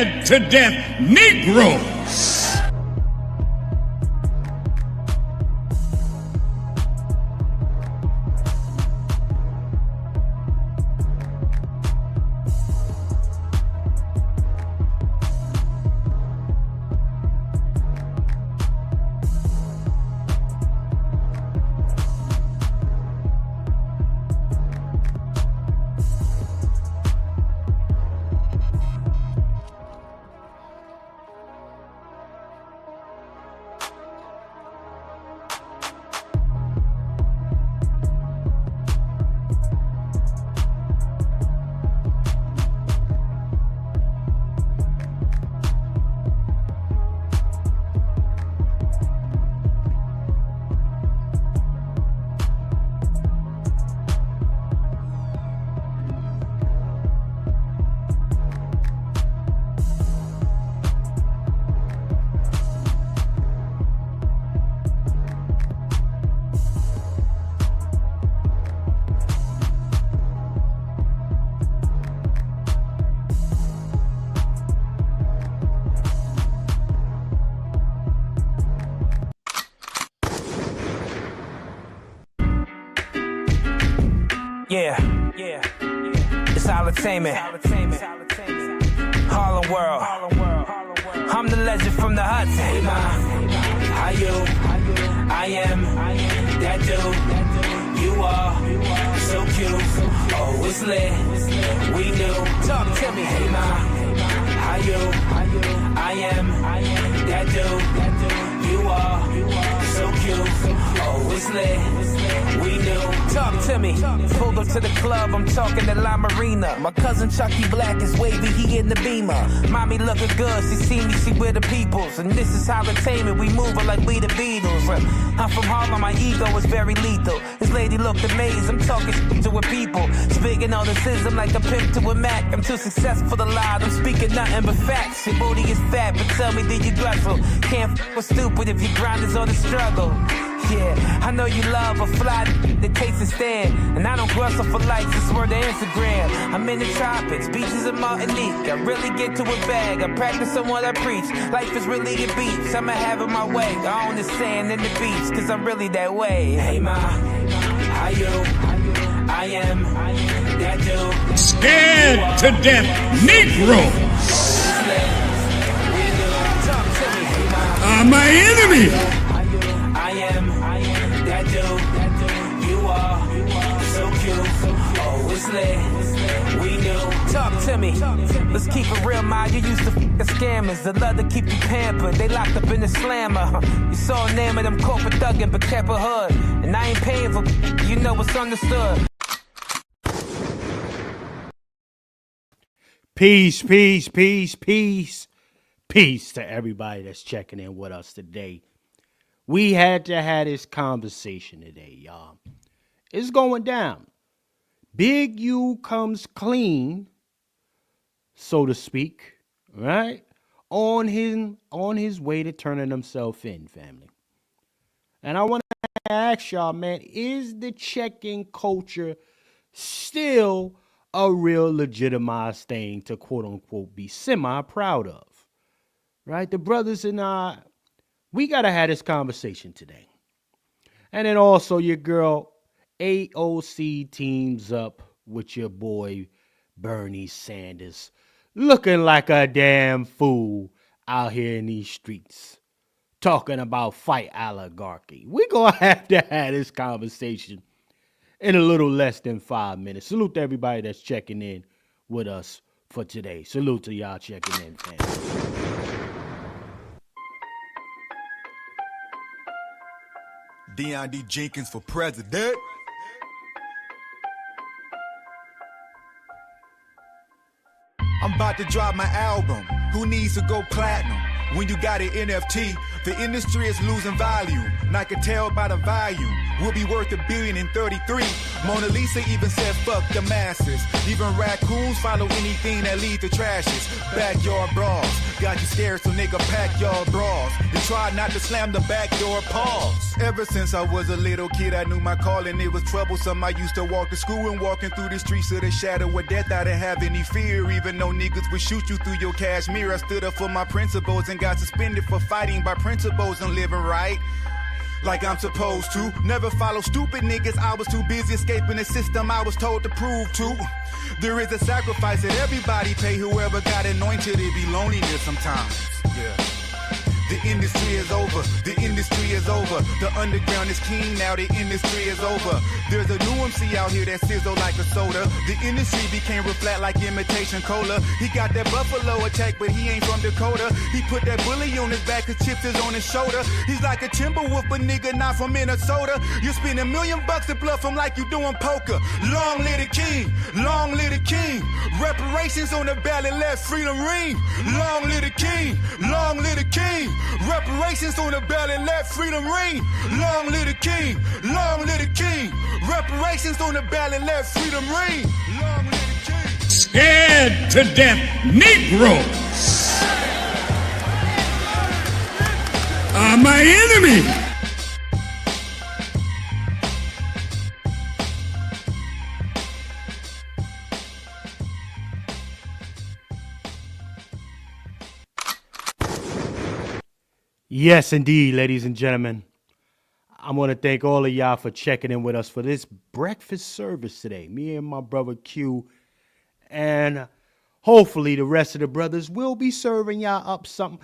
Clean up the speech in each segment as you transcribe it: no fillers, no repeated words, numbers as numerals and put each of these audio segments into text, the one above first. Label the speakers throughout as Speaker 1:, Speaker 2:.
Speaker 1: Scared to death Negroes.
Speaker 2: Yeah. It's entertainment. Harlem World. I'm the legend from the Hudson. Hey, ma, how you? I am that dude. You are so cute. Oh, it's lit. We knew. Talk to me. Hey, ma, how you? I am that dude. You are so cute. Oh, it's lit. We knew. Talk to me. Pulled up to the club, I'm talking to La Marina. My cousin Chucky Black is wavy, he in the Beamer. Mommy looking good, she see me, she with the peoples. And this is how entertainment, we moving like we the Beatles. I'm from Harlem, my ego is very lethal. This lady looked amazed, I'm talking to her people. Speaking all the schism like a pimp to a Mac. I'm too successful to lie, I'm speaking nothing but facts. Your booty is fat, but tell me, did you guzzle? Can't f with stupid if your grind is on the struggle. Yeah, I know you love a fly that takes a stand. And I don't hustle for likes, it's word to Instagram. I'm in the tropics, beaches of Martinique. I really get to a bag, I practice on what I preach. Life is really a beach, I'ma have it my way. I own the sand and the beach, cause I'm really that way. Hey ma, how you? I am that dude.
Speaker 1: Scared to death Negroes are my enemy.
Speaker 2: I am that dude. You are so cute. Oh, it's lit. We knew. Talk to me. Let's keep it real, ma. You used to f***ing scammers that love to keep you pampered. They locked up in the slammer. You saw a name of them corporate thuggin', but kept a hood. And I ain't paying for you know what's understood.
Speaker 3: Peace, peace, peace, peace. Peace to everybody that's checking in with us today. We had to have this conversation today, y'all. It's going down. Big U comes clean, so to speak, right? On his way to turning himself in, family. And I want to ask y'all, man, is the check-in culture still a real legitimized thing to quote-unquote be semi-proud of? Right? The brothers and I, we got to have this conversation today. And then also your girl AOC teams up with your boy Bernie Sanders, looking like a damn fool out here in these streets, talking about fight oligarchy. We're going to have this conversation in a little less than 5 minutes. Salute to everybody that's checking in with us for today. Salute to y'all checking in, fam.
Speaker 4: Deion D. Jenkins for president. I'm about to drop my album. Who needs to go platinum? When you got an NFT, The industry is losing value, and I can tell by the value. We'll be worth $1 billion in 33. Mona Lisa even said fuck the masses. Even raccoons follow anything that lead to trashes. Backyard brawls, got you scared, so nigga pack your bras. And try not to slam the back door pause. Ever since I was a little kid, I knew my calling, it was troublesome. I used to walk to school and walking through the streets of the shadow of death. I didn't have any fear, even though niggas would shoot you through your cashmere. I stood up for my principles and got suspended for fighting by principles and living right like I'm supposed to. Never follow stupid niggas, I was too busy escaping the system I was told to prove to. There is a sacrifice that everybody pay, whoever got anointed, it be loneliness sometimes. Yeah. The industry is over, the industry is over. The underground is king now, the industry is over. There's a new MC out here that sizzle like a soda. The industry became real flat like imitation cola. He got that buffalo attack, but he ain't from Dakota. He put that bully on his back, cause chips is on his shoulder. He's like a Timberwolf, but nigga not from Minnesota. You spend $1 million to bluff him like you doing poker. Long live the king, long live the king. Reparations on the ballot, let freedom ring. Long live the king, long live the king. Reparations on the ballot, let freedom ring. Long live the king, long live the king. Reparations on the ballot, let freedom ring. Long live the king.
Speaker 1: Scared to death Negroes are my enemy.
Speaker 3: Yes, indeed, ladies and gentlemen. I want to thank all of y'all for checking in with us for this breakfast service today. Me and my brother Q, and hopefully the rest of the brothers will be serving y'all up some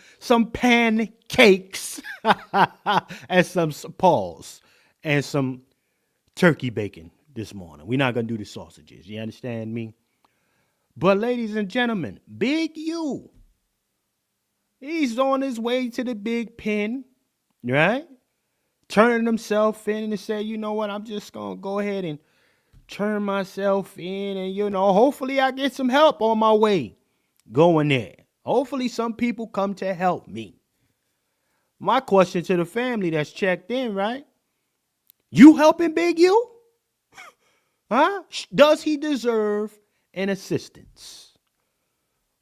Speaker 3: pancakes and some paws and some turkey bacon this morning. We're not going to do the sausages. You understand me? But ladies and gentlemen, Big U, he's on his way to the big pen, right? Turning himself in and say, you know what, I'm just going to go ahead and turn myself in and, hopefully I get some help on my way going there. Hopefully some people come to help me. My question to the family that's checked in, right? You helping Big U? Huh? Does he deserve an assistance?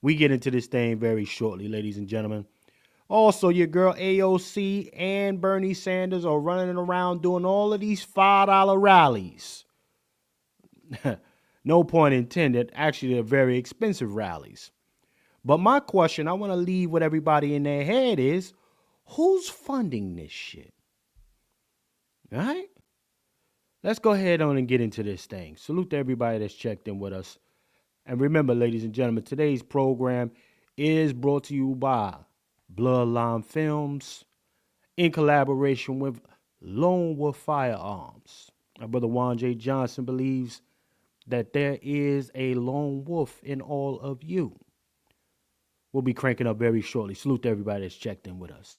Speaker 3: We get into this thing very shortly, ladies and gentlemen. Also, your girl AOC and Bernie Sanders are running around doing all of these $5 rallies. No point intended. Actually, they're very expensive rallies. But my question I want to leave with everybody in their head is, who's funding this shit? All right? Let's go ahead on and get into this thing. Salute to everybody that's checked in with us. And remember, ladies and gentlemen, today's program is brought to you by Bloodline Films in collaboration with Lone Wolf Firearms. My brother Juan J. Johnson believes that there is a lone wolf in all of you. We'll be cranking up very shortly. Salute to everybody that's checked in with us.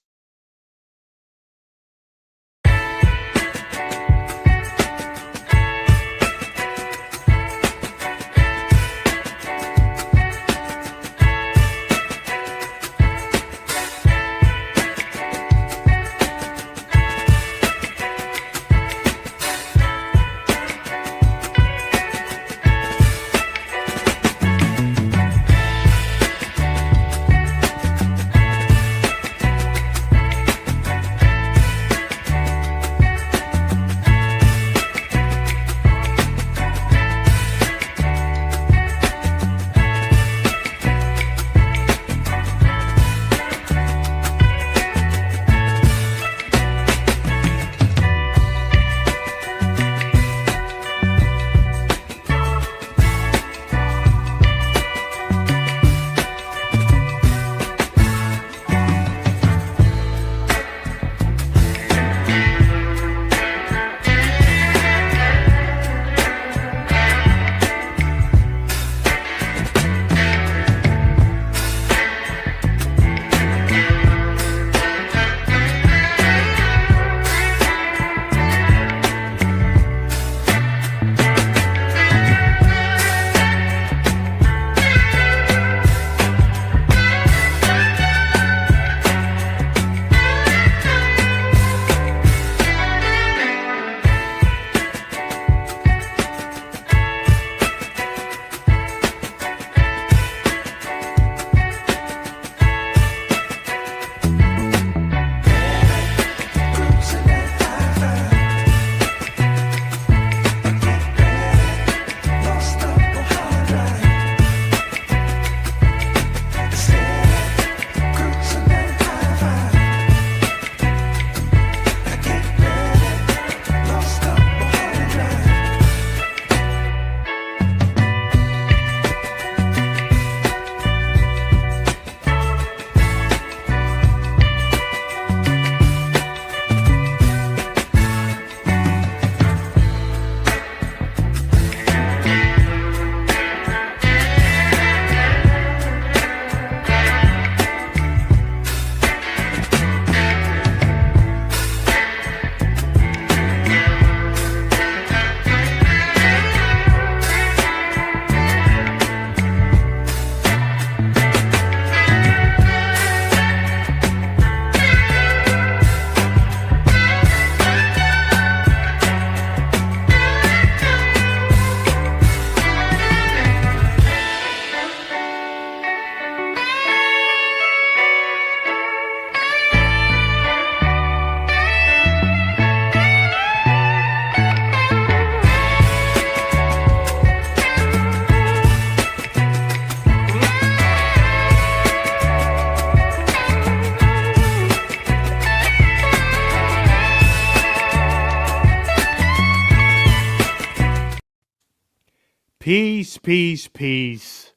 Speaker 3: Peace, peace, peace,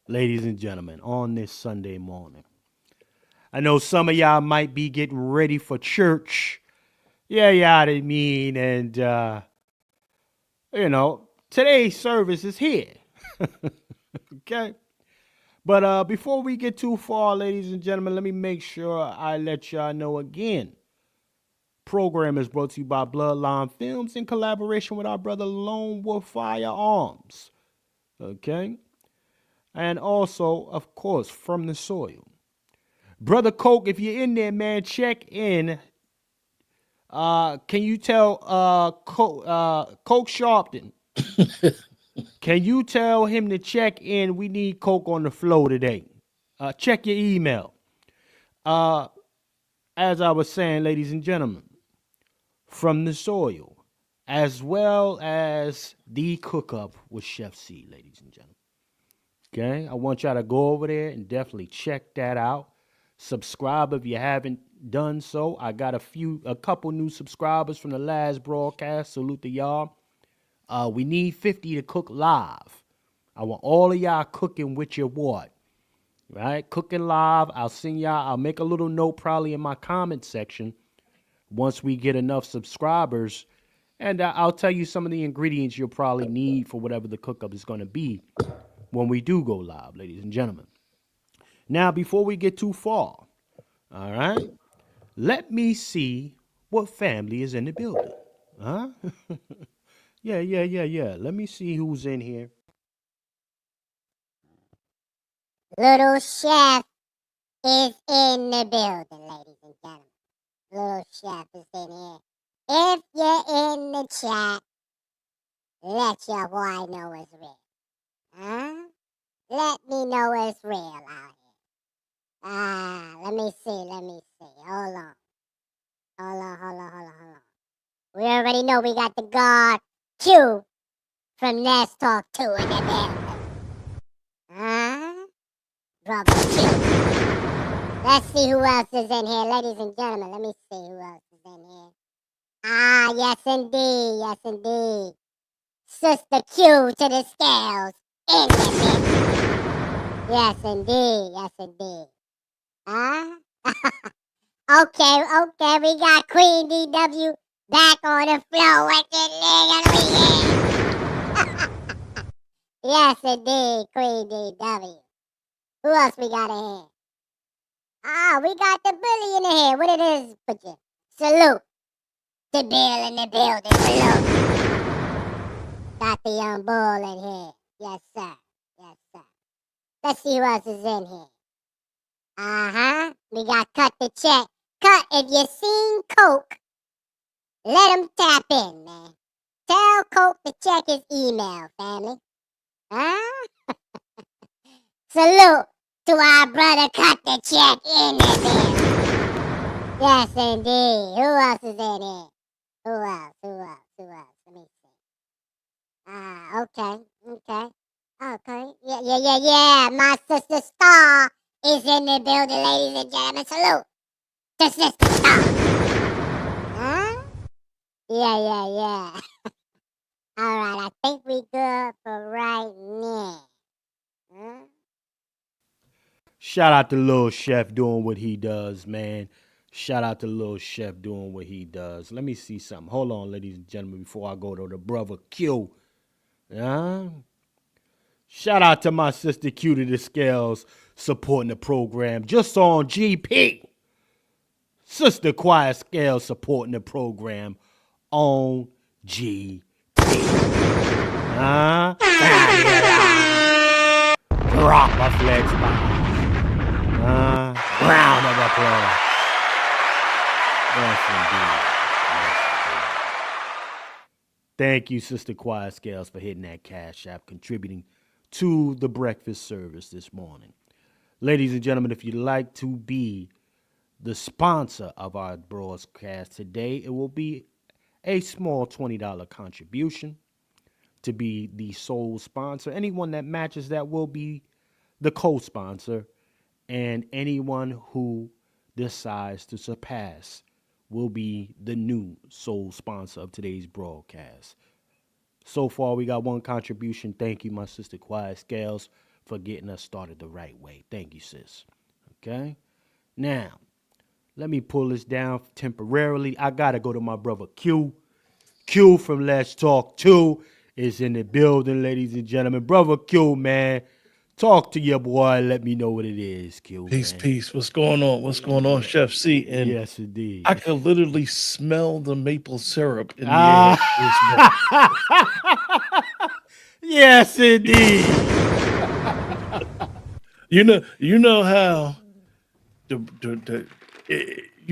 Speaker 3: ladies and gentlemen, on this Sunday morning. I know some of y'all might be getting ready for church. Yeah, I mean, and, today's service is here. Okay? But before we get too far, ladies and gentlemen, let me make sure I let y'all know again. Program is brought to you by Bloodline Films in collaboration with our brother Lone Wolf Firearms. Okay? And also, of course, From the Soil. Brother Coke, if you're in there, man, check in. Can you tell Coke Sharpton? Can you tell him to check in? We need Coke on the flow today. Check your email. As I was saying, ladies and gentlemen, From the Soil, as well as the Cook Up with Chef C, ladies and gentlemen. Okay, I want y'all to go over there and definitely check that out. Subscribe if you haven't done so. I got a couple new subscribers from the last broadcast. Salute to y'all. We need 50 to cook live. I want all of y'all cooking with your what? Right? Cooking live. I'll make a little note probably in my comment section once we get enough subscribers. And I'll tell you some of the ingredients you'll probably need for whatever the cook-up is going to be when we do go live, ladies and gentlemen. Now, before we get too far, all right, let me see what family is in the building. Huh? Yeah. Let me see who's in here.
Speaker 5: Little Chef is in the building, ladies and gentlemen. Little Chef is in here. If you're in the chat, let your boy know it's real. Huh? Let me know it's real out here. Let me see. Hold on. We already know we got the guard Q from Nest Talk 2 in the building. Huh? Brother Q. Let's see who else is in here, ladies and gentlemen. Let me see who else is in here. Yes indeed. Sister Q to the scales in the building. Yes indeed. Huh? Okay, we got Queen DW back on the floor with the nigga. Yes indeed, Queen DW. Who else we got in here? We got the Billy in here. What it is? Put you. Salute. The Bill in the building. Salute. Got the young bull in here. Yes, sir. Let's see who else is in here. We got Cut the Check. Cut, if you seen Coke, let him tap in, man. Tell Coke to check his email, family. Huh? Salute to our brother Cut the Check in the building. Yes, indeed. Who else is in here? Who else? Let me see. Okay. Yeah. My sister Star is in the building, ladies and gentlemen. Salute to Sister Star. Huh? Yeah. All right, I think we good for right now. Huh?
Speaker 3: Shout out to Lil Chef doing what he does, man. Let me see something. Hold on, ladies and gentlemen, before I go to the brother Q. Shout out to my sister Q to the scales supporting the program. Just on GP. Sister Quiet Scales supporting the program on GP. Rock my flex behind. Round of applause. Yes, indeed. Thank you, Sister Quiet Scales, for hitting that Cash App, contributing to the breakfast service this morning. Ladies and gentlemen, if you'd like to be the sponsor of our broadcast today, it will be a small $20 contribution to be the sole sponsor. Anyone that matches that will be the co-sponsor, and anyone who decides to surpass will be the new sole sponsor of today's broadcast. So far, we got one contribution. Thank you, my sister Quiet Scales, for getting us started the right way. Thank you, sis. Okay. Now, let me pull this down temporarily. I gotta go to my brother Q. Q from Let's Talk 2 is in the building, ladies and gentlemen. Brother Q, man. Talk to your boy. Let me know what it is, Q,
Speaker 6: Peace,
Speaker 3: man.
Speaker 6: peace. What's going on? What's going on, Chef C? And
Speaker 3: Yes, indeed.
Speaker 6: I could literally smell the maple syrup in the air
Speaker 3: Ah,
Speaker 6: this morning.
Speaker 3: yes, indeed.
Speaker 6: You know how you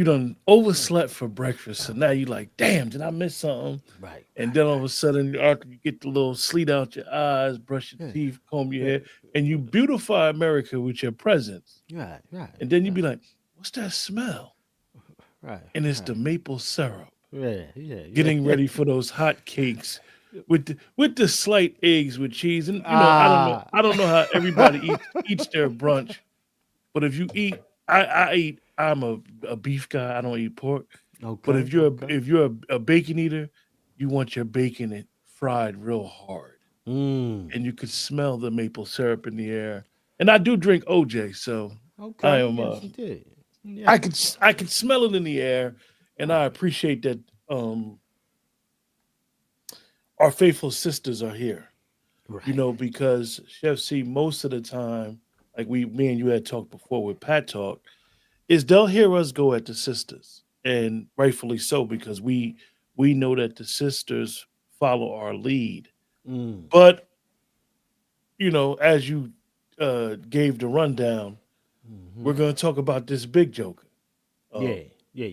Speaker 6: done overslept for breakfast, and now you like, damn, did I miss something?
Speaker 3: Right.
Speaker 6: And then all of a sudden, after you get the little sleet out your eyes, brush your teeth, comb your hair, and you beautify America with your presence.
Speaker 3: Right, right.
Speaker 6: And then you be like, what's that smell?
Speaker 3: Right.
Speaker 6: And it's the maple syrup.
Speaker 3: Yeah.
Speaker 6: Getting ready for those hot cakes with the slight eggs with cheese. And
Speaker 3: Ah.
Speaker 6: I don't know how everybody eats their brunch, but if you eat, I eat. I'm a beef guy. I don't eat pork.
Speaker 3: Okay.
Speaker 6: But if you're a bacon eater, you want your bacon fried real hard,
Speaker 3: Mm.
Speaker 6: and you could smell the maple syrup in the air. And I do drink OJ, so
Speaker 3: Okay.
Speaker 6: I am.
Speaker 3: Yes, you did. Yeah.
Speaker 6: I could smell it in the air, and I appreciate that. Our faithful sisters are here.
Speaker 3: Right.
Speaker 6: Because Chef C, most of the time, like me and you had talked before with Pat Talk, is they'll hear us go at the sisters, and rightfully so because we know that the sisters follow our lead.
Speaker 3: Mm.
Speaker 6: But as you gave the rundown, we're going to talk about this big joker.
Speaker 3: Yeah.
Speaker 6: Um,
Speaker 3: Yeah.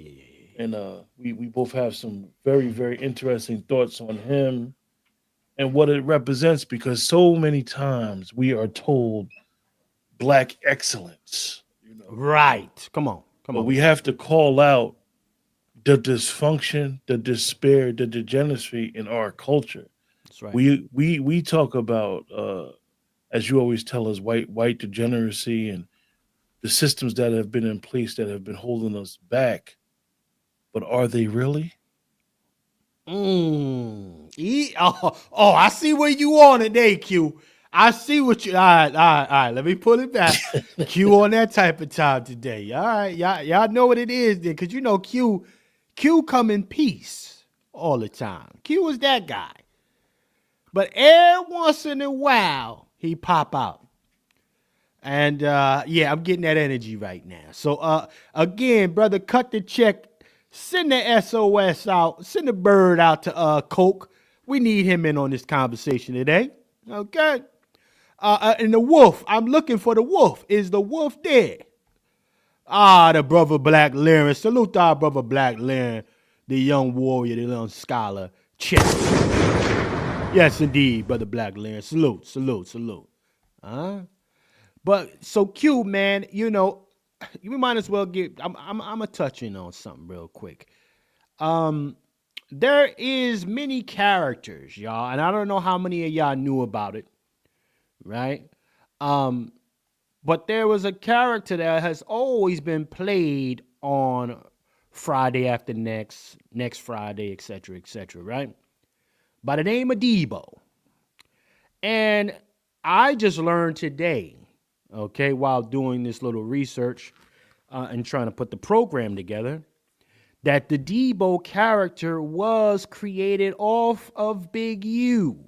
Speaker 6: and we both have some very very interesting thoughts on him and what it represents because so many times we are told black excellence,
Speaker 3: Right. Come on.
Speaker 6: but we have to call out the dysfunction, the despair, the degeneracy in our culture.
Speaker 3: That's right.
Speaker 6: We talk about as you always tell us white degeneracy and the systems that have been in place that have been holding us back, but are they really?
Speaker 3: I see where you on today, Q. I see what you. All right. Let me pull it back. Q on that type of time today. All right, y'all know what it is then, because Q come in peace all the time. Q is that guy. But every once in a while, he pop out. And I'm getting that energy right now. So again, brother, cut the check. Send the SOS out. Send the bird out to Coke. We need him in on this conversation today. Okay. And the wolf. I'm looking for the wolf. Is the wolf dead? The brother Black Lyrin. Salute to our brother Black Lyrin, the young warrior, the young scholar. Check. Yes, indeed, brother Black Lyrin. Salute. But so Q, man, you might as well get. I'm a touching on something real quick. There is many characters, y'all, and I don't know how many of y'all knew about it, right? But there was a character that has always been played on Friday after next Friday, etc., right? By the name of Debo. And I just learned today, okay, while doing this little research and trying to put the program together, that the Debo character was created off of Big U.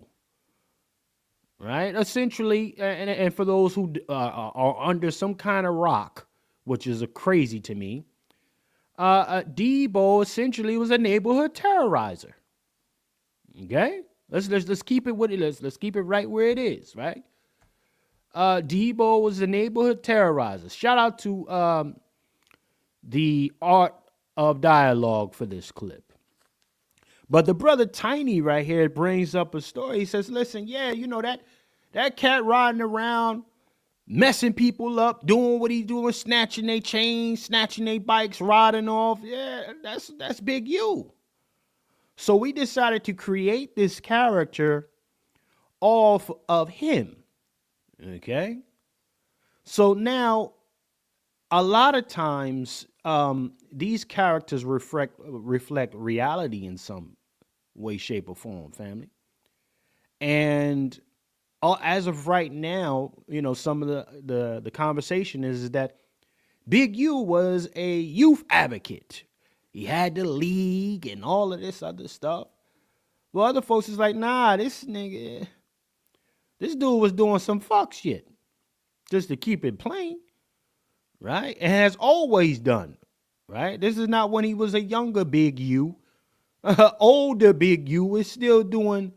Speaker 3: Right? Essentially, and for those who are under some kind of rock, which is crazy to me, Debo essentially was a neighborhood terrorizer. Okay? Let's keep it with it. Let's keep it right where it is, right? Debo was a neighborhood terrorizer. Shout out to the art of dialogue for this clip. But the brother Tiny right here brings up a story. He says, listen, that cat riding around, messing people up, doing what he's doing, snatching their chains, snatching their bikes, riding off. Yeah, that's Big U. So we decided to create this character off of him. Okay? So now, a lot of times, these characters reflect reality in some way, shape, or form, family. And as of right now, some of the conversation is that Big U was a youth advocate. He had the league and all of this other stuff. Well, other folks is like, nah, this dude was doing some fuck shit. Just to keep it plain, right? And has always done, right? This is not when he was a younger Big U. Older Big U is still doing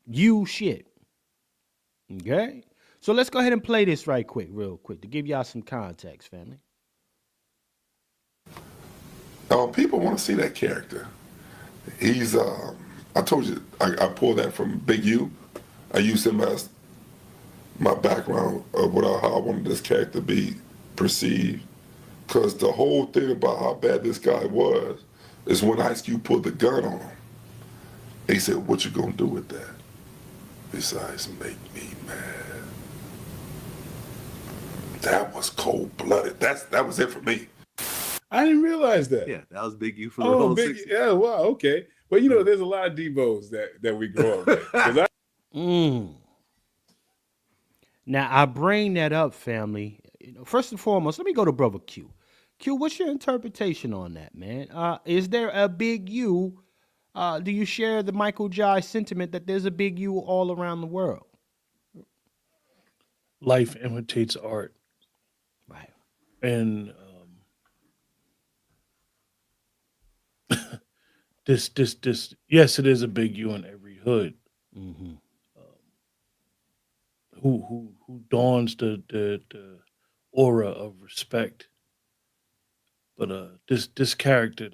Speaker 3: you shit. Okay? So let's go ahead and play this real quick, to give y'all some context, family.
Speaker 7: People want to see that character. He's, I told you, I pulled that from Big U. I used him as my background of how I wanted this character to be perceived. Because the whole thing about how bad this guy was is when Ice Cube pulled the gun on him. He said, "What you gonna do with that? Besides make me mad." That was cold-blooded. That was it for me.
Speaker 8: I didn't realize that.
Speaker 9: Yeah, that was Big U for the whole 60s.
Speaker 8: Yeah, wow, okay. But there's a lot of Devos that we grow up with.
Speaker 3: Now, I bring that up, family. First and foremost, let me go to Brother Q. Q, what's your interpretation on that, man? Is there a Big U? Do you share the Michael Jai sentiment that there's a Big U all around the world?
Speaker 6: Life imitates art.
Speaker 3: Right.
Speaker 6: And this, yes, it is a Big U in every hood.
Speaker 3: Mm-hmm.
Speaker 6: Who dawns the aura of respect. But this character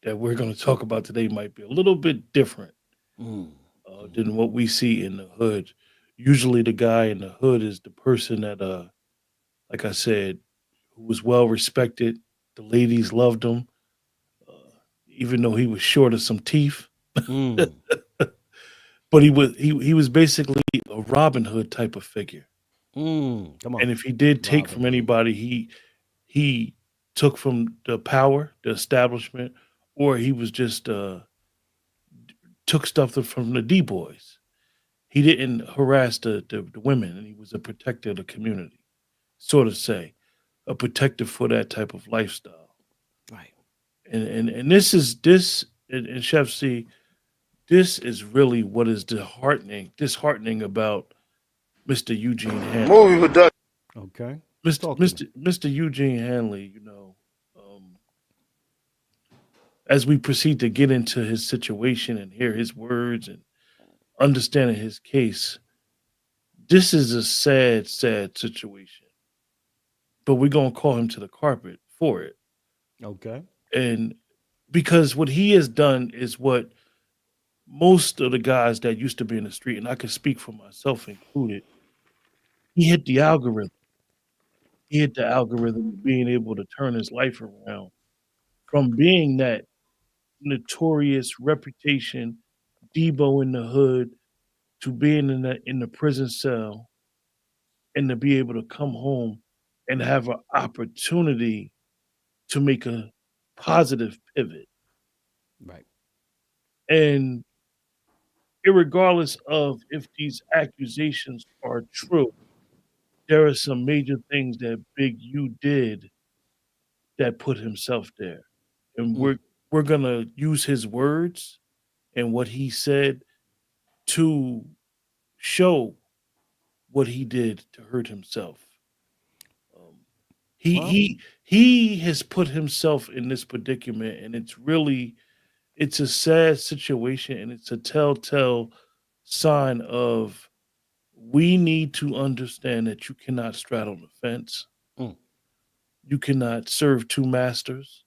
Speaker 6: that we're going to talk about today might be a little bit different than what we see in the hood. Usually the guy in the hood is the person that, like I said, who was well respected. The ladies loved him, even though he was short of some teeth. But he was basically a Robin Hood type of figure.
Speaker 3: Come on.
Speaker 6: And if he did take from anybody, he took from the power, the establishment, or he was just took stuff from the D-boys. He didn't harass the women, and he was a protector of the community, sort of say, a protector for that type of lifestyle.
Speaker 3: Right.
Speaker 6: And this and Chef C, this is really what is disheartening about Mr. Eugene Hanley.
Speaker 3: Okay.
Speaker 6: Mr. Eugene Hanley, as we proceed to get into his situation and hear his words and understanding his case, this is a sad, sad situation. But we're going to call him to the carpet for it.
Speaker 3: Okay.
Speaker 6: And because what he has done is what most of the guys that used to be in the street, and I can speak for myself included, he hit the algorithm. He hit the algorithm of being able to turn his life around from being that notorious reputation, Debo in the hood, to being in the prison cell, and to be able to come home and have an opportunity to make a positive pivot.
Speaker 3: Right.
Speaker 6: And irregardless of if these accusations are true, there are some major things that Big U did that put himself there. And we're gonna use his words and what he said to show what he did to hurt himself. He has put himself in this predicament, and it's a sad situation, and it's a telltale sign of we need to understand that you cannot straddle the fence. You cannot serve two masters.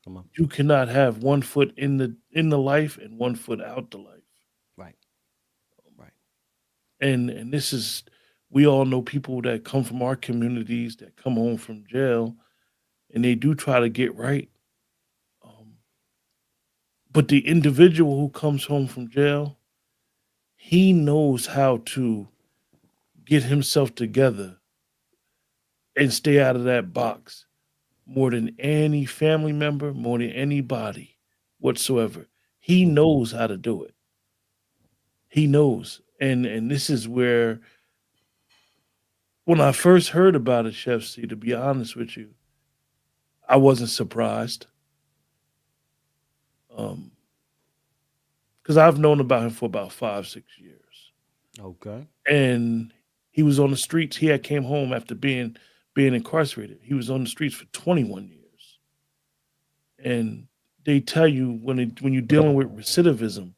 Speaker 3: Come on.
Speaker 6: You cannot have one foot in the life and one foot out the life.
Speaker 3: Right. Right.
Speaker 6: And this is, we all know people that come from our communities that come home from jail, and they do try to get right. But the individual who comes home from jail, he knows how to get himself together and stay out of that box more than any family member, more than anybody whatsoever. He knows how to do it. He knows. And this is where, when I first heard about it, Chef C, to be honest with you, I wasn't surprised. Because I've known about him for about 5, 6 years.
Speaker 3: Okay.
Speaker 6: And he was on the streets. He had came home after being incarcerated. He was on the streets for 21 years. And they tell you when you're dealing with recidivism,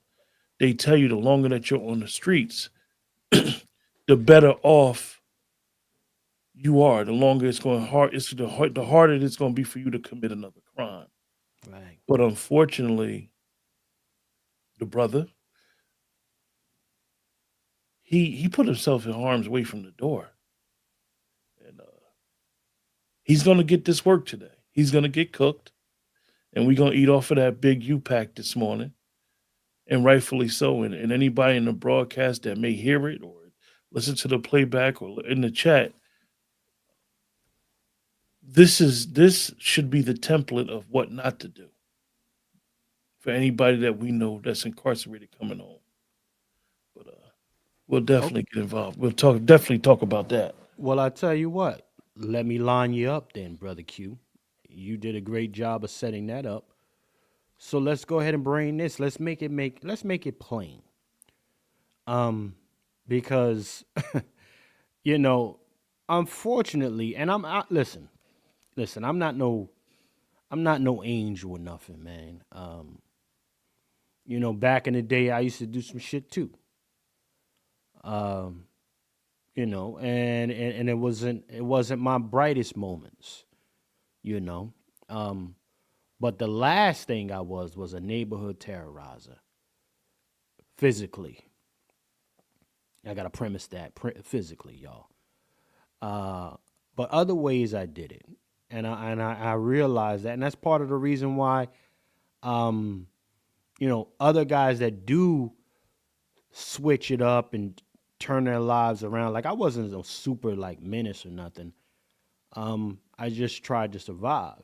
Speaker 6: they tell you the longer that you're on the streets, the better off you are. The longer it's going hard, the harder it's going to be for you to commit another crime.
Speaker 3: Right.
Speaker 6: But unfortunately, the brother, he put himself in harm's way from the door, and he's going to get this work today. He's going to get cooked, and we're going to eat off of that big U pack this morning, and rightfully so. And anybody in the broadcast that may hear it or listen to the playback or in the chat, this should be the template of what not to do for anybody that we know that's incarcerated coming home. But we'll definitely get involved. We'll definitely talk about that.
Speaker 3: Well, I tell you what, let me line you up then, Brother Q. You did a great job of setting that up. So let's go ahead and bring this. Let's make it plain. Because unfortunately, and listen, I'm not no angel or nothing, man. Back in the day I used to do some shit too. And it wasn't my brightest moments, but the last thing I was a neighborhood terrorizer, physically. I gotta premise that physically, y'all. But other ways I did it, and I realized that, and that's part of the reason why, other guys that do switch it up and turn their lives around. Like, I wasn't a super like menace or nothing. I just tried to survive.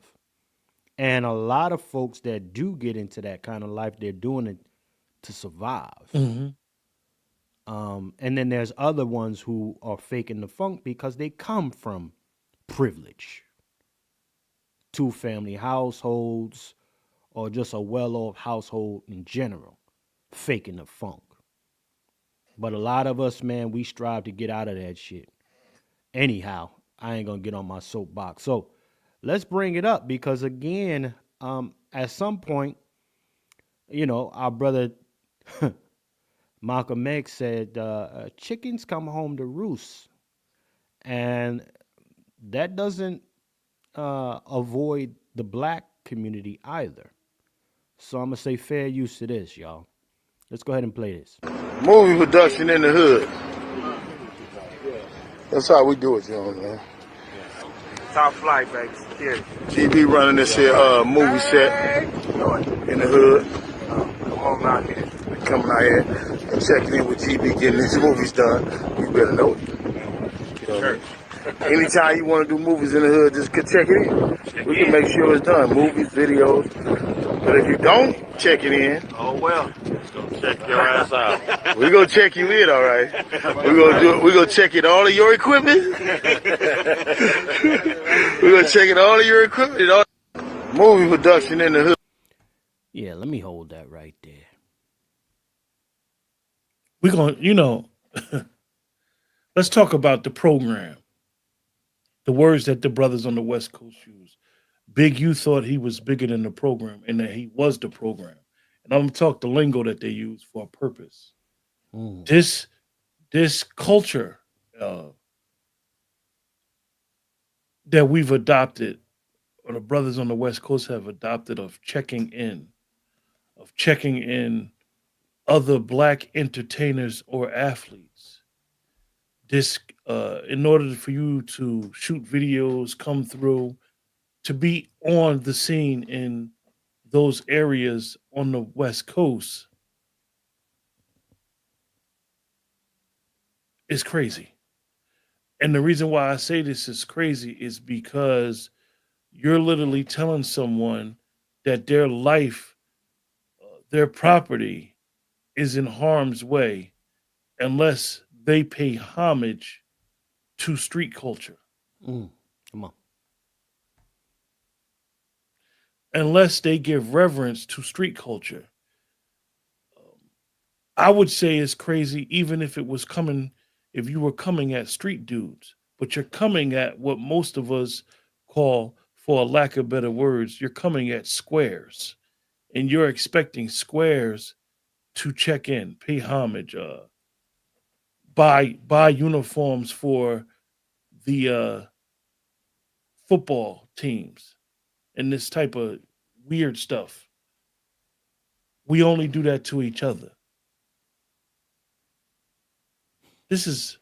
Speaker 3: And a lot of folks that do get into that kind of life, they're doing it to survive.
Speaker 6: Mm-hmm.
Speaker 3: And then there's other ones who are faking the funk because they come from privilege, two-family households, or just a well-off household in general, faking the funk. But a lot of us, man, we strive to get out of that shit. Anyhow, I ain't gonna get on my soapbox. So let's bring it up because, again, at some point, our brother Malcolm X said, chickens come home to roost. And that doesn't avoid the black community either. So I'm going to say fair use to this, y'all. Let's go ahead and play this.
Speaker 10: Movie production in the hood. That's how we do it, man.
Speaker 11: Top flight, baby. Security.
Speaker 10: GB running this here movie set in the hood.
Speaker 11: Come on out here.
Speaker 10: Coming out here and checking in with GB, getting these movies done. You better know it.
Speaker 11: Sure.
Speaker 10: Anytime you want to do movies in the hood, just check it in. We can make sure it's done. Movies, videos. But if you don't check it in,
Speaker 11: Oh well. Let's go check your ass out.
Speaker 10: we're gonna check you in, all right. We're gonna check in all of your equipment. We're gonna check in all of your equipment. Movie production in the hood.
Speaker 3: Yeah, let me hold that right there.
Speaker 6: We're going to, let's talk about the program. The words that the brothers on the West Coast use. Big U thought he was bigger than the program and that he was the program. And I'm going to talk the lingo that they use for a purpose.
Speaker 3: Mm.
Speaker 6: This culture that we've adopted, or the brothers on the West Coast have adopted, of checking in other black entertainers or athletes. This, in order for you to shoot videos, come through, to be on the scene in those areas on the West Coast, is crazy. And the reason why I say this is crazy is because you're literally telling someone that their life, their property is in harm's way unless they pay homage to street culture,
Speaker 3: Come on.
Speaker 6: unless they give reverence to street culture. I would say it's crazy, even if it was coming, if you were coming at street dudes, but you're coming at what most of us call, for a lack of better words, you're coming at squares, and you're expecting squares to check in, pay homage, buy uniforms for the football teams, and this type of weird stuff. We only do that to each other. This is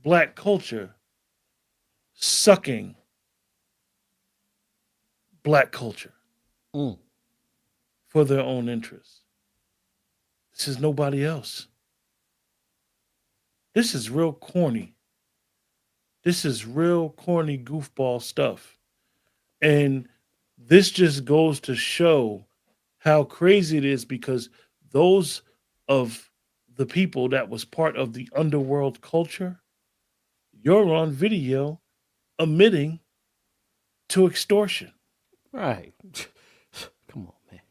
Speaker 6: black culture sucking black culture for their own interests. This is nobody else. This is real corny. This is real corny goofball stuff. And this just goes to show how crazy it is, because those of the people that was part of the underworld culture, you're on video admitting to extortion.
Speaker 3: Right. Come on, man.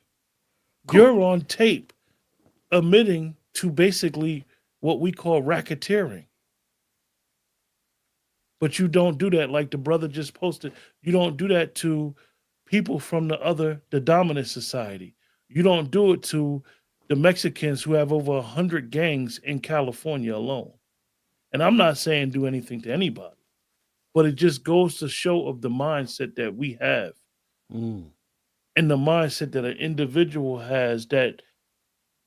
Speaker 6: You're on tape admitting to basically what we call racketeering. But you don't do that, like the brother just posted. You don't do that to people from the dominant society. You don't do it to the Mexicans who have over 100 gangs in California alone. And I'm not saying do anything to anybody, but it just goes to show of the mindset that we have, and the mindset that an individual has that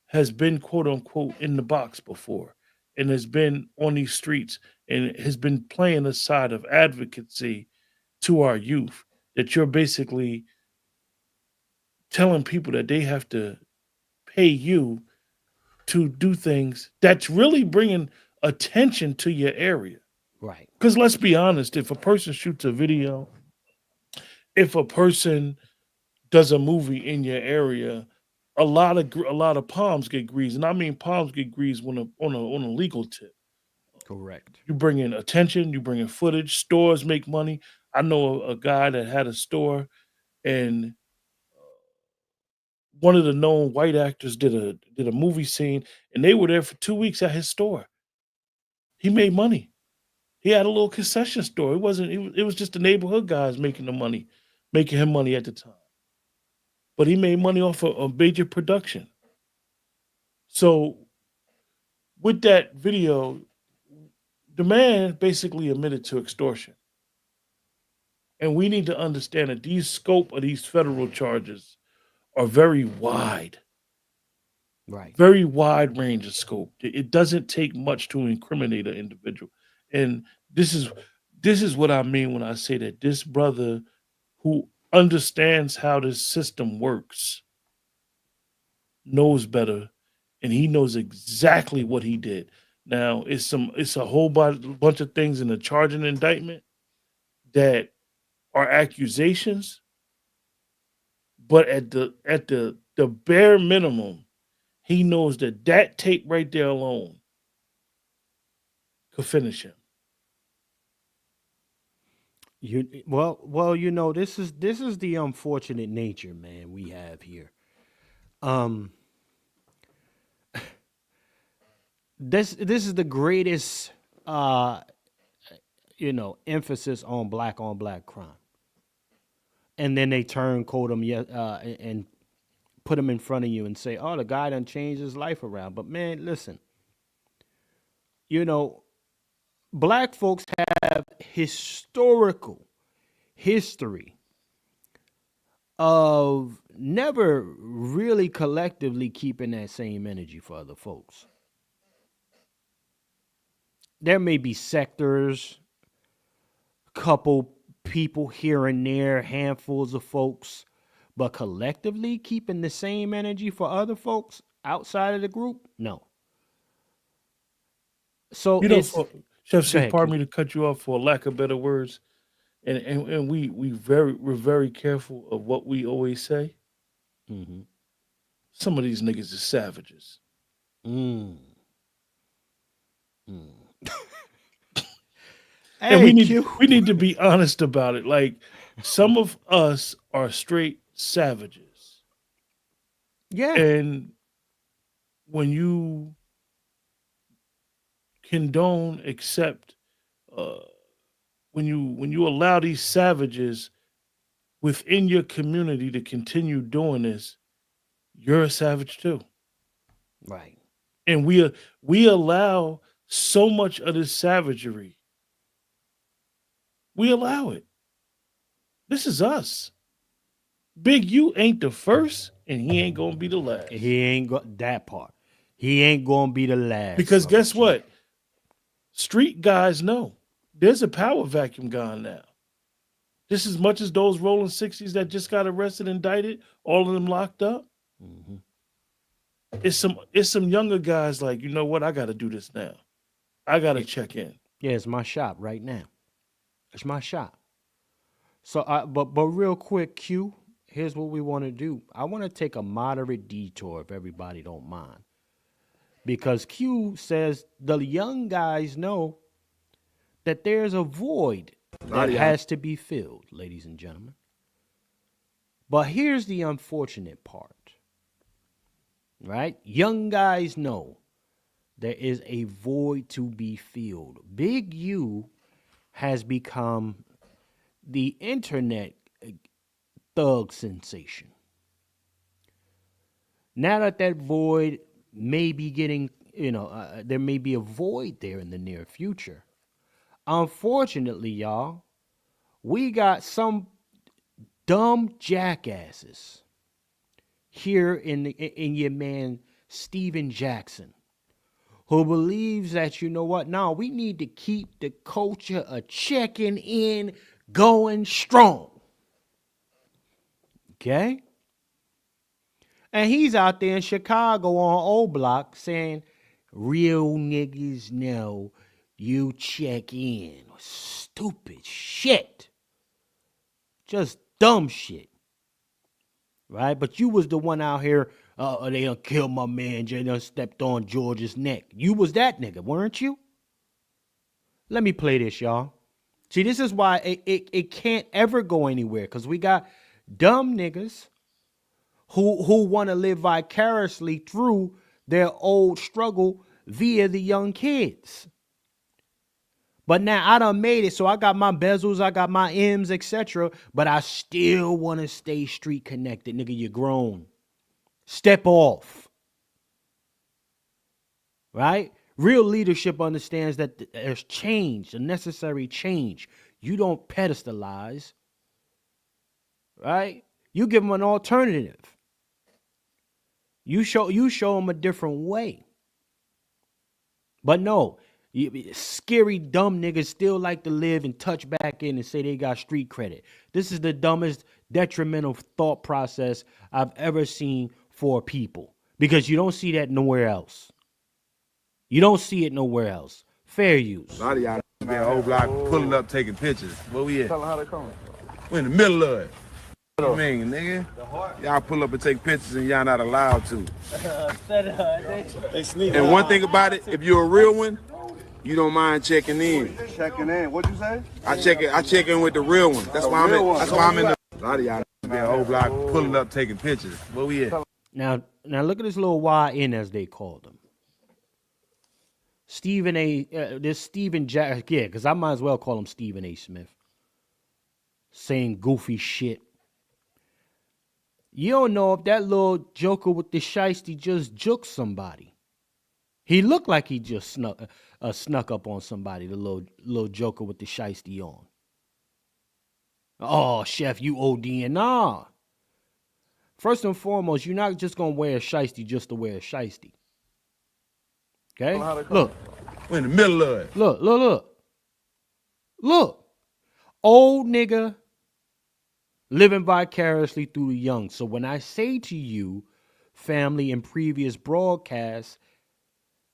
Speaker 6: has been, quote unquote, in the box before, and has been on these streets and has been playing the side of advocacy to our youth, that you're basically telling people that they have to pay you to do things that's really bringing attention to your area.
Speaker 3: Right.
Speaker 6: Because let's be honest, if a person shoots a video, if a person does a movie in your area, a lot of palms get greased, and I mean palms get greased on a legal tip.
Speaker 3: Correct.
Speaker 6: You bring in attention, you bring in footage. Stores make money. I know a guy that had a store, and one of the known white actors did a movie scene, and they were there for 2 weeks at his store. He made money. He had a little concession store. It wasn't. It was just the neighborhood guys making him money at the time. But he made money off of a major production. So with that video, the man basically admitted to extortion. And we need to understand that these scope of these federal charges are very wide.
Speaker 3: Right.
Speaker 6: Very wide range of scope. It doesn't take much to incriminate an individual. And this is what I mean when I say that this brother who understands how this system works knows better, and he knows exactly what he did. Now, it's a whole bunch of things in the charging indictment that are accusations, but at the bare minimum, he knows that tape right there alone could finish him.
Speaker 3: Well, this is the unfortunate nature, man, we have here. This is the greatest emphasis on black crime. And then they quote him and put him in front of you and say, "Oh, the guy done changed his life around." But man, listen. Black folks have historical history of never really collectively keeping that same energy for other folks. There may be sectors, couple people here and there, handfuls of folks, but collectively keeping the same energy for other folks outside of the group, no. So
Speaker 6: Chef C, pardon me to cut you off for lack of better words, and we're very careful of what we always say.
Speaker 3: Mm-hmm.
Speaker 6: Some of these niggas are savages. And
Speaker 3: Hey, Q.
Speaker 6: we need to be honest about it. Like some of us are straight savages.
Speaker 3: Yeah.
Speaker 6: And when you condone, accept, uh, when you allow these savages within your community to continue doing this, you're a savage too.
Speaker 3: Right.
Speaker 6: And we allow so much of this savagery. We allow it. This is us. Big U ain't the first, and he ain't gonna be the last.
Speaker 3: He ain't got that part. He ain't gonna be the last.
Speaker 6: Because
Speaker 3: brother
Speaker 6: guess
Speaker 3: Q.
Speaker 6: what? Street guys know there's a power vacuum gone now. Just as much as those rolling 60s that just got arrested, indicted, all of them locked up.
Speaker 3: Mhm.
Speaker 6: It's some younger guys like, you know what? I got to do this now. I got to check in.
Speaker 3: Yeah, it's my shop right now. It's my shop. So, but real quick, Q. Here's what we want to do. I want to take a moderate detour, if everybody don't mind, because Q says the young guys know that there's a void that has to be filled, ladies and gentlemen. But here's the unfortunate part, right? Young guys know there is a void to be filled. Big U has become the internet thug sensation. Now that that void may be getting, there may be a void there in the near future. Unfortunately, y'all, we got some dumb jackasses here in your man Steven Jackson, who believes that, you know what, now we need to keep the culture of checking in going strong. Okay? And he's out there in Chicago on O Block saying, real niggas know you check in. Stupid shit. Just dumb shit. Right? But you was the one out here, they done killed my man, they done stepped on George's neck. You was that nigga, weren't you? Let me play this, y'all. See, this is why it can't ever go anywhere, because we got dumb niggas who want to live vicariously through their old struggle via the young kids. But now I done made it, so I got my bezels, I got my M's, etc. But I still want to stay street connected, nigga. You grown. Step off. Right? Real leadership understands that there's change, a necessary change. You don't pedestalize. Right? You give them an alternative. You show them a different way. But no, scary dumb niggas still like to live and touch back in and say they got street credit. This is the dumbest detrimental thought process I've ever seen for people, because you don't see that nowhere else. You don't see it nowhere else. Fair use.
Speaker 12: A lot of y'all be a whole block pulling up, taking pictures. Where we at?
Speaker 11: Tell them how they coming.
Speaker 12: We in the middle of it. What you mean, nigga? Y'all pull up and take pictures and y'all not allowed to.
Speaker 11: They sneak.
Speaker 12: And one thing about it, if you're a real one, you don't mind checking in.
Speaker 11: Checking in. What'd you say?
Speaker 12: I check in with the real one. That's why I'm in the. A lot of y'all be a whole block pulling up, taking pictures. Where we at?
Speaker 3: Now look at this little YN, as they called him. This Stephen Jack, yeah, because I might as well call him Stephen A. Smith. Saying goofy shit. You don't know if that little joker with the shiesty just juked somebody. He looked like he just snuck up on somebody, the little joker with the shiesty on. Oh, chef, you ODing. Nah. First and foremost, you're not just going to wear a shiesty just to wear a shiesty. Okay? Look.
Speaker 12: We're in the middle of it.
Speaker 3: Look. Old nigga living vicariously through the young. So when I say to you, family, in previous broadcasts,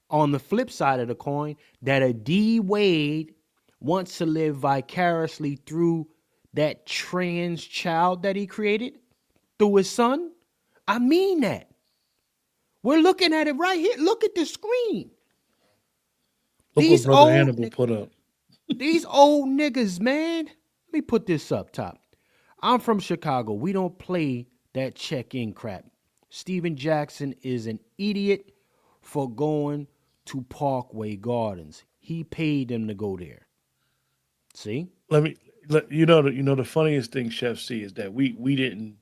Speaker 3: on the flip side of the coin, that a D Wade wants to live vicariously through that trans child that he created through his son, I mean that. We're looking at it right here. Look at the screen.
Speaker 6: Look what Brother Hannibal put up.
Speaker 3: These old niggas, man. Let me put this up top. I'm from Chicago. We don't play that check-in crap. Steven Jackson is an idiot for going to Parkway Gardens. He paid them to go there. See?
Speaker 6: The funniest thing, Chef C, is that we didn't.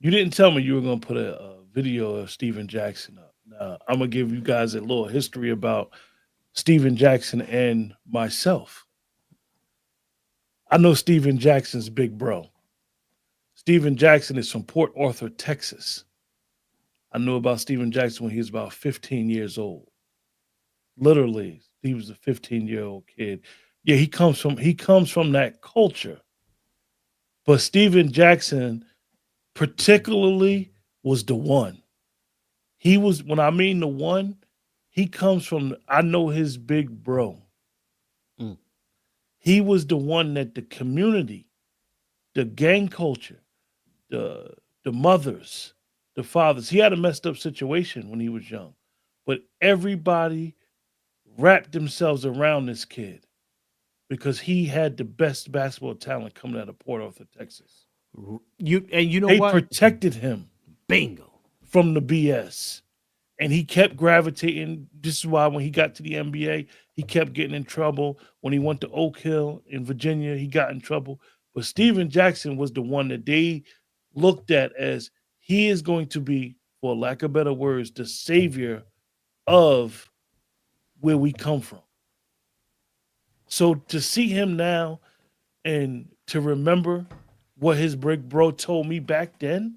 Speaker 6: You didn't tell me you were going to put a video of Steven Jackson up. Now, I'm going to give you guys a little history about Steven Jackson and myself. I know Steven Jackson's big bro. Steven Jackson is from Port Arthur, Texas. I knew about Steven Jackson when he was about 15 years old. Literally, he was a 15-year-old kid. Yeah, he comes from that culture. But Steven Jackson particularly was the one. He was, when I mean the one, he comes from, I know his big bro. He was the one that the community, the gang culture, the mothers, the fathers, he had a messed up situation when he was young. But everybody wrapped themselves around this kid because he had the best basketball talent coming out of Port Arthur, Texas.
Speaker 3: You know
Speaker 6: they
Speaker 3: what?
Speaker 6: protected him.
Speaker 3: Bingo.
Speaker 6: From the BS. And he kept gravitating. This is why when he got to the NBA, he kept getting in trouble. When he went to Oak Hill in Virginia, he got in trouble. But Steven Jackson was the one that they looked at as he is going to be, for lack of better words, the savior of where we come from. So to see him now and to remember what his big bro told me back then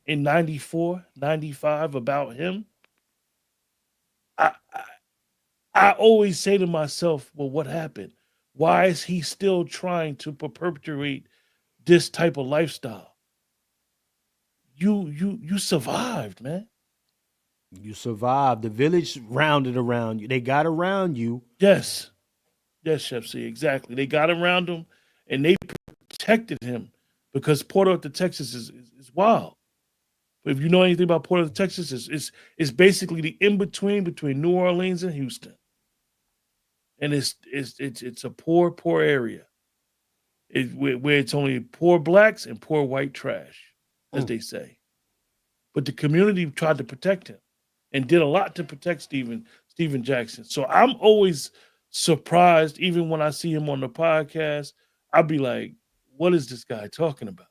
Speaker 6: in 94, 95 about him, I always say to myself, well, what happened? Why is he still trying to perpetuate this type of lifestyle? You survived, man.
Speaker 3: You survived. The village rounded around you. They got around you.
Speaker 6: Yes. Yes, Chef C, exactly. They got around him and they protected him because Port Arthur, Texas is wild. But if you know anything about Port Arthur, Texas, it's basically the in-between between New Orleans and Houston. And it's a poor area. Where it's only poor blacks and poor white trash, as they say. But the community tried to protect him and did a lot to protect Steven Jackson. So I'm always surprised, even when I see him on the podcast, I'll be like, what is this guy talking about?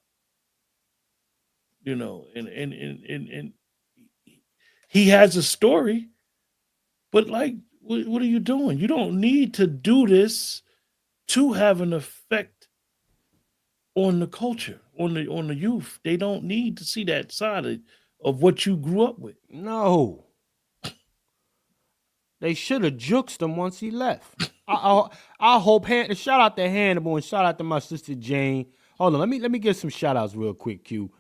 Speaker 6: You know, and he has a story, but like, what are you doing? You don't need to do this to have an effect on the culture, on the youth. They don't need to see that side of what you grew up with.
Speaker 3: No. They should have juked him once he left. I hope shout out to Hannibal and shout out to my sister Jane. Hold on, let me get some shout outs real quick, Q.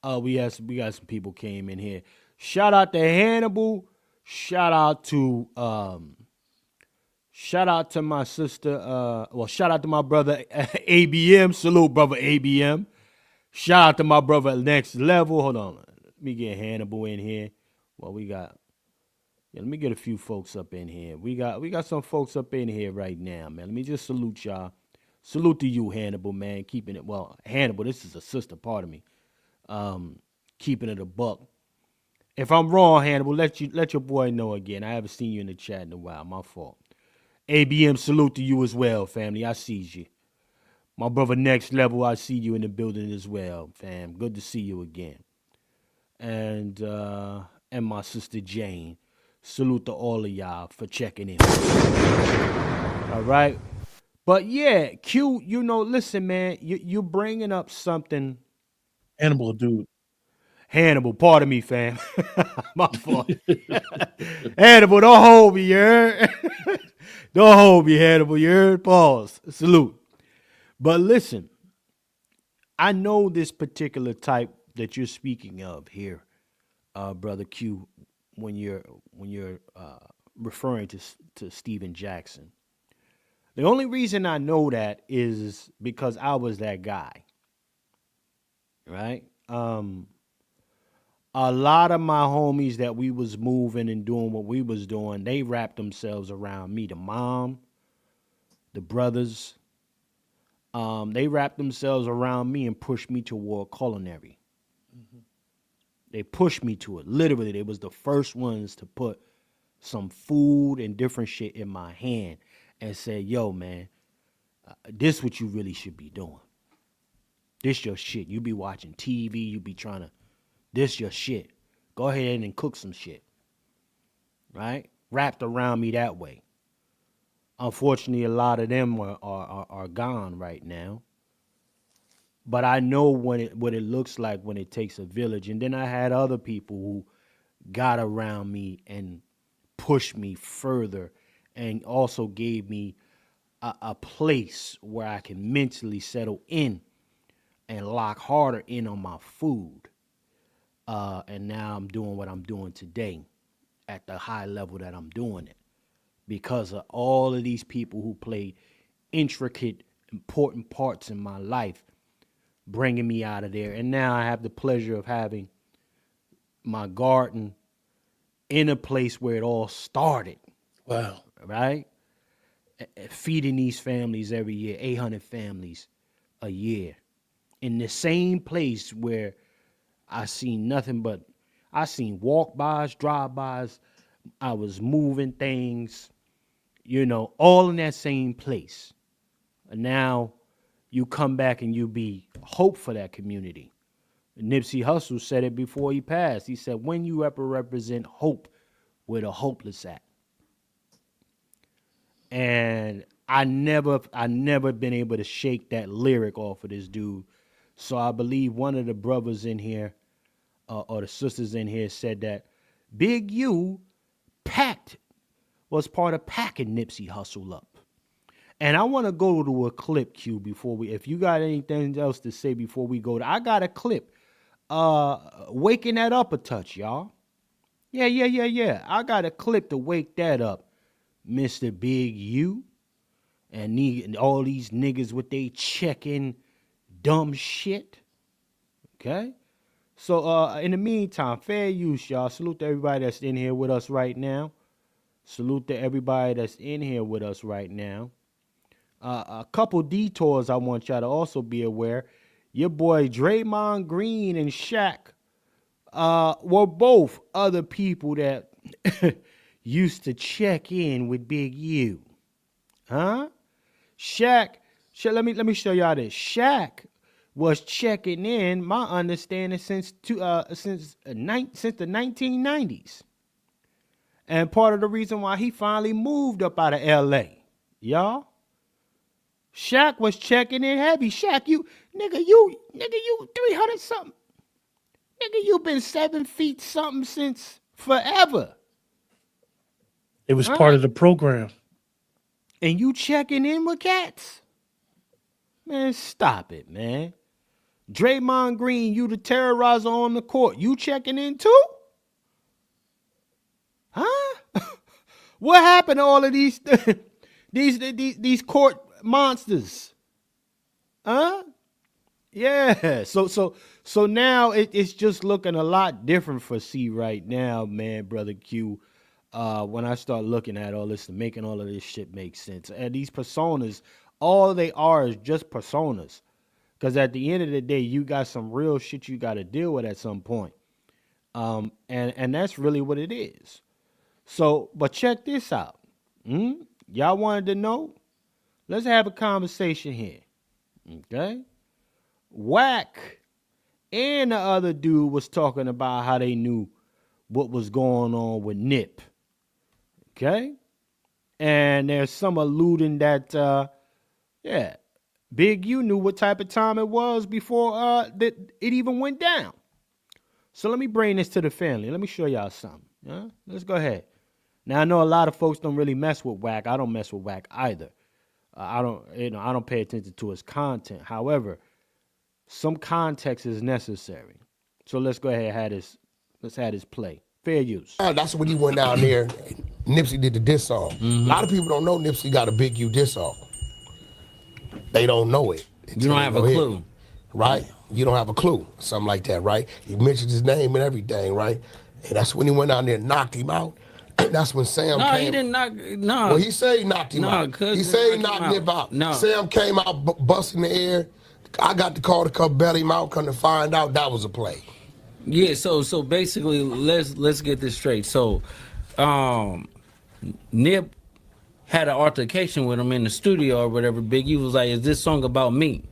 Speaker 3: We got some people came in here. Shout out to Hannibal. Shout out to my sister. Shout out to my brother ABM. Salute, brother ABM. Shout out to my brother Next Level. Hold on, let me get Hannibal in here. Well, we got. Yeah, let me get a few folks up in here. We got some folks up in here right now, man. Let me just salute y'all. Salute to you, Hannibal, man. Keeping it Hannibal. This is a sister part of me. Keeping it a buck. If I'm wrong, Hannibal, let your boy know again. I haven't seen you in the chat in a while. My fault. ABM, salute to you as well, family. I see you. My brother Next Level, I see you in the building as well, fam. Good to see you again. And my sister Jane. Salute to all of y'all for checking in. All right. But yeah, Q, listen, man, you're bringing up something.
Speaker 6: Hannibal, dude.
Speaker 3: Hannibal, pardon me, fam. My fault. Hannibal, don't hold me, you heard? Don't hold me, Hannibal, you heard? Pause. Salute. But listen, I know this particular type that you're speaking of here, Brother Q, when you're referring to Steven Jackson. The only reason I know that is because I was that guy. Right? A lot of my homies that we was moving and doing what we was doing, they wrapped themselves around me. The mom, the brothers, they wrapped themselves around me and pushed me toward culinary. They pushed me to it. Literally, they was the first ones to put some food and different shit in my hand and say, yo, man, this what you really should be doing. This your shit. You be watching TV. You be trying to, this your shit. Go ahead and cook some shit. Right? Wrapped around me that way. Unfortunately, a lot of them are gone right now. But I know what it looks like when it takes a village. And then I had other people who got around me and pushed me further and also gave me a place where I can mentally settle in and lock harder in on my food. And now I'm doing what I'm doing today at the high level that I'm doing it because of all of these people who played intricate, important parts in my life, bringing me out of there. And now I have the pleasure of having my garden in a place where it all started.
Speaker 6: Wow.
Speaker 3: Right? Feeding these families every year, 800 families a year. In the same place where I seen nothing but, I seen walk-bys, drive-bys, I was moving things, all in that same place. And now you come back and you be hope for that community. Nipsey Hussle said it before he passed. He said, when you ever represent hope, where the hopeless at. And I never been able to shake that lyric off of this dude. So I believe one of the brothers in here, or the sisters in here, said that Big U was part of packing Nipsey Hussle up. And I want to go to a clip, Q, before if you got anything else to say before we go, I got a clip, waking that up a touch, y'all. Yeah. I got a clip to wake that up, Mr. Big U, and all these niggas with they checking dumb shit. Okay? So in the meantime, fair use, y'all. Salute to everybody that's in here with us right now. A couple detours I want y'all to also be aware. Your boy Draymond Green and Shaq were both other people that used to check in with Big U. Huh? Shaq, let me show y'all this. Shaq was checking in, my understanding, since the 1990s. And part of the reason why he finally moved up out of LA. Y'all? Shaq was checking in heavy. Shaq, you 300 something. Nigga, you been 7 feet something since forever.
Speaker 6: It was part of the program.
Speaker 3: And you checking in with cats? Man, stop it, man. Draymond Green, you the terrorizer on the court. You checking in too? Huh? What happened to all of these these court monsters? Huh? Yeah. So now it's just looking a lot different for C right now, man, brother Q. When I start looking at all this and making all of this shit make sense. And these personas, all they are is just personas. Because at the end of the day, you got some real shit you got to deal with at some point. And that's really what it is. So, but check this out. Y'all wanted to know? Let's have a conversation here. Okay? Wack and the other dude was talking about how they knew what was going on with Nip. Okay? And there's some alluding that, Big U knew what type of time it was before that it even went down. So let me bring this to the family. Let me show y'all something. Yeah? Let's go ahead. Now I know a lot of folks don't really mess with Wack. I don't mess with Wack either. I don't pay attention to his content. However, some context is necessary. So let's go ahead and have this. Let's have this play. Fair use.
Speaker 13: That's when he went down there. Nipsey did the diss song. A lot of people don't know Nipsey got a Big U diss song. They don't know it.
Speaker 14: You don't have a clue.
Speaker 13: Right? you don't have a clue, something like that, right? He mentioned his name and everything, right? And that's when he went out there and knocked him out. That's when Sam came.
Speaker 14: No, he didn't knock. No.
Speaker 13: Well, he said he knocked him out. He said he knocked Nip out.
Speaker 14: No.
Speaker 13: Sam came out busting the air. I got the call to come bail him out. Come to find out that was a play.
Speaker 14: Yeah. So basically, let's get this straight. So, Nip had an altercation with him in the studio or whatever. Big U was like, "Is this song about me?"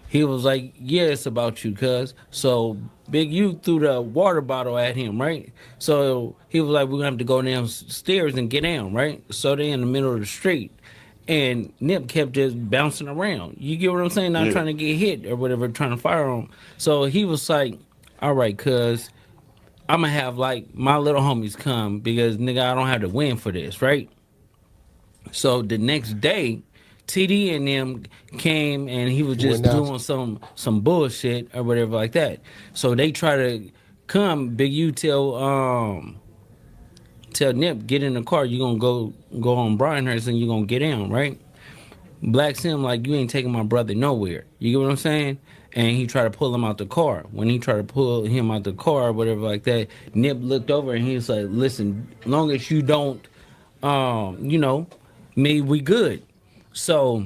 Speaker 14: He was like, "Yeah, it's about you, cuz." So Big U threw the water bottle at him, right? So he was like, "We're gonna have to go downstairs and get down," right? So they in the middle of the street, and Nip kept just bouncing around. You get what I'm saying? Not trying to get hit or whatever, trying to fire on him. So he was like, "All right, cuz I'm gonna have like my little homies come because nigga, I don't have to win for this, right?" So the next day, TD and them came and he was just doing some bullshit or whatever like that. So they try to come. Big U tell Nip, get in the car. You gonna go on Bryanhurst and you gonna get down, right? Black Sim like, you ain't taking my brother nowhere. You get what I'm saying? And he tried to pull him out the car. When he tried to pull him out the car or whatever like that, Nip looked over and he was like, "Listen, long as you don't, me, we good." So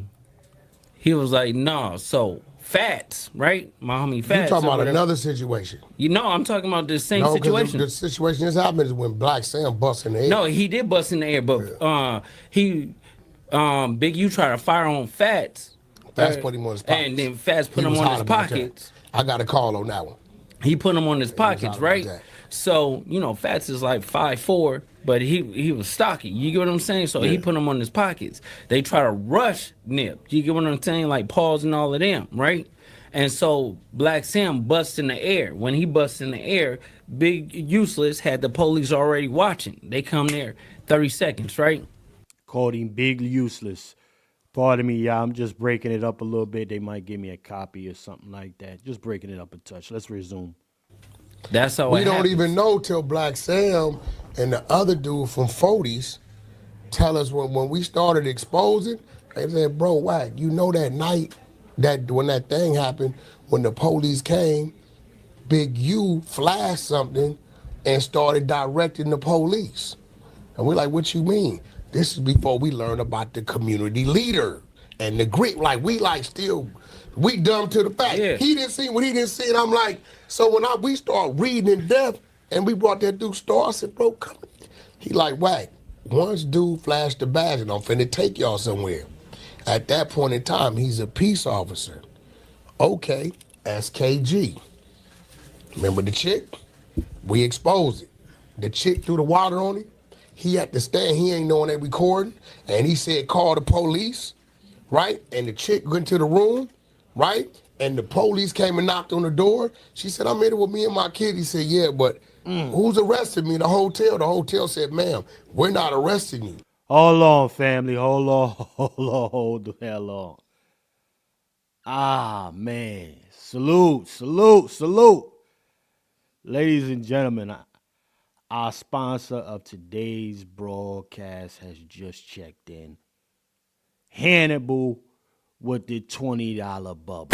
Speaker 14: he was like, "Nah." So Fats, right? My homie Fats.
Speaker 13: You talking about another situation?
Speaker 14: I'm talking about the same situation.
Speaker 13: The situation that's happened is when Black Sam bust in the air.
Speaker 14: No, he did bust in the air, but Big U tried to fire on Fats.
Speaker 13: Fats put him on his pockets.
Speaker 14: And then Fats put him on his pockets.
Speaker 13: I got a call on that one.
Speaker 14: He put him on his pockets, right? So, Fats is like 5'4", but he was stocky. You get what I'm saying? So he put him on his pockets. They try to rush Nip. You get what I'm saying? Like Pauls and all of them, right? And so Black Sam busts in the air. When he busts in the air, Big Useless had the police already watching. They come there 30 seconds, right?
Speaker 3: Called him Big Useless. Pardon me, y'all. I'm just breaking it up a little bit. They might give me a copy or something like that. Just breaking it up a touch. Let's resume.
Speaker 14: That's how
Speaker 13: we don't even know till Black Sam and the other dude from 40s tell us when we started exposing. They said, "Bro, Wack, you know that night that when that thing happened, when the police came, Big U flashed something and started directing the police." And we're like, "What you mean?" This is before we learned about the community leader and the grit. Like we dumb to the fact. Yeah. He didn't see what he didn't see, and I'm like, so when we start reading in depth, and we brought that dude Star, I said, "Bro, come." He like, "Wack, once dude flashed the badge, and I'm finna take y'all somewhere." At that point in time, he's a peace officer. Okay, SKG. Remember the chick? We exposed it. The chick threw the water on him. He had to stand, he ain't knowing they recording, and he said, "Call the police," right? And the chick went to the room, right? And the police came and knocked on the door. She said, "I'm in it with me and my kid." He said, "Yeah, but who's arresting me?" The hotel. The hotel said, "Ma'am, we're not arresting you."
Speaker 3: Hold on, family. Hold the hell on. Ah, man. Salute. Ladies and gentlemen, our sponsor of today's broadcast has just checked in. Hannibal with the $20 bubble.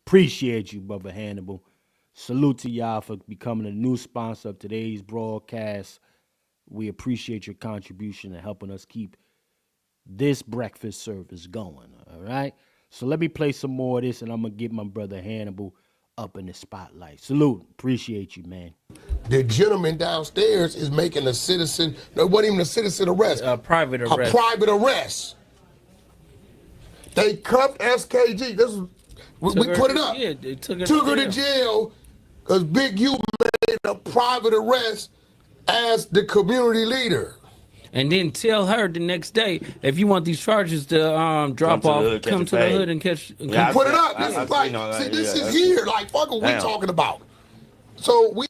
Speaker 3: Appreciate you, Bubba Hannibal. Salute to y'all for becoming a new sponsor of today's broadcast. We appreciate your contribution and helping us keep this breakfast service going, all right? So let me play some more of this, and I'm going to get my brother Hannibal up in the spotlight. Salute. Appreciate you, man.
Speaker 13: The gentleman downstairs is making a citizen, no, it wasn't even a citizen arrest.
Speaker 14: A private arrest.
Speaker 13: A private arrest. They cuffed SKG. This was, we put it up.
Speaker 14: Yeah, they took
Speaker 13: her to jail because Big U made a private arrest as the community leader.
Speaker 14: And then tell her the next day, if you want these charges to drop off, come to the hood and catch.
Speaker 13: Yeah, put it up. This is like, see, this is here. Like, fuck what we talking about. So we.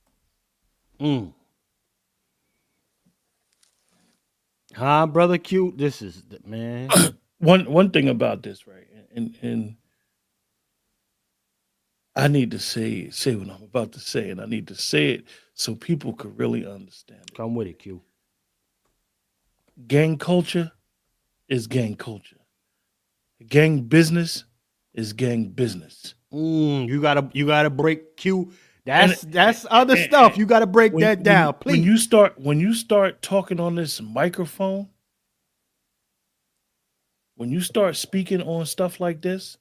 Speaker 3: Huh, brother Cute? This is, man.
Speaker 6: One thing about this, right? And I need to say what I'm about to say, and I need to say it so people could really understand it.
Speaker 3: Come with it, Q.
Speaker 6: Gang culture is gang culture. Gang business is gang business.
Speaker 3: You gotta break Q. That's other stuff. You gotta break that down, please.
Speaker 6: When you start talking on this microphone, when you start speaking on stuff like this,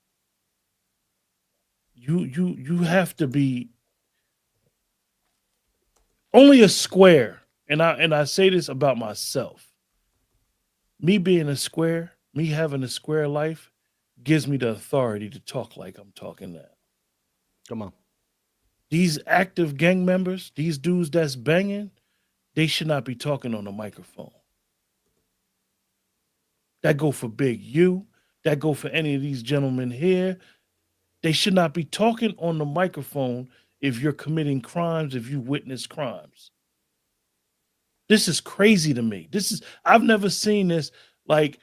Speaker 6: you have to be only a square. And I say this about myself. Me being a square, me having a square life, gives me the authority to talk like I'm talking now.
Speaker 3: Come on.
Speaker 6: These active gang members, these dudes that's banging, they should not be talking on the microphone. That go for Big U. That go for any of these gentlemen here. They should not be talking on the microphone if you're committing crimes, if you witness crimes. This is crazy to me. I've never seen this. Like,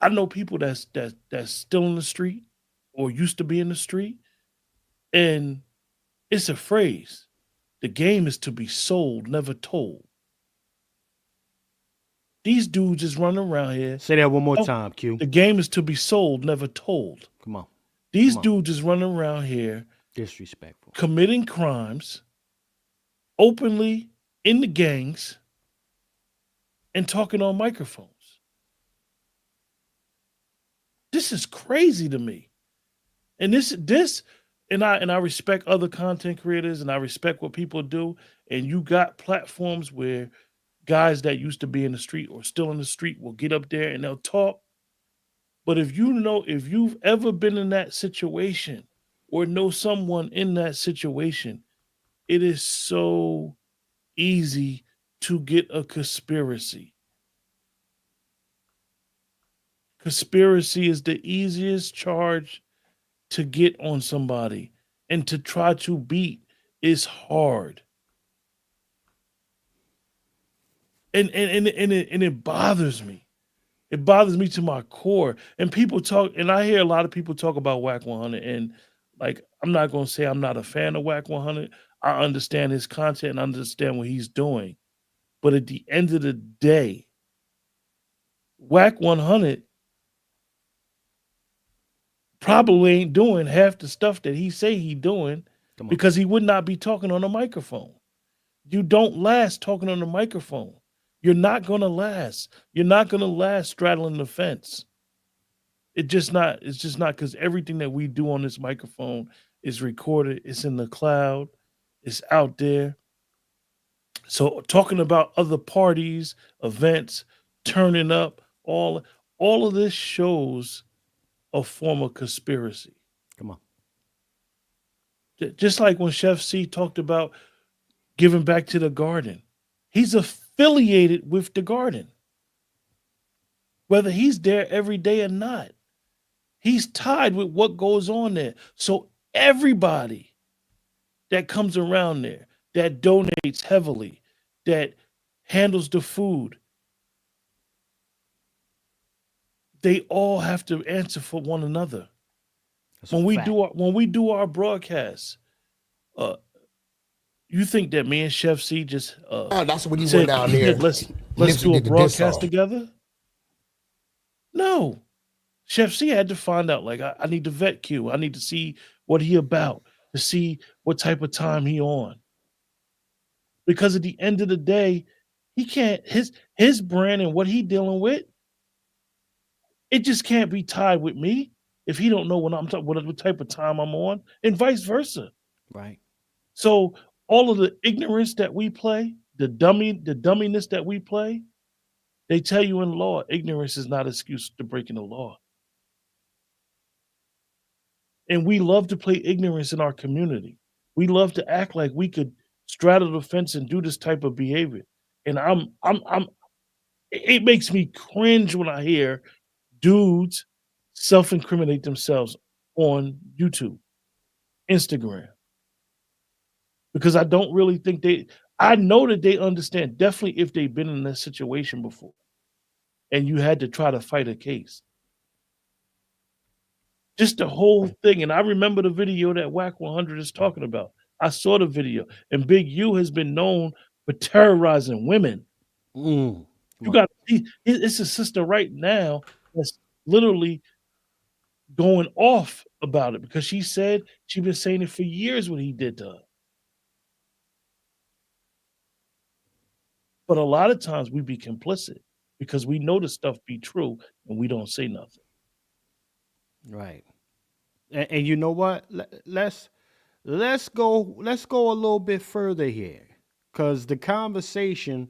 Speaker 6: I know people that's still in the street or used to be in the street, and it's a phrase. The game is to be sold, never told. These dudes just running around here.
Speaker 3: Say that one more time, Q.
Speaker 6: The game is to be sold, never told.
Speaker 3: Come on.
Speaker 6: These dudes just running around here.
Speaker 3: Disrespectful.
Speaker 6: Committing crimes openly in the gangs and talking on microphones. This is crazy to me. And I respect other content creators and I respect what people do. And you got platforms where guys that used to be in the street or still in the street will get up there and they'll talk. But if you've ever been in that situation or know someone in that situation, it is so easy to get a conspiracy. Conspiracy is the easiest charge to get on somebody, and to try to beat is hard. And it bothers me. It bothers me to my core. And people talk, and I hear a lot of people talk about Whack 100, and like, I'm not going to say I'm not a fan of Whack 100. I understand his content and understand what he's doing. But at the end of the day, Whack 100 probably ain't doing half the stuff that he say he doing because he would not be talking on a microphone. You don't last talking on the microphone. You're not going to last. You're not going to last straddling the fence. It's just not because everything that we do on this microphone is recorded. It's in the cloud. It's out there. So talking about other parties, events, turning up, all of this shows a form of conspiracy.
Speaker 3: Come on.
Speaker 6: Just like when Chef C talked about giving back to the garden. He's affiliated with the garden. Whether he's there every day or not. He's tied with what goes on there. So everybody that comes around there, that donates heavily, that handles the food, they all have to answer for one another. When we do our broadcasts, you think that me and Chef C just
Speaker 13: that's when you went down there.
Speaker 6: Let's do a broadcast together? No. Chef C had to find out, like, I need to vet Q. I need to see what he about, to see what type of time he on. Because at the end of the day, he can't, his brand and what he dealing with, it just can't be tied with me if he don't know what I'm talking, what type of time I'm on, and vice versa.
Speaker 3: Right.
Speaker 6: So all of the ignorance that we play, the dumminess that we play, they tell you in law, ignorance is not an excuse to breaking the law. And we love to play ignorance in our community. We love to act like we could straddle the fence and do this type of behavior. And it makes me cringe when I hear dudes self-incriminate themselves on YouTube, Instagram. Because I don't really think I know that they understand, definitely if they've been in that situation before and you had to try to fight a case. Just the whole thing. And I remember the video that Whack 100 is talking about. I saw the video. And Big U has been known for terrorizing women. You got it's a sister right now that's literally going off about it because she said she's been saying it for years what he did to her. But a lot of times we be complicit because we know the stuff be true and we don't say nothing.
Speaker 3: Right. And you know what? Let's go a little bit further here. Cause the conversation,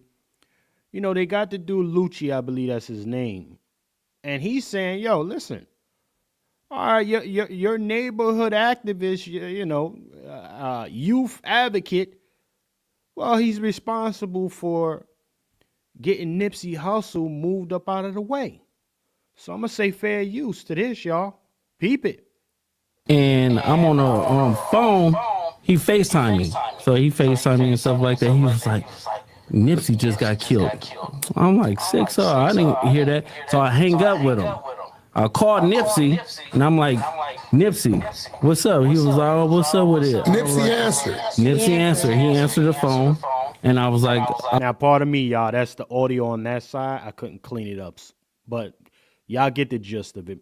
Speaker 3: you know, they got to do Lucci, I believe that's his name. And he's saying, yo, listen, all right, your neighborhood activist, youth advocate, well, he's responsible for getting Nipsey Hussle moved up out of the way. So I'm going to say fair use to this, y'all. Peep it.
Speaker 14: And I'm on a phone. He FaceTimed me. So he FaceTimed me and stuff like that. He was like, Nipsey just got killed. I'm like, 6 I didn't hear that. So I hang up with him. I called Nipsey and I'm like, Nipsey, what's up? He was like, oh, what's up with it?
Speaker 13: Nipsey answered.
Speaker 14: Nipsey answered. He answered the phone. And I was like,
Speaker 3: now, pardon me, y'all. That's the audio on that side. I couldn't clean it up. But y'all get the gist of it.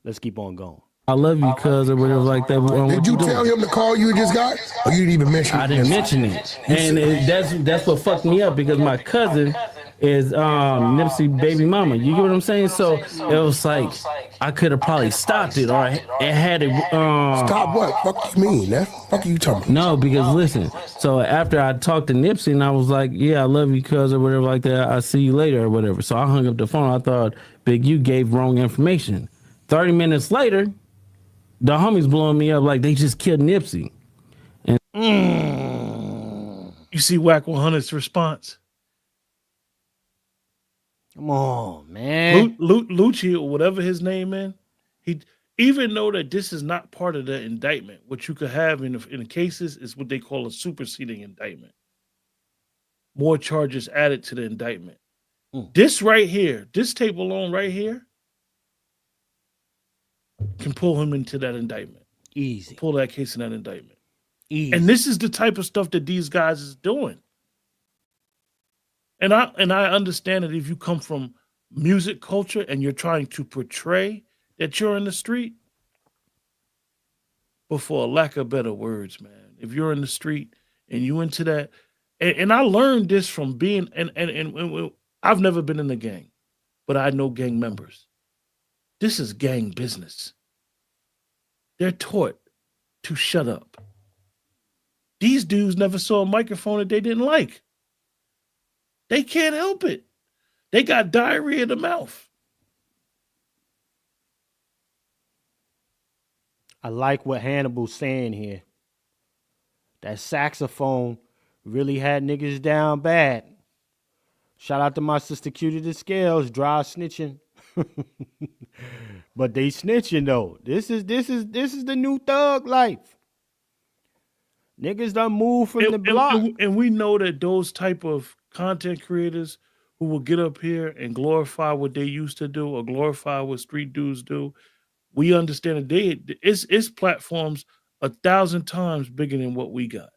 Speaker 3: Let's keep on going.
Speaker 14: I love you, cuz, or whatever like that.
Speaker 13: Did you tell him the call you just got? Or you didn't even mention it?
Speaker 14: I didn't mention it. And that's what fucked me up because my cousin is Nipsey baby mama. You get what I'm saying? So it was like I could have probably stopped it or it had it.
Speaker 13: Stop what? Fuck you mean? That fuck you talking about?
Speaker 14: No, because listen. So after I talked to Nipsey and I was like, yeah, I love you, cuz, or whatever like that. I'll see you later or whatever. So I hung up the phone. I thought Big U gave wrong information. 30 minutes later, the homies blowing me up like they just killed Nipsey. And
Speaker 6: you see Whack 100's response.
Speaker 3: Come on, man.
Speaker 6: Lucci, or whatever his name is, he even though that this is not part of the indictment, what you could have in the cases is what they call a superseding indictment. More charges added to the indictment. This right here, this tape alone right here, can pull him into that indictment.
Speaker 3: Easy.
Speaker 6: Pull that case in that indictment.
Speaker 3: Easy.
Speaker 6: And this is the type of stuff that these guys is doing. And I understand that if you come from music culture and you're trying to portray that you're in the street, but for a lack of better words, man, if you're in the street and you into that, and I learned this from being, and I've never been in a gang, but I know gang members. This is gang business. They're taught to shut up. These dudes never saw a microphone that they didn't like. They can't help it. They got diarrhea in the mouth.
Speaker 3: I like what Hannibal's saying here. That saxophone really had niggas down bad. Shout out to my sister Cutie the Scales, dry snitching. But they snitching though. This is the new thug life. Niggas done move from the block.
Speaker 6: And we know that those type of content creators who will get up here and glorify what they used to do or glorify what street dudes do, we understand that it's platforms 1,000 times bigger than what we got.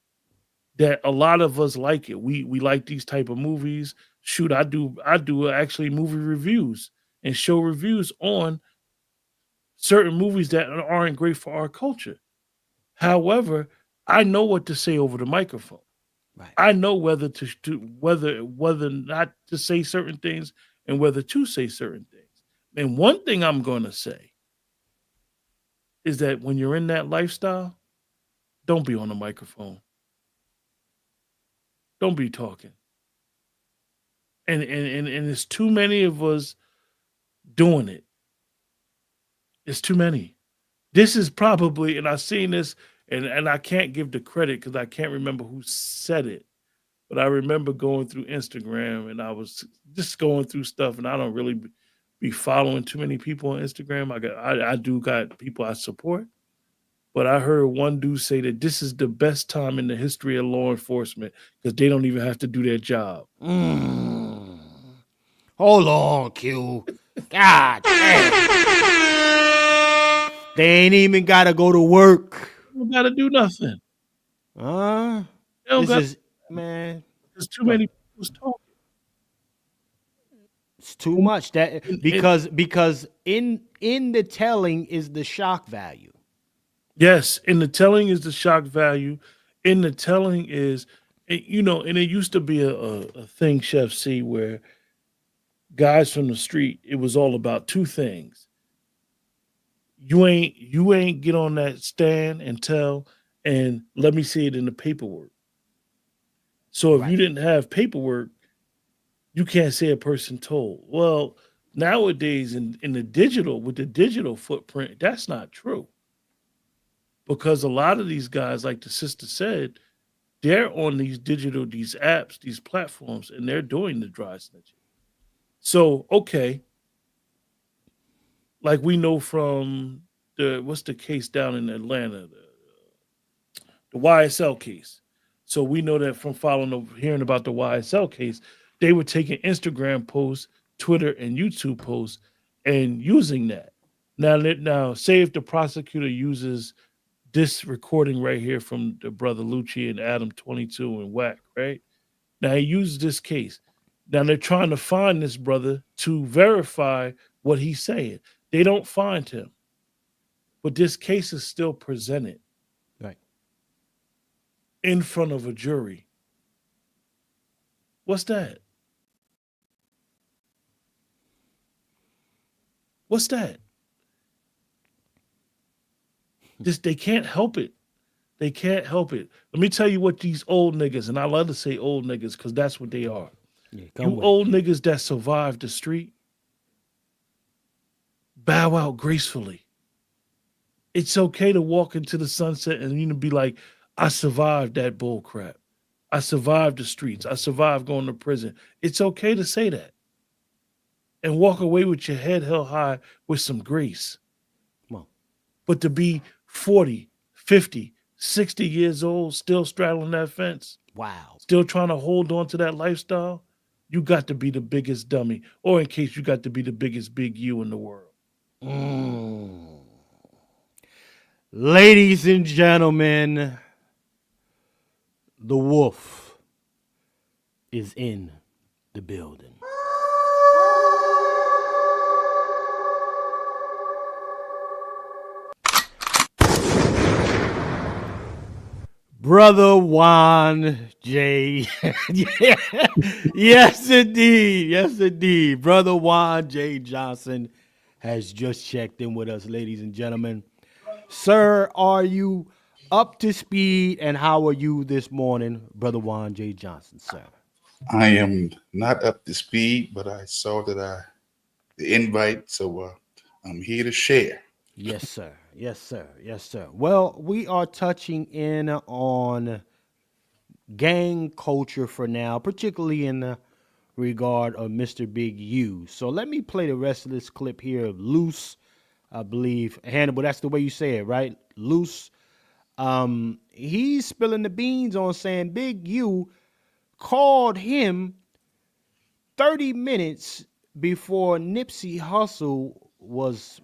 Speaker 6: That a lot of us like it. We like these type of movies. Shoot, I do actually movie reviews and show reviews on certain movies that aren't great for our culture. However, I know what to say over the microphone.
Speaker 3: Right.
Speaker 6: I know whether whether not to say certain things and whether to say certain things. And one thing I'm going to say is that when you're in that lifestyle, don't be on the microphone. Don't be talking. And it's too many of us doing it. It's too many. This is probably, and I've seen this, and I can't give the credit because I can't remember who said it, but I remember going through Instagram and I was just going through stuff, and I don't really be following too many people on Instagram. I do got people I support, but I heard one dude say that this is the best time in the history of law enforcement because they don't even have to do their job.
Speaker 3: Hold on, Q. God damn. They ain't even gotta go to work.
Speaker 6: They don't gotta do nothing.
Speaker 3: This is man.
Speaker 6: There's too many people talking.
Speaker 3: It's too much. That because in the telling is the shock value.
Speaker 6: Yes, in the telling is the shock value. In the telling is, and it used to be a thing, Chef C, where guys from the street, it was all about two things. You ain't get on that stand and tell, and let me see it in the paperwork. So if you didn't have paperwork, you can't say a person told. Well, nowadays in the digital, with the digital footprint, that's not true. Because a lot of these guys, like the sister said, they're on these apps, these platforms, and they're doing the dry snitching. So, okay. Like we know from what's the case down in Atlanta? The YSL case. So we know that from hearing about the YSL case, they were taking Instagram posts, Twitter, and YouTube posts and using that. Now, say if the prosecutor uses this recording right here from the brother Lucci and Adam 22 and Whack, right? Now he used this case. Now they're trying to find this brother to verify what he's saying. They don't find him. But this case is still presented.
Speaker 3: Right.
Speaker 6: In front of a jury. What's that? What's that? They can't help it. They can't help it. Let me tell you what these old niggas, and I love to say old niggas because that's what they are.
Speaker 3: Yeah,
Speaker 6: you old niggas that survived the street, bow out gracefully. It's okay to walk into the sunset and be like, I survived that bull crap. I survived the streets. I survived going to prison. It's okay to say that. And walk away with your head held high with some grace.
Speaker 3: Come on.
Speaker 6: But to be 40, 50, 60 years old, still straddling that fence.
Speaker 3: Wow.
Speaker 6: Still trying to hold on to that lifestyle. You got to be the biggest dummy. Or in case you got to be the biggest big you in the world.
Speaker 3: Ladies and gentlemen, the wolf is in the building. Brother Juan J. Yes, indeed. Yes, indeed. Brother Juan J. Johnson has just checked in with us, ladies and gentlemen. Sir, are you up to speed, and how are you this morning, Brother Juan J. Johnson, sir?
Speaker 15: I am not up to speed, but I saw the invite, so I'm here to share.
Speaker 3: Yes, sir. Yes, sir. Yes, sir. Well, we are touching in on gang culture for now, particularly in the regard of Mr. Big U. So let me play the rest of this clip here of Loose, I believe. Hannibal, that's the way you say it, right? Loose. He's spilling the beans on saying Big U called him 30 minutes before Nipsey Hussle was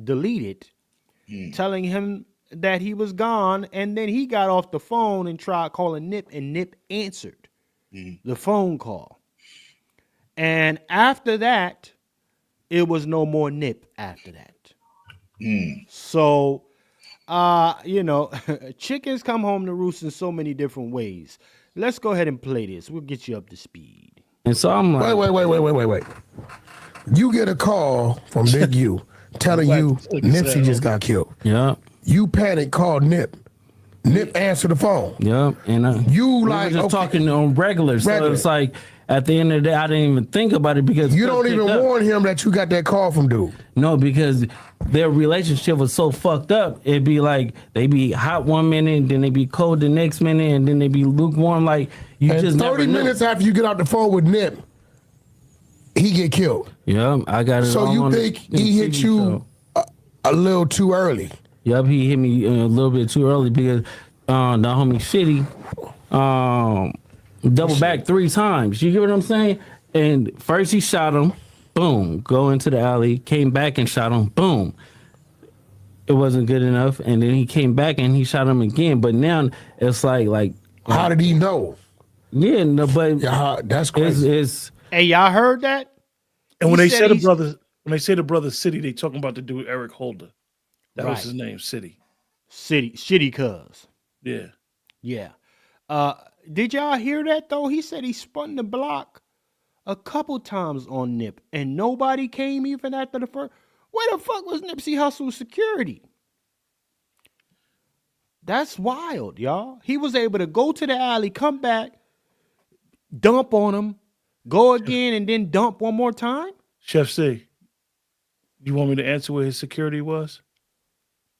Speaker 3: deleted, telling him that he was gone, and then he got off the phone and tried calling Nip, and Nip answered the phone call. And after that, it was no more Nip after that. So, chickens come home to roost in so many different ways. Let's go ahead and play this. We'll get you up to speed.
Speaker 14: And so I'm like,
Speaker 13: wait. You get a call from Big U telling you Nipsey just got killed.
Speaker 14: Yeah.
Speaker 13: You panic, call Nip. Nip answer the phone.
Speaker 14: Yeah. And
Speaker 13: you
Speaker 14: we
Speaker 13: like
Speaker 14: were just talking on regular. So it's like at the end of the day, I didn't even think about it because
Speaker 13: you don't even warn him that you got that call from dude.
Speaker 14: No, because their relationship was so fucked up. It'd be like they be hot one minute, then they be cold the next minute, and then they be lukewarm. Like you
Speaker 13: and
Speaker 14: just
Speaker 13: 30 minutes after you get off the phone with Nip, he get killed.
Speaker 14: Yeah, I got it.
Speaker 13: So you think he hit you a little too early?
Speaker 14: Yep, he hit me a little bit too early because the homie Shitty double back 3 times. You get what I'm saying? And first he shot him, boom, go into the alley, came back and shot him, boom. it wasn't good enough, and then he came back and he shot him again. But now it's like
Speaker 13: how did he know?
Speaker 14: Yeah, no, but
Speaker 13: that's crazy.
Speaker 14: It's
Speaker 3: Hey, y'all heard that?
Speaker 6: And
Speaker 3: He
Speaker 6: when they
Speaker 3: said
Speaker 6: say the
Speaker 3: he's-
Speaker 6: brother, when they say the brother City, they talking about the dude Eric Holder. That was
Speaker 3: Right.
Speaker 6: his name, City.
Speaker 3: Shitty cuz.
Speaker 6: Yeah.
Speaker 3: Yeah. Did y'all hear that though? He said he spun the block a couple times on Nip, and nobody came even after the first. Where the fuck was Nipsey Hussle's security? That's wild, y'all. He was able to go to the alley, come back, dump on him, go again, and then dump one more time.
Speaker 6: Chef C, you want me to answer where his security was?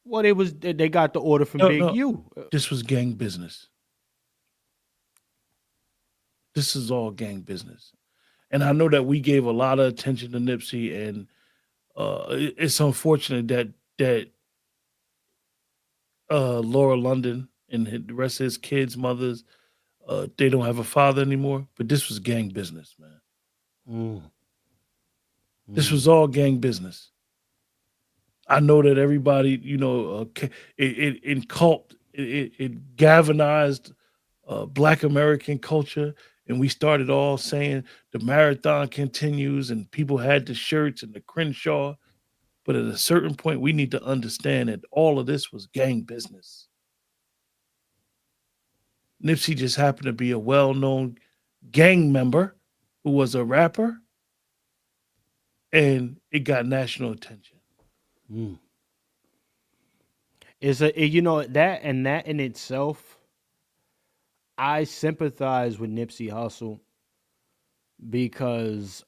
Speaker 3: Well, it was they got the order from Big U.
Speaker 6: This was gang business. This is all gang business. And I know that we gave a lot of attention to Nipsey, and it's unfortunate that Laura London and the rest of his kids' mothers, they don't have a father anymore. But this was gang business, man. This was all gang business. I know that everybody, it galvanized Black American culture, and we started all saying the marathon continues, and people had the shirts and the Crenshaw. But at a certain point, we need to understand that all of this was gang business. Nipsey just happened to be a well-known gang member who was a rapper, and it got national attention.
Speaker 3: It's that in itself, I sympathize with Nipsey Hussle because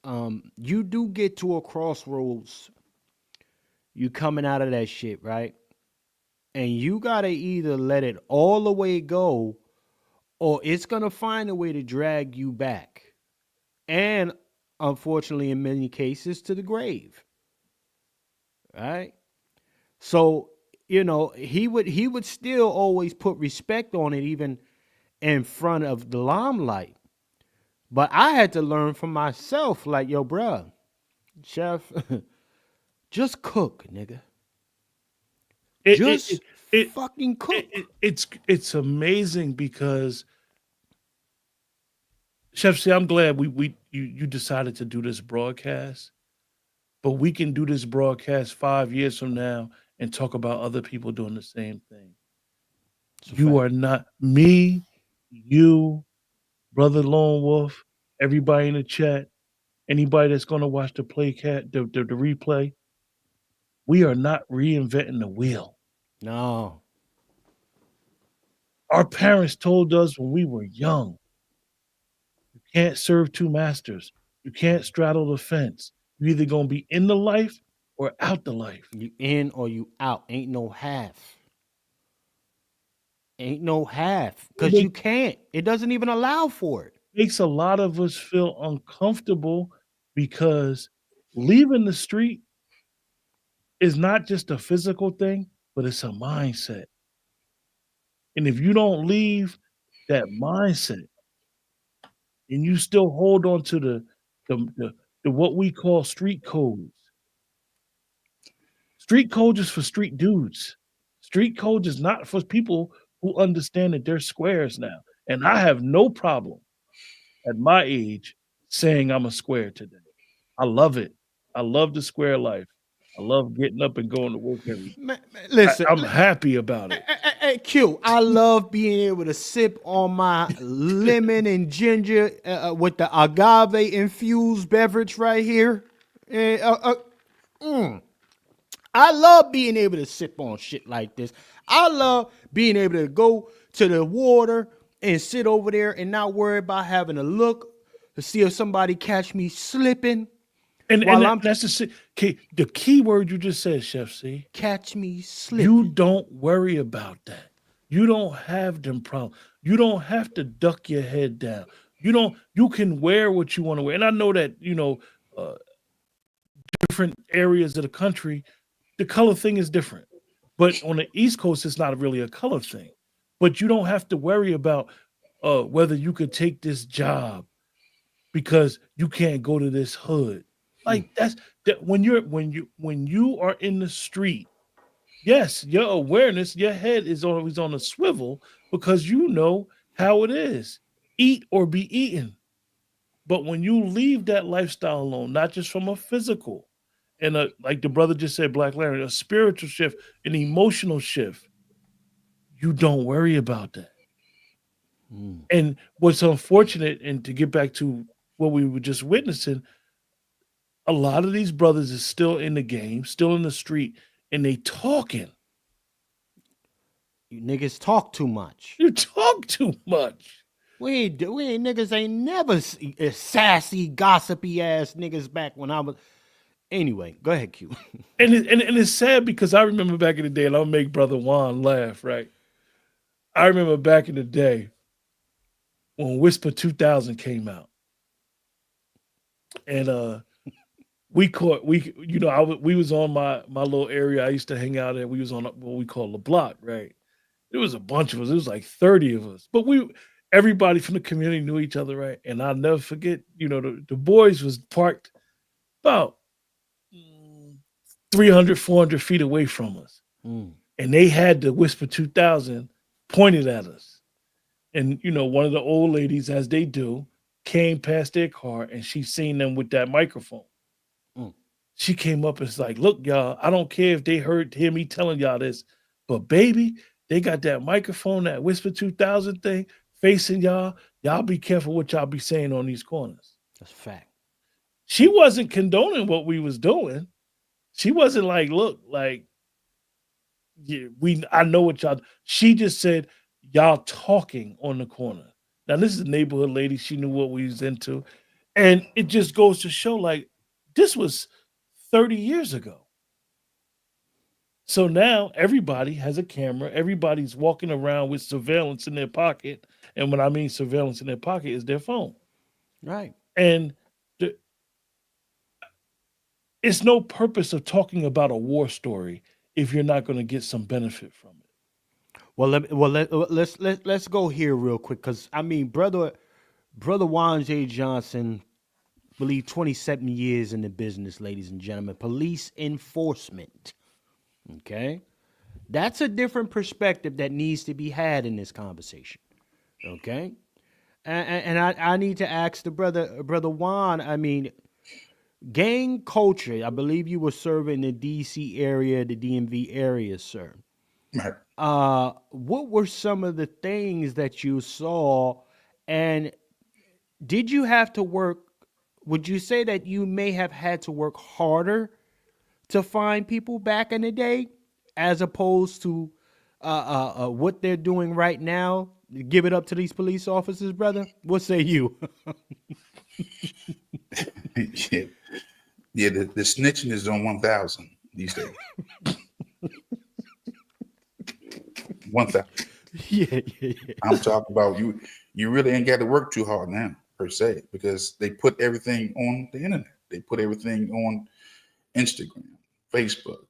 Speaker 3: you do get to a crossroads. You coming out of that shit, right? And you gotta either let it all the way go, or it's gonna find a way to drag you back. And unfortunately, in many cases, to the grave. Right? So, he would still always put respect on it, even in front of the limelight. But I had to learn for myself, like, yo, bruh, Chef, just cook, nigga. Just fucking cook.
Speaker 6: It's amazing because Chef C, I'm glad you decided to do this broadcast, but we can do this broadcast 5 years from now and talk about other people doing the same thing. You are not me, you, Brother Lone Wolf, everybody in the chat, anybody that's going to watch the replay. We are not reinventing the wheel.
Speaker 3: No.
Speaker 6: Our parents told us when we were young, you can't serve two masters. You can't straddle the fence. You're either going to be in the life or out the life.
Speaker 3: You in or you out. Ain't no half. Ain't no half. Because you can't. It doesn't even allow for it.
Speaker 6: Makes a lot of us feel uncomfortable because leaving the street is not just a physical thing, but it's a mindset. And if you don't leave that mindset and you still hold on to the what we call street codes. Street code is for street dudes. Street code is not for people who understand that they're squares now. And I have no problem at my age saying I'm a square today. I love it. I love the square life. I love getting up and going to work every day.
Speaker 3: Listen,
Speaker 6: I'm happy about it.
Speaker 3: Hey, Q, I love being able to sip on my lemon and ginger with the agave infused beverage right here. I love being able to sip on shit like this. I love being able to go to the water and sit over there and not worry about having to look to see if somebody catch me slipping.
Speaker 6: That's the key word you just said, Chef C.
Speaker 3: Catch me slipping.
Speaker 6: You don't worry about that. You don't have them problems. You don't have to duck your head down. You can wear what you want to wear. And I know that, different areas of the country, the color thing is different. But on the East Coast, it's not really a color thing. But you don't have to worry about whether you could take this job because you can't go to this hood. Like that when you are in the street, yes, your awareness, your head is always on a swivel because you know how it is. Eat or be eaten. But when you leave that lifestyle alone, not just from a physical and like the brother just said, Black Larry, a spiritual shift, an emotional shift, you don't worry about that. And what's unfortunate, and to get back to what we were just witnessing, a lot of these brothers is still in the game, still in the street, and they talking.
Speaker 3: You niggas talk too much.
Speaker 6: You talk too much.
Speaker 3: We ain't niggas ain't never sassy, gossipy ass niggas back when I was. Anyway, go ahead, Q.
Speaker 6: And it's sad because I remember back in the day, and I'll make Brother Juan laugh, right? I remember back in the day when Whisper 2000 came out. And we was on my little area I used to hang out at. We was on what we call the block, right? There was a bunch of us. It was like 30 of us. But everybody from the community knew each other, right? And I'll never forget, the boys was parked about 300, 400 feet away from us. And they had the Whisper 2000 pointed at us. And, one of the old ladies, as they do, came past their car and she seen them with that microphone. She came up and was like, look, y'all, I don't care if they hear me telling y'all this, but baby, they got that microphone, that Whisper 2000 thing facing y'all. Y'all be careful what y'all be saying on these corners.
Speaker 3: That's a fact.
Speaker 6: She wasn't condoning what we was doing. She wasn't like, look, like, yeah, I know what y'all. She just said, y'all talking on the corner. Now, this is a neighborhood lady. She knew what we was into. And it just goes to show, like, this was 30 years ago. So now everybody has a camera. Everybody's walking around with surveillance in their pocket. And when I mean surveillance in their pocket is their phone.
Speaker 3: Right.
Speaker 6: And it's no purpose of talking about a war story if you're not going to get some benefit from it.
Speaker 3: Well, let's go here real quick, because I mean, brother Juan J. Johnson, believe 27 years in the business, ladies and gentlemen, police enforcement. Okay, that's a different perspective that needs to be had in this conversation. Okay, and I need to ask the brother Juan. I mean, gang culture. I believe you were serving the D.C. area, the DMV area, sir.
Speaker 15: Right.
Speaker 3: What were some of the things that you saw, and did you have to work? Would you say that you may have had to work harder to find people back in the day, as opposed to what they're doing right now? Give it up to these police officers, brother. What say you?
Speaker 15: Yeah, the snitching is on 1,000 these days. 1,000.
Speaker 3: Yeah.
Speaker 15: I'm talking about you. You really ain't got to work too hard now, per se, because they put everything on the internet. They put everything on Instagram, Facebook,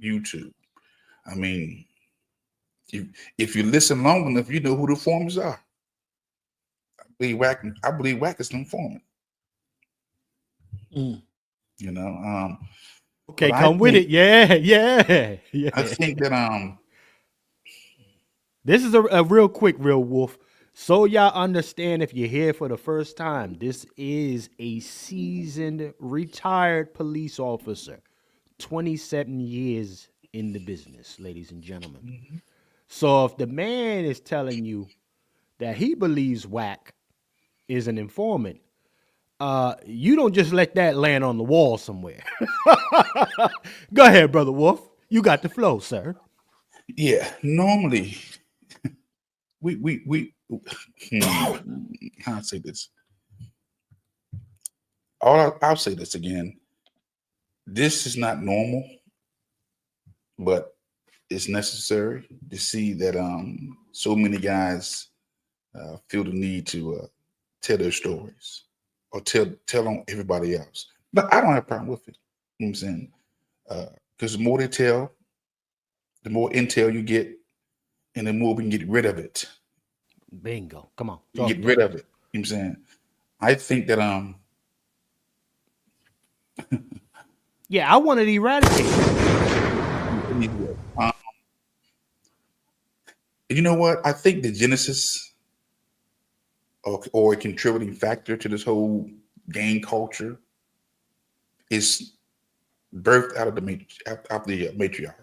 Speaker 15: YouTube. I mean, if you listen long enough, you know who the informants are. I believe Wack is an informant. You know.
Speaker 3: Okay, come with it. Yeah.
Speaker 15: I think that
Speaker 3: this is a real quick, real wolf. So y'all understand, if you're here for the first time, this is a seasoned, retired police officer, 27 years in the business, ladies and gentlemen. Mm-hmm. So if the man is telling you that he believes Wack is an informant, you don't just let that land on the wall somewhere. Go ahead, Brother Wolf. You got the flow, sir.
Speaker 15: Yeah, normally we how I say this. I'll say this again. This is not normal, but it's necessary to see that so many guys feel the need to tell their stories or tell on everybody else. But I don't have a problem with it. You know what I'm saying? Because the more they tell, the more intel you get, and the more we can get rid of it.
Speaker 3: Bingo. Come on.
Speaker 15: Get rid of it. You know what I'm saying? I think that
Speaker 3: yeah, I wanted to eradicate.
Speaker 15: you know what? I think the genesis or a contributing factor to this whole gang culture is birthed out of the matriarch.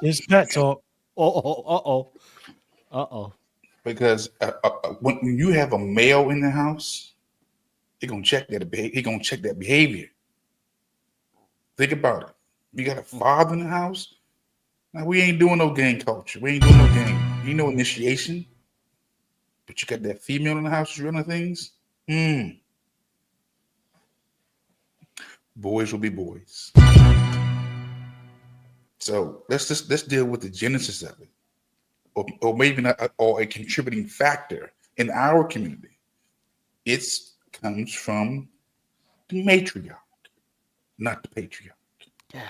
Speaker 6: It's Pat talk.
Speaker 15: Because when you have a male in the house, he gonna check that behavior. Think about it. You got a father in the house. Now we ain't doing no gang culture. We ain't doing no gang. Ain't no initiation. But you got that female in the house running things. Boys will be boys. So let's deal with the genesis of it, or maybe not, or a contributing factor in our community. It comes from the matriarch, not the patriarch.
Speaker 3: God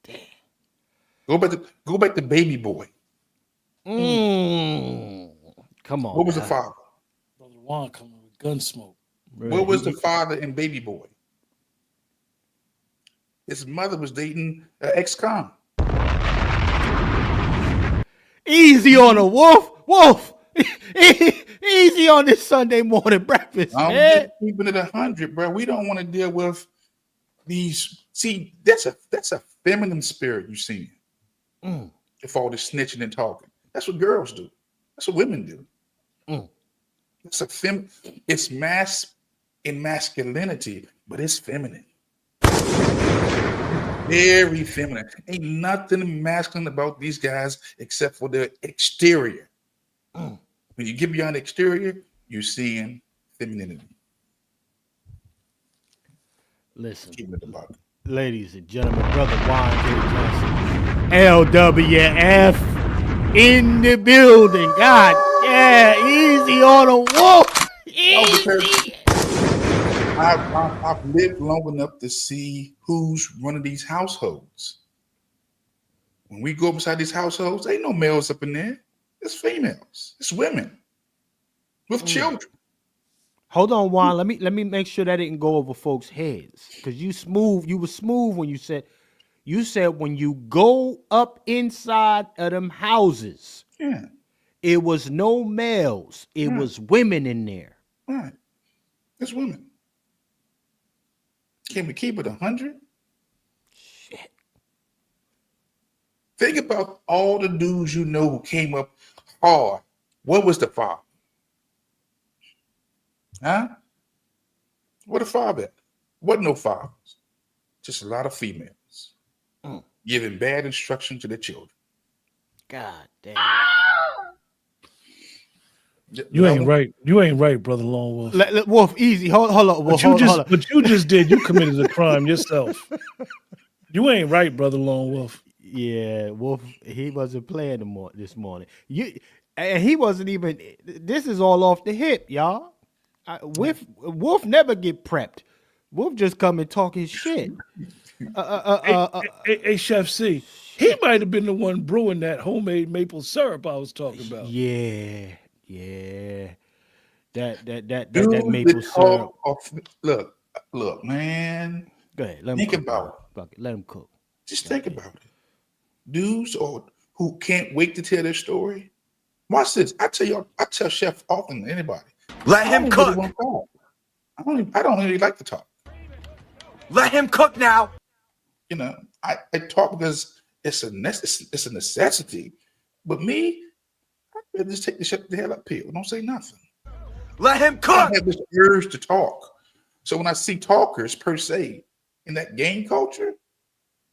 Speaker 3: damn.
Speaker 15: Go back to baby boy.
Speaker 3: Come on.
Speaker 15: What was the father?
Speaker 6: Brother Juan coming with Gunsmoke.
Speaker 15: What was the father in baby boy? His mother was dating an ex-con.
Speaker 3: Easy on a Wolf. Easy on this Sunday morning breakfast,
Speaker 15: I'm
Speaker 3: man.
Speaker 15: just keeping it 100, bro. We don't want to deal with these. See, that's a feminine spirit you see. If all this snitching and talking, that's what girls do. That's what women do. It's mass in masculinity, but it's feminine. Very feminine. Ain't nothing masculine about these guys except for their exterior. When you get beyond the exterior, you're seeing femininity.
Speaker 3: Listen,
Speaker 15: keep it about it.
Speaker 3: Ladies and gentlemen, Brother Juan J. Johnson, LWF in the building. God, yeah, easy on a Wolf. Easy.
Speaker 15: I've lived long enough to see who's running these households. When we go inside these households, ain't no males up in there. It's females. It's women with children.
Speaker 3: Hold on, Juan. Let me make sure that didn't go over folks' heads. Because you were smooth when you said when you go up inside of them houses, it was no males. It was women in there.
Speaker 15: Right. It's women. Can we keep it 100?
Speaker 3: Shit.
Speaker 15: Think about all the dudes you know who came up hard. What was the father? Huh? What a father? Wasn't no fathers. Just a lot of females giving bad instruction to their children.
Speaker 3: God damn.
Speaker 6: You ain't right. You ain't right, Brother Lone Wolf.
Speaker 3: Wolf, easy. Hold up. Wolf,
Speaker 6: What you just did, you committed a crime yourself. You ain't right, Brother Lone Wolf.
Speaker 3: Yeah, Wolf, he wasn't playing this morning. And he wasn't even. This is all off the hip, y'all. Wolf never get prepped. Wolf just come and talk his shit.
Speaker 6: Hey, Chef C, he might have been the one brewing that homemade maple syrup I was talking about.
Speaker 3: Yeah. That maple syrup.
Speaker 15: Look, man.
Speaker 3: Go ahead. Let him
Speaker 15: think
Speaker 3: cook,
Speaker 15: about
Speaker 3: it. Let him cook.
Speaker 15: Just think about it. Dudes who can't wait to tell their story. Watch this. I tell Chef often than anybody.
Speaker 16: Let him cook.
Speaker 15: Really I don't really like to talk.
Speaker 16: Let him cook now.
Speaker 15: You know, I talk because it's a necessity. But me, I just take the hell up here. Don't say nothing.
Speaker 16: Let him cook.
Speaker 15: I have this urge to talk. So when I see talkers per se in that gang culture,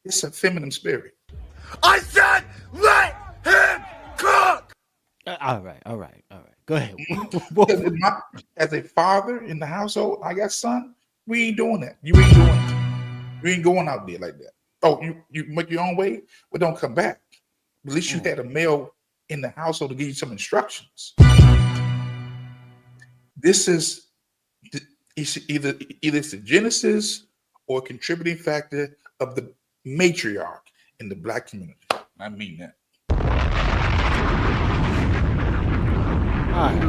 Speaker 15: it's a feminine spirit.
Speaker 16: I said, let him cook.
Speaker 3: All right. Go ahead.
Speaker 15: As a father in the household, I got son. We ain't doing that. You ain't doing it. You ain't going out there like that. Oh, you make your own way, but don't come back. At least you had a male in the household to give you some instructions. This is either it's the genesis or a contributing factor of the matriarch in the Black community. I mean that.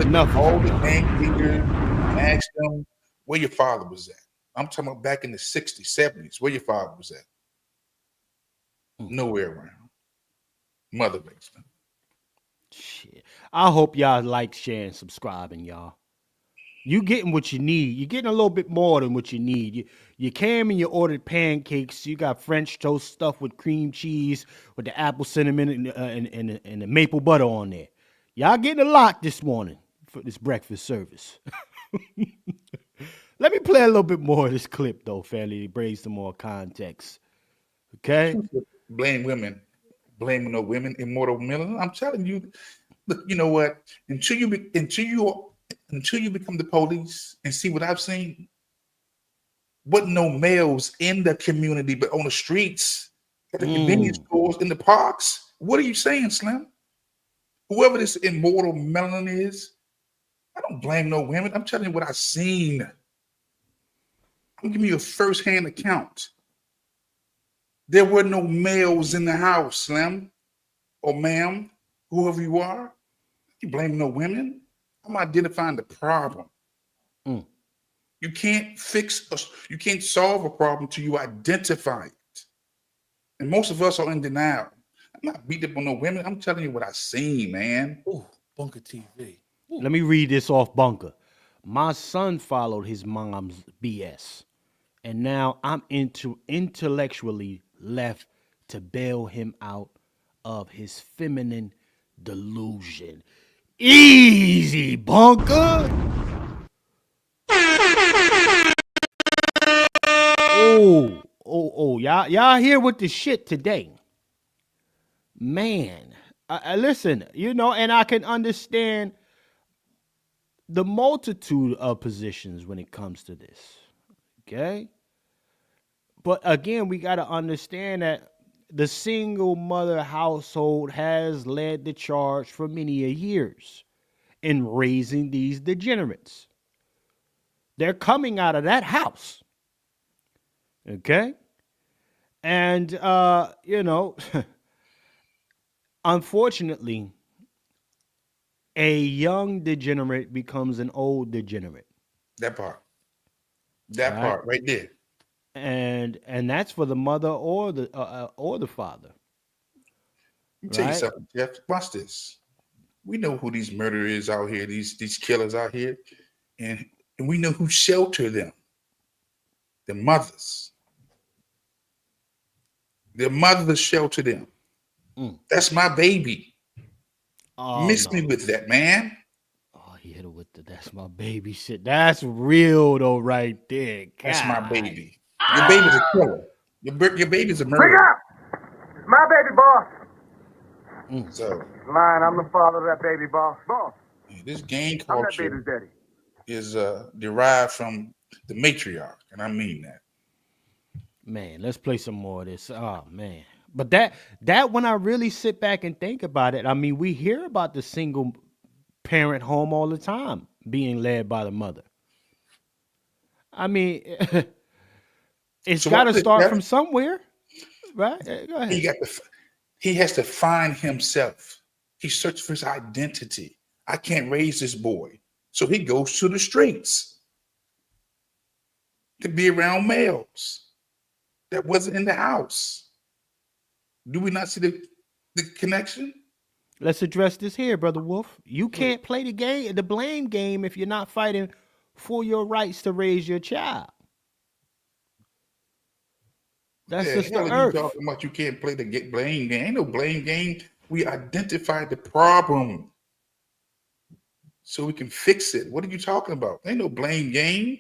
Speaker 3: Enough.
Speaker 15: All the gang leaders, ask them where your father was at. I'm talking about back in the 60s, 70s, where your father was at. Nowhere around. Mother basement.
Speaker 3: Shit. I hope y'all like, share, and subscribing, y'all. You getting what you need. You're getting a little bit more than what you need. You came and you ordered pancakes. You got French toast stuffed with cream cheese with the apple cinnamon and the maple butter on there. Y'all getting a lot this morning for this breakfast service. Let me play a little bit more of this clip, though, family, to bring some more context. Okay?
Speaker 15: Blame women. Blaming no women, immortal Miller. I'm telling you, look, you know what? Until you become the police and see what I've seen, wasn't no males in the community, but on the streets, at the convenience stores, in the parks. What are you saying, Slim? Whoever this immortal melanin is, I don't blame no women. I'm telling you what I've seen. I'm giving you a first-hand account. There were no males in the house, Slim, or ma'am, whoever you are. You blame no women. I'm identifying the problem. You can't you can't solve a problem till you identify it. And most of us are in denial. I'm not beating up on no women. I'm telling you what I seen, man.
Speaker 6: Ooh, Bunker TV.
Speaker 3: Let me read this off Bunker. My son followed his mom's BS, and now I'm intellectually left to bail him out of his feminine delusion. Easy, Bunker. Y'all here with the shit today. Man, listen, and I can understand the multitude of positions when it comes to this. Okay? But again, we got to understand that the single mother household has led the charge for many years in raising these degenerates. They're coming out of that house. Okay? And, unfortunately, a young degenerate becomes an old degenerate.
Speaker 15: That part. That part right there.
Speaker 3: And that's for the mother or the father.
Speaker 15: Let me tell you something, Jeff. Watch this. We know who these murderers out here, these killers out here, and we know who shelter them. The mothers. The mothers shelter them. That's my baby. Miss me with that, man.
Speaker 3: Oh, he hit her with the "that's my baby" shit. That's real though, right there. God.
Speaker 15: That's my baby. Your baby's a killer. Your baby's a murderer.
Speaker 10: Bring up! It's my baby, boss.
Speaker 15: So
Speaker 10: Lying, I'm the father of that baby, boss. Boss.
Speaker 15: This gang
Speaker 10: I'm that
Speaker 15: culture
Speaker 10: baby's daddy.
Speaker 15: is derived from the matriarch, and I mean that.
Speaker 3: Man, let's play some more of this. Oh man. But that when I really sit back and think about it, I mean, we hear about the single parent home all the time being led by the mother. I mean, it's got to start from somewhere, right? Go ahead.
Speaker 15: He has to find himself. He searches for his identity. I can't raise this boy. So he goes to the streets to be around males that wasn't in the house. Do we not see the connection?
Speaker 3: Let's address this here, Brother Wolf. You can't play the blame game if you're not fighting for your rights to raise your child. That's just the earth.
Speaker 15: You talking about you can't play the blame game. Ain't no blame game. We identified the problem so we can fix it. What are you talking about? Ain't no blame game.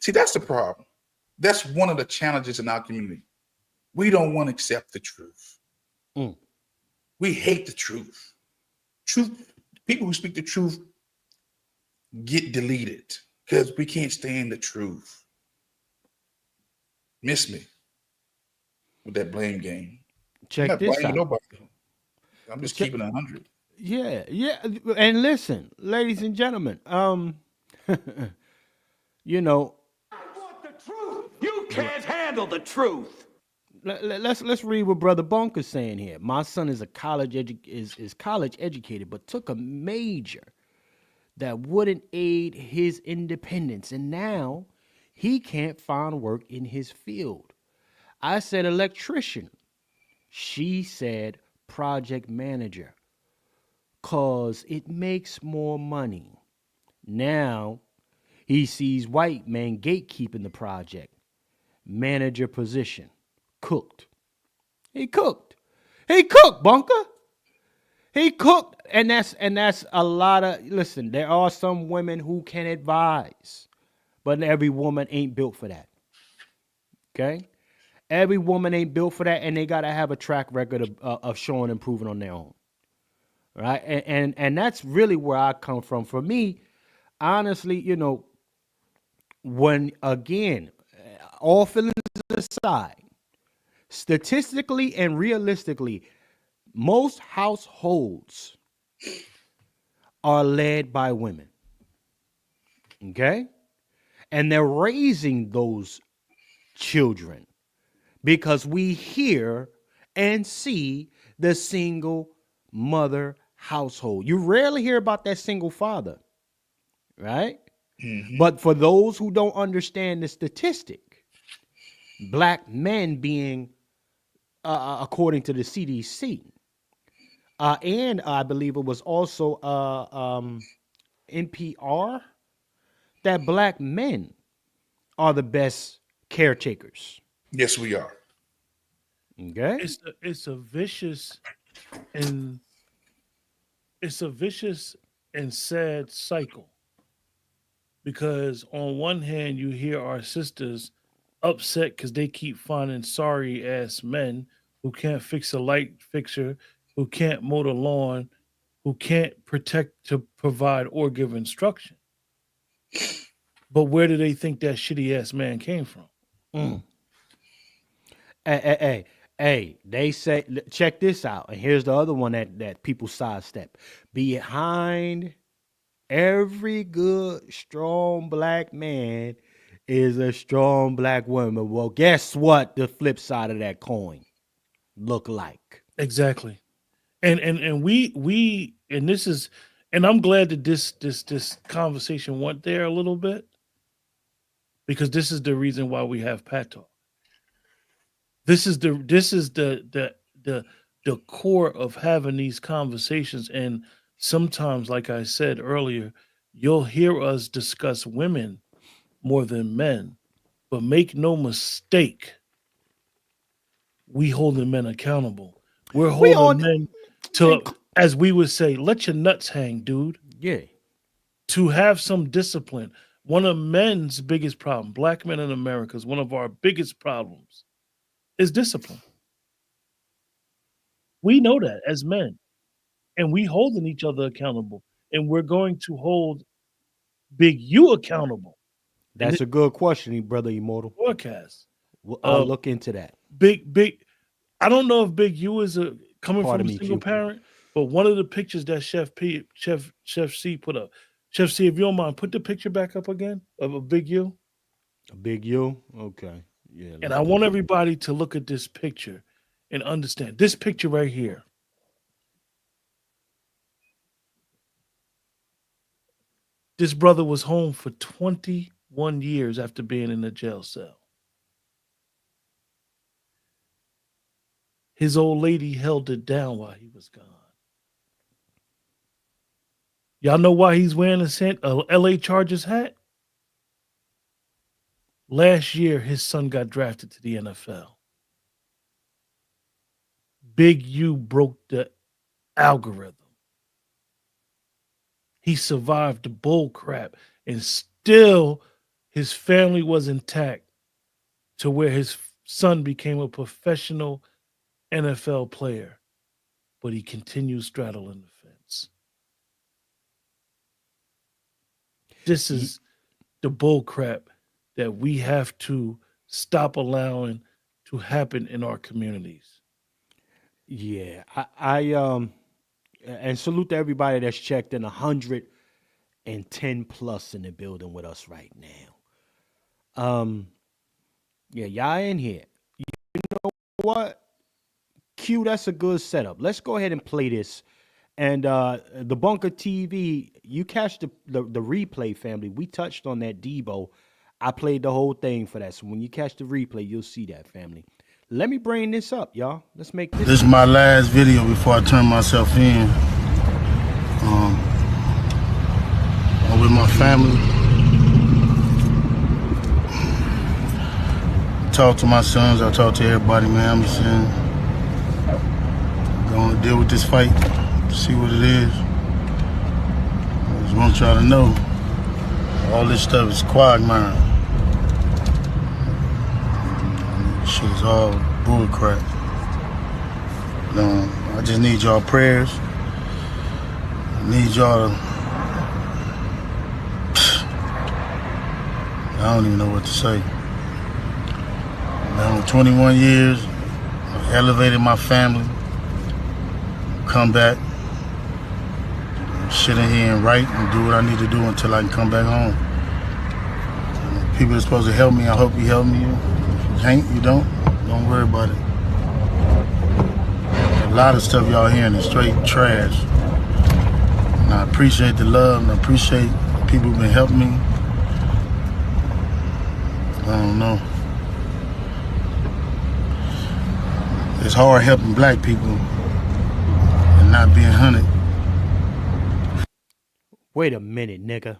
Speaker 15: See, that's the problem. That's one of the challenges in our community. We don't want to accept the truth. We hate the truth. People who speak the truth get deleted because we can't stand the truth. Miss me with that blame game.
Speaker 3: Check this out.
Speaker 15: Nobody. I'm just keeping 100.
Speaker 3: Yeah. And listen, ladies and gentlemen, you know.
Speaker 16: I want the truth. You can't handle the truth.
Speaker 3: Let's read what Brother Bunker's saying here. My son is college educated, but took a major that wouldn't aid his independence, and now he can't find work in his field. I said electrician, She said project manager, cause it makes more money. Now he sees white man gatekeeping the project. Manager position. Cooked. He cooked. He cooked, Bunker. He cooked. And that's a lot of listen, there are some women who can advise, but every woman ain't built for that. Okay? Every woman ain't built for that, and they gotta have a track record of showing improving on their own. Right? And that's really where I come from. For me, honestly, when again, all feelings aside, statistically and realistically, most households are led by women. Okay? And they're raising those children because we hear and see the single mother household. You rarely hear about that single father, right?
Speaker 15: Mm-hmm.
Speaker 3: But for those who don't understand the statistic, black men being, according to the CDC, and I believe it was also NPR, that black men are the best caretakers.
Speaker 15: Yes, we are.
Speaker 3: Okay,
Speaker 6: It's a vicious and sad cycle, because on one hand you hear our sisters upset because they keep finding sorry ass men who can't fix a light fixture, who can't mow the lawn, who can't protect to provide or give instruction. But where do they think that shitty ass man came from?
Speaker 3: Hey, they say, check this out. And here's the other one that people sidestep. Behind every good, strong black man is a strong black woman. Well, guess what? The flip side of that coin look like.
Speaker 6: Exactly. And we and this is, and I'm glad that this conversation went there a little bit, because this is the reason why we have Pat Talk. This is the core of having these conversations. And sometimes, like I said earlier, you'll hear us discuss women more than men, but make no mistake, we holding men accountable. We're holding men to, as we would say, let your nuts hang, dude.
Speaker 3: Yeah.
Speaker 6: To have some discipline. One of men's biggest problems, black men in America, is one of our biggest problems, is discipline. We know that as men, and we holding each other accountable, and we're going to hold Big U accountable.
Speaker 3: That's a good question, brother Immortal.
Speaker 6: Forecast.
Speaker 3: I'll look into that.
Speaker 6: Big. I don't know if Big U is coming
Speaker 3: Pardon
Speaker 6: from a
Speaker 3: me,
Speaker 6: single
Speaker 3: Q.
Speaker 6: parent, but one of the pictures that Chef C put up. Chef C, if you don't mind, put the picture back up again of a Big U.
Speaker 3: A Big U? Okay. Yeah.
Speaker 6: And I want everybody to look at this picture and understand this picture right here. This brother was home for 21 years after being in a jail cell. His old lady held it down while he was gone. Y'all know why he's wearing a LA Chargers hat? Last year, his son got drafted to the NFL. Big U broke the algorithm. He survived the bull crap, and still his family was intact to where his son became a professional NFL player, but he continues straddling the fence. This is the bull crap that we have to stop allowing to happen in our communities.
Speaker 3: Yeah, I and salute to everybody that's checked in. 110 plus in the building with us right now. Yeah, y'all in here. You know what? Q, that's a good setup. Let's go ahead and play this. And the Bunker TV, you catch the replay, family. We touched on that Debo. I played the whole thing for that. So when you catch the replay, you'll see that, family. let me bring this up, y'all. Let's make this.
Speaker 17: This is my last video before I turn myself in. I'm with my family. Talk to my sons. I talk to everybody, man. I'm just saying, going to deal with this fight, see what it is. I just want y'all to know, all this stuff is quagmire. Shit is all bull crap. I just need y'all prayers. I need y'all to... I don't even know what to say. Now, 21 years, I've elevated my family. Come back, sit in here and write and do what I need to do until I can come back home. People are supposed to help me. I hope you help me. If you can't, you don't worry about it. A lot of stuff y'all hearing is straight trash. And I appreciate the love and I appreciate the people who've been helping me. I don't know. It's hard helping black people and not being hunted.
Speaker 3: Wait a minute, nigga.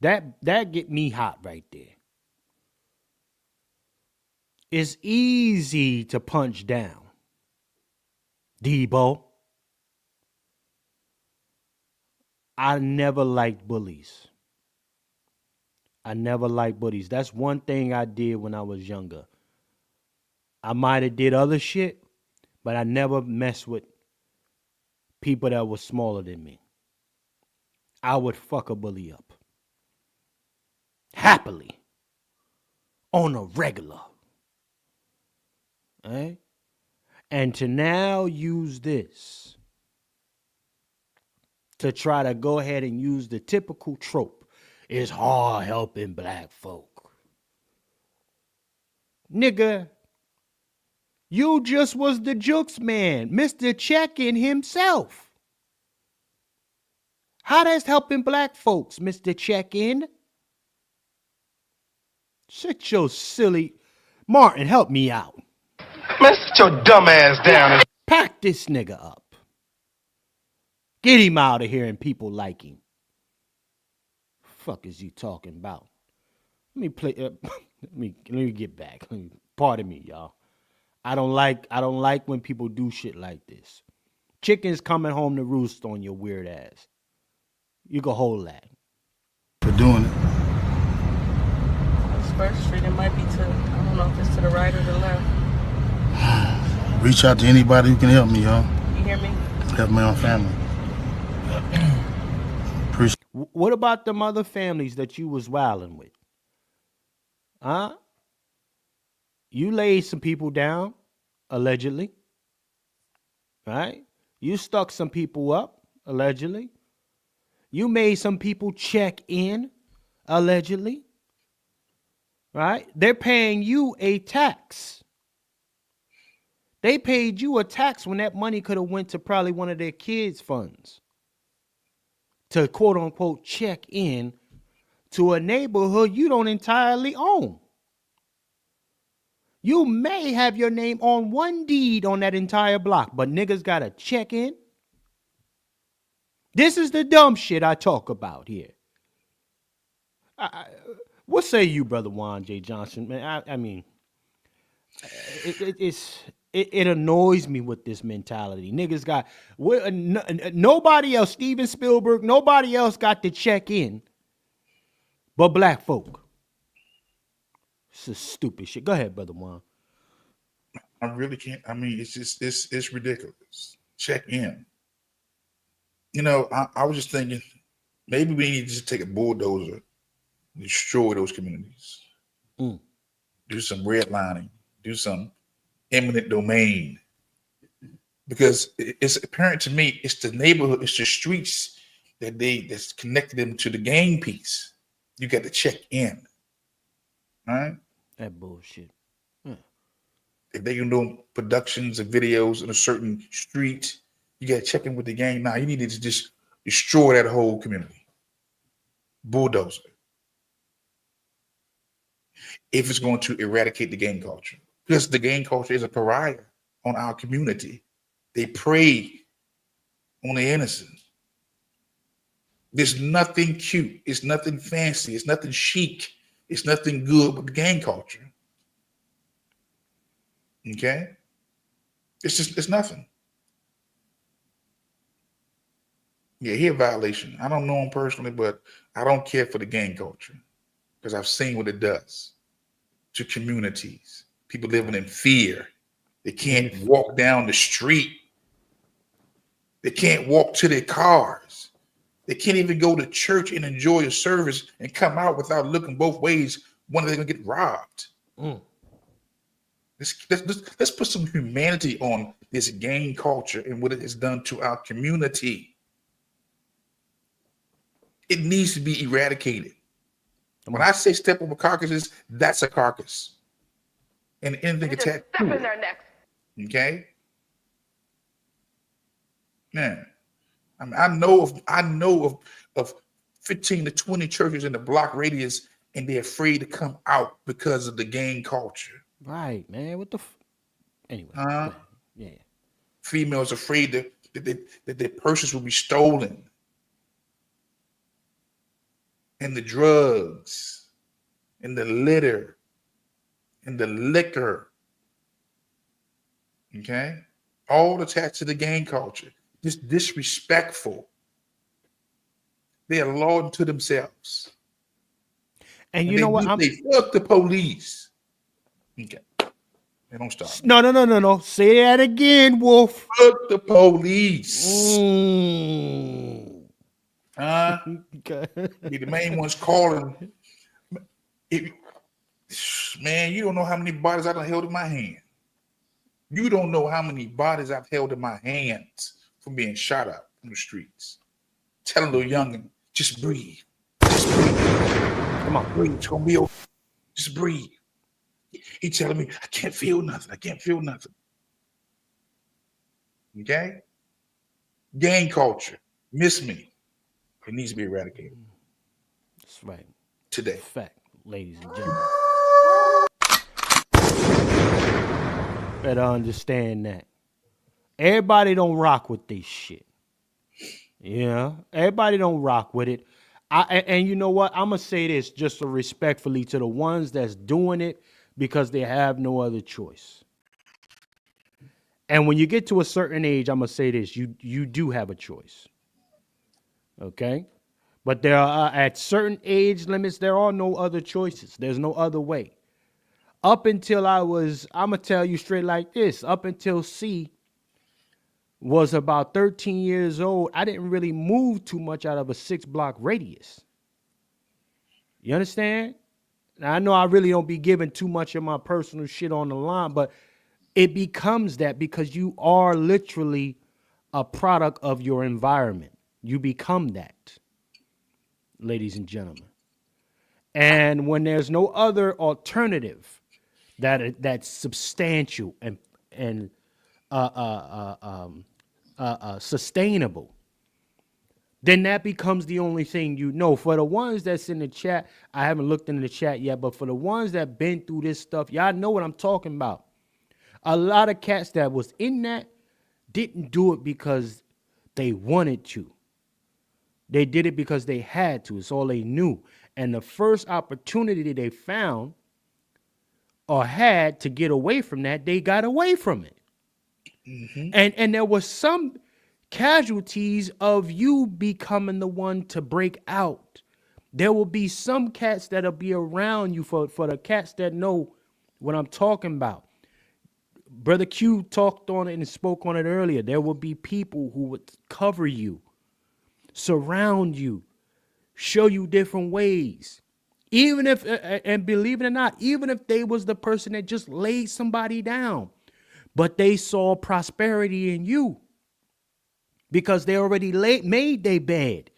Speaker 3: That get me hot right there. It's easy to punch down. Debo. I never liked bullies. I never liked bullies. That's one thing I did when I was younger. I might have did other shit, but I never messed with people that were smaller than me. I would fuck a bully up. Happily. On a regular. Right? And to now use this to try to go ahead and use the typical trope. It's hard helping black folk. Nigga, you just was the jukes man, Mr. Check-in himself. How that's helping black folks, Mr. Check-in? Sit your silly... Martin, help me out.
Speaker 18: Man, sit your dumb ass down.
Speaker 3: Pack this nigga up. Get him out of here and people like him. Fuck is you talking about? Let me play... let me get back. Pardon me, y'all. I don't like when people do shit like this. Chickens coming home to roost on your weird ass. You can hold that.
Speaker 17: For doing it.
Speaker 19: It's First Street. It might be to, I don't know if it's to the right or the left.
Speaker 17: Reach out to anybody who can help me, y'all.
Speaker 19: You hear me?
Speaker 17: Help my own family. Appreciate.
Speaker 3: What about them other families that you was wilding with? Huh? You laid some people down, allegedly. Right? You stuck some people up, allegedly. You made some people check in, allegedly. Right? They're paying you a tax. They paid you a tax when that money could have went to probably one of their kids' funds. To quote unquote check in to a neighborhood you don't entirely own. You may have your name on one deed on that entire block, but niggas gotta check in. This is the dumb shit I talk about here. What say you, Brother Juan J. Johnson? Man, I mean, it annoys me with this mentality. Niggas got nobody else. Steven Spielberg, nobody else got to check in, but black folk. This is stupid shit. Go ahead, Brother Juan.
Speaker 15: I really can't. I mean, it's just it's ridiculous. Check in. You know, I was just thinking maybe we need to just take a bulldozer, destroy those communities, do some redlining, do some eminent domain, because it's apparent to me it's the neighborhood, it's the streets that's connected them to the game piece. You got to check in. All right?
Speaker 3: That bullshit.
Speaker 15: If they can do productions of videos in a certain street, you got to check in with the gang. Now you need to just destroy that whole community. Bulldozer. if it's going to eradicate the gang culture. Because the gang culture is a pariah on our community. They prey on the innocent. There's nothing cute. It's nothing fancy. It's nothing chic. It's nothing good with the gang culture. Okay? It's nothing. Yeah, he a violation. I don't know him personally, but I don't care for the gang culture because I've seen what it does to communities. People living in fear. They can't walk down the street. They can't walk to their cars. They can't even go to church and enjoy a service and come out without looking both ways. When are they going to get robbed? Let's put some humanity on this gang culture and what it has done to our community. It needs to be eradicated. When I say step over carcasses, that's a carcass. And anything attached to it. Okay? Man, I know of 15 to 20 churches in the block radius, and they're afraid to come out because of the gang culture.
Speaker 3: Right, man. What the anyway. Yeah.
Speaker 15: Females afraid that their purses will be stolen. And the drugs, and the litter, and the liquor. Okay? All attached to the gang culture. This disrespectful. They are lauding to themselves.
Speaker 3: And you know what?
Speaker 15: They fuck the police. Okay. They don't stop.
Speaker 3: No. Say that again, Wolf.
Speaker 15: Fuck the police. Be the main ones calling. Man, you don't know how many bodies I done held in my hand. You don't know how many bodies I've held in my hands from being shot up in the streets. Tell a little youngin', just breathe. Just breathe. Come on, breathe. It's gonna be okay. Just breathe. He telling me, I can't feel nothing. I can't feel nothing. Okay? Gang culture. Miss me. It needs to be eradicated.
Speaker 3: That's right.
Speaker 15: Today.
Speaker 3: Fact, ladies and gentlemen. Better understand that. Everybody don't rock with this shit. Yeah. Everybody don't rock with it. And you know what? I'm going to say this just so respectfully to the ones that's doing it because they have no other choice. And when you get to a certain age, I'm going to say this. You do have a choice. Okay? But there are, at certain age limits, there are no other choices. There's no other way. Up until I'm going to tell you straight like this. Up until C was about 13 years old, I didn't really move too much out of a 6-block radius. You understand? Now, I know I really don't be giving too much of my personal shit on the line, but it becomes that because you are literally a product of your environment. You become that, ladies and gentlemen. And when there's no other alternative that's substantial and sustainable, then that becomes the only thing you know. For the ones that's in the chat, I haven't looked into the chat yet, but for the ones that been through this stuff, y'all know what I'm talking about. A lot of cats that was in that didn't do it because they wanted to. They did it because they had to. It's all they knew. And the first opportunity they found or had to get away from that, they got away from it. Mm-hmm. And there was some casualties of you becoming the one to break out. There will be some cats that'll be around you for the cats that know what I'm talking about. Brother Q talked on it and spoke on it earlier. There will be people who would cover you, surround you, show you different ways. Even if, and believe it or not, even if they was the person that just laid somebody down, but they saw prosperity in you because they already made their bed.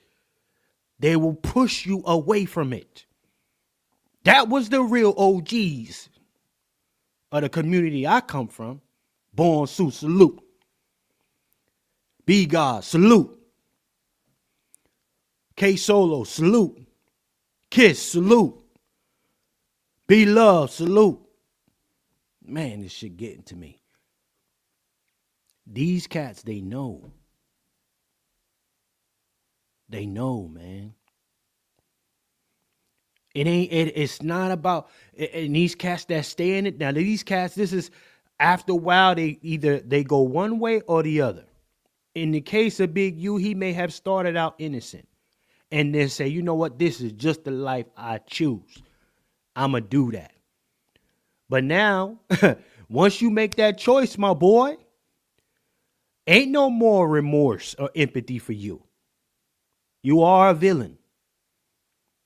Speaker 3: They will push you away from it. That was the real OGs of the community I come from. Born Sue, salute. B God, salute. K Solo, salute. Kiss, salute. Be love, salute. Man, this shit getting to me. These cats, they know. They know, man. It's not about and these cats that stay in it. Now, these cats, this is after a while, they go one way or the other. In the case of Big U, he may have started out innocent and then say, you know what, this is just the life I choose. I'ma do that. But now, once you make that choice, my boy, ain't no more remorse or empathy for you. You are a villain.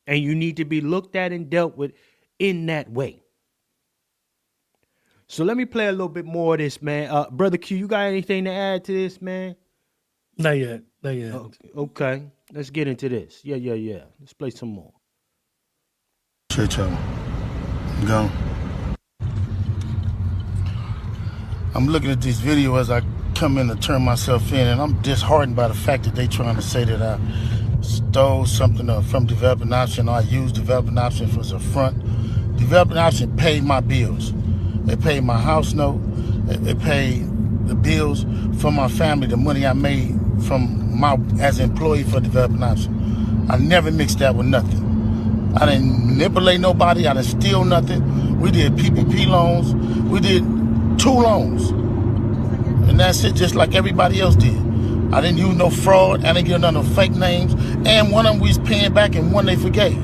Speaker 3: And you need to be looked at and dealt with in that way. So let me play a little bit more of this, man. Brother Q, you got anything to add to this, man?
Speaker 6: Not yet. Not yet.
Speaker 3: Okay. Let's get into this. Yeah. Let's play some more.
Speaker 17: Shit, y'all. Go. I'm looking at this video as I come in to turn myself in, and I'm disheartened by the fact that they trying to say that I stole something from Developing Option, or I used Developing Option as a front. Developing Option paid my bills. They paid my house note. They paid the bills for my family, the money I made from as an employee for Developing Option. I never mixed that with nothing. I didn't manipulate nobody. I didn't steal nothing. We did PPP loans. We did 2 loans. And that's it, just like everybody else did. I didn't use no fraud. I didn't give none of fake names. And one of them we was paying back and one they forgave. You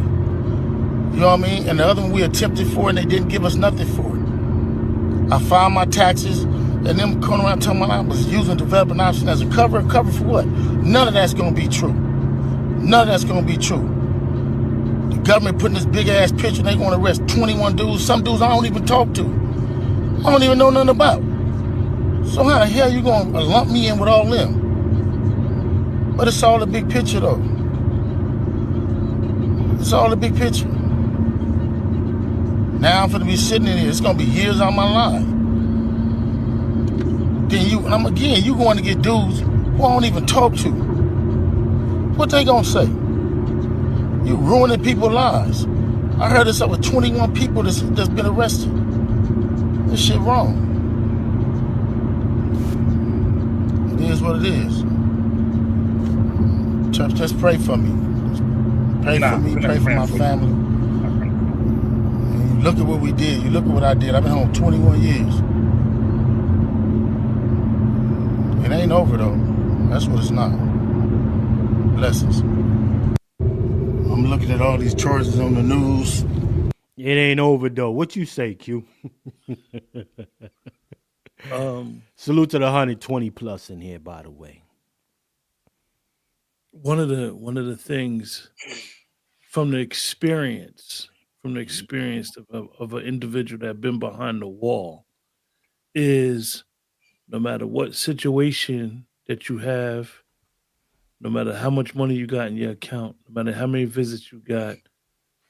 Speaker 17: know what I mean? And the other one we attempted for and they didn't give us nothing for it. I filed my taxes and them coming around telling me I was using Developing Option as a cover. Cover for what? None of that's going to be true. None of that's going to be true. The government putting this big ass picture and they want to arrest 21 dudes. Some dudes I don't even talk to. I don't even know nothing about. So how the hell you going to lump me in with all them? But it's all the big picture, though. It's all the big picture. Now I'm gonna be sitting in here. It's gonna be years on my life. Then you going to get dudes who I don't even talk to. What they gonna say? You ruining people's lives. I heard it's over 21 people that's been arrested. This shit wrong. It is what it is. Church, just pray for me. Pray for me, pray for my family. And you look at what we did. You look at what I did. I've been home 21 years. It ain't over, though. That's what it's not. Blessings. I'm looking at all these charges on the news.
Speaker 3: It ain't over, though. What you say, Q? Salute to the 120 plus in here, by the way.
Speaker 6: One of the things from the experience of an individual that been behind the wall is no matter what situation that you have, no matter how much money you got in your account, no matter how many visits you got,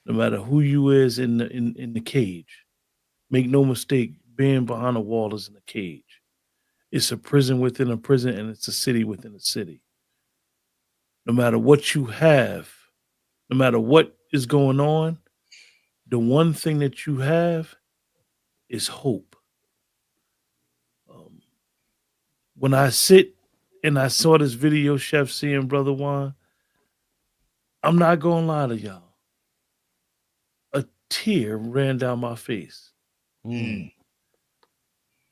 Speaker 6: no matter who you is in the cage, make no mistake, being behind a wall is in a cage. It's a prison within a prison, and it's a city within a city. No matter what you have, no matter what is going on, the one thing that you have is hope. When I sit and I saw this video, Chef C and Brother Juan, I'm not going to lie to y'all. A tear ran down my face.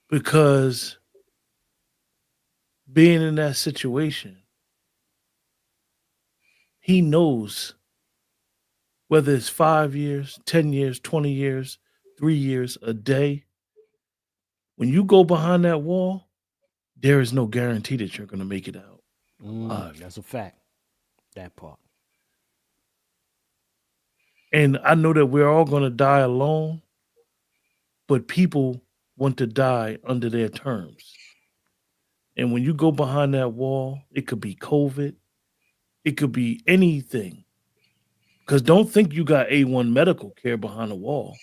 Speaker 6: Because being in that situation, he knows whether it's 5 years, 10 years, 20 years, 3 years, a day. When you go behind that wall, there is no guarantee that you're going to make it out alive.
Speaker 3: That's a fact. That part.
Speaker 6: And I know that we're all going to die alone, but people want to die under their terms. And when you go behind that wall, it could be COVID. It could be anything. Because don't think you got A1 medical care behind the wall.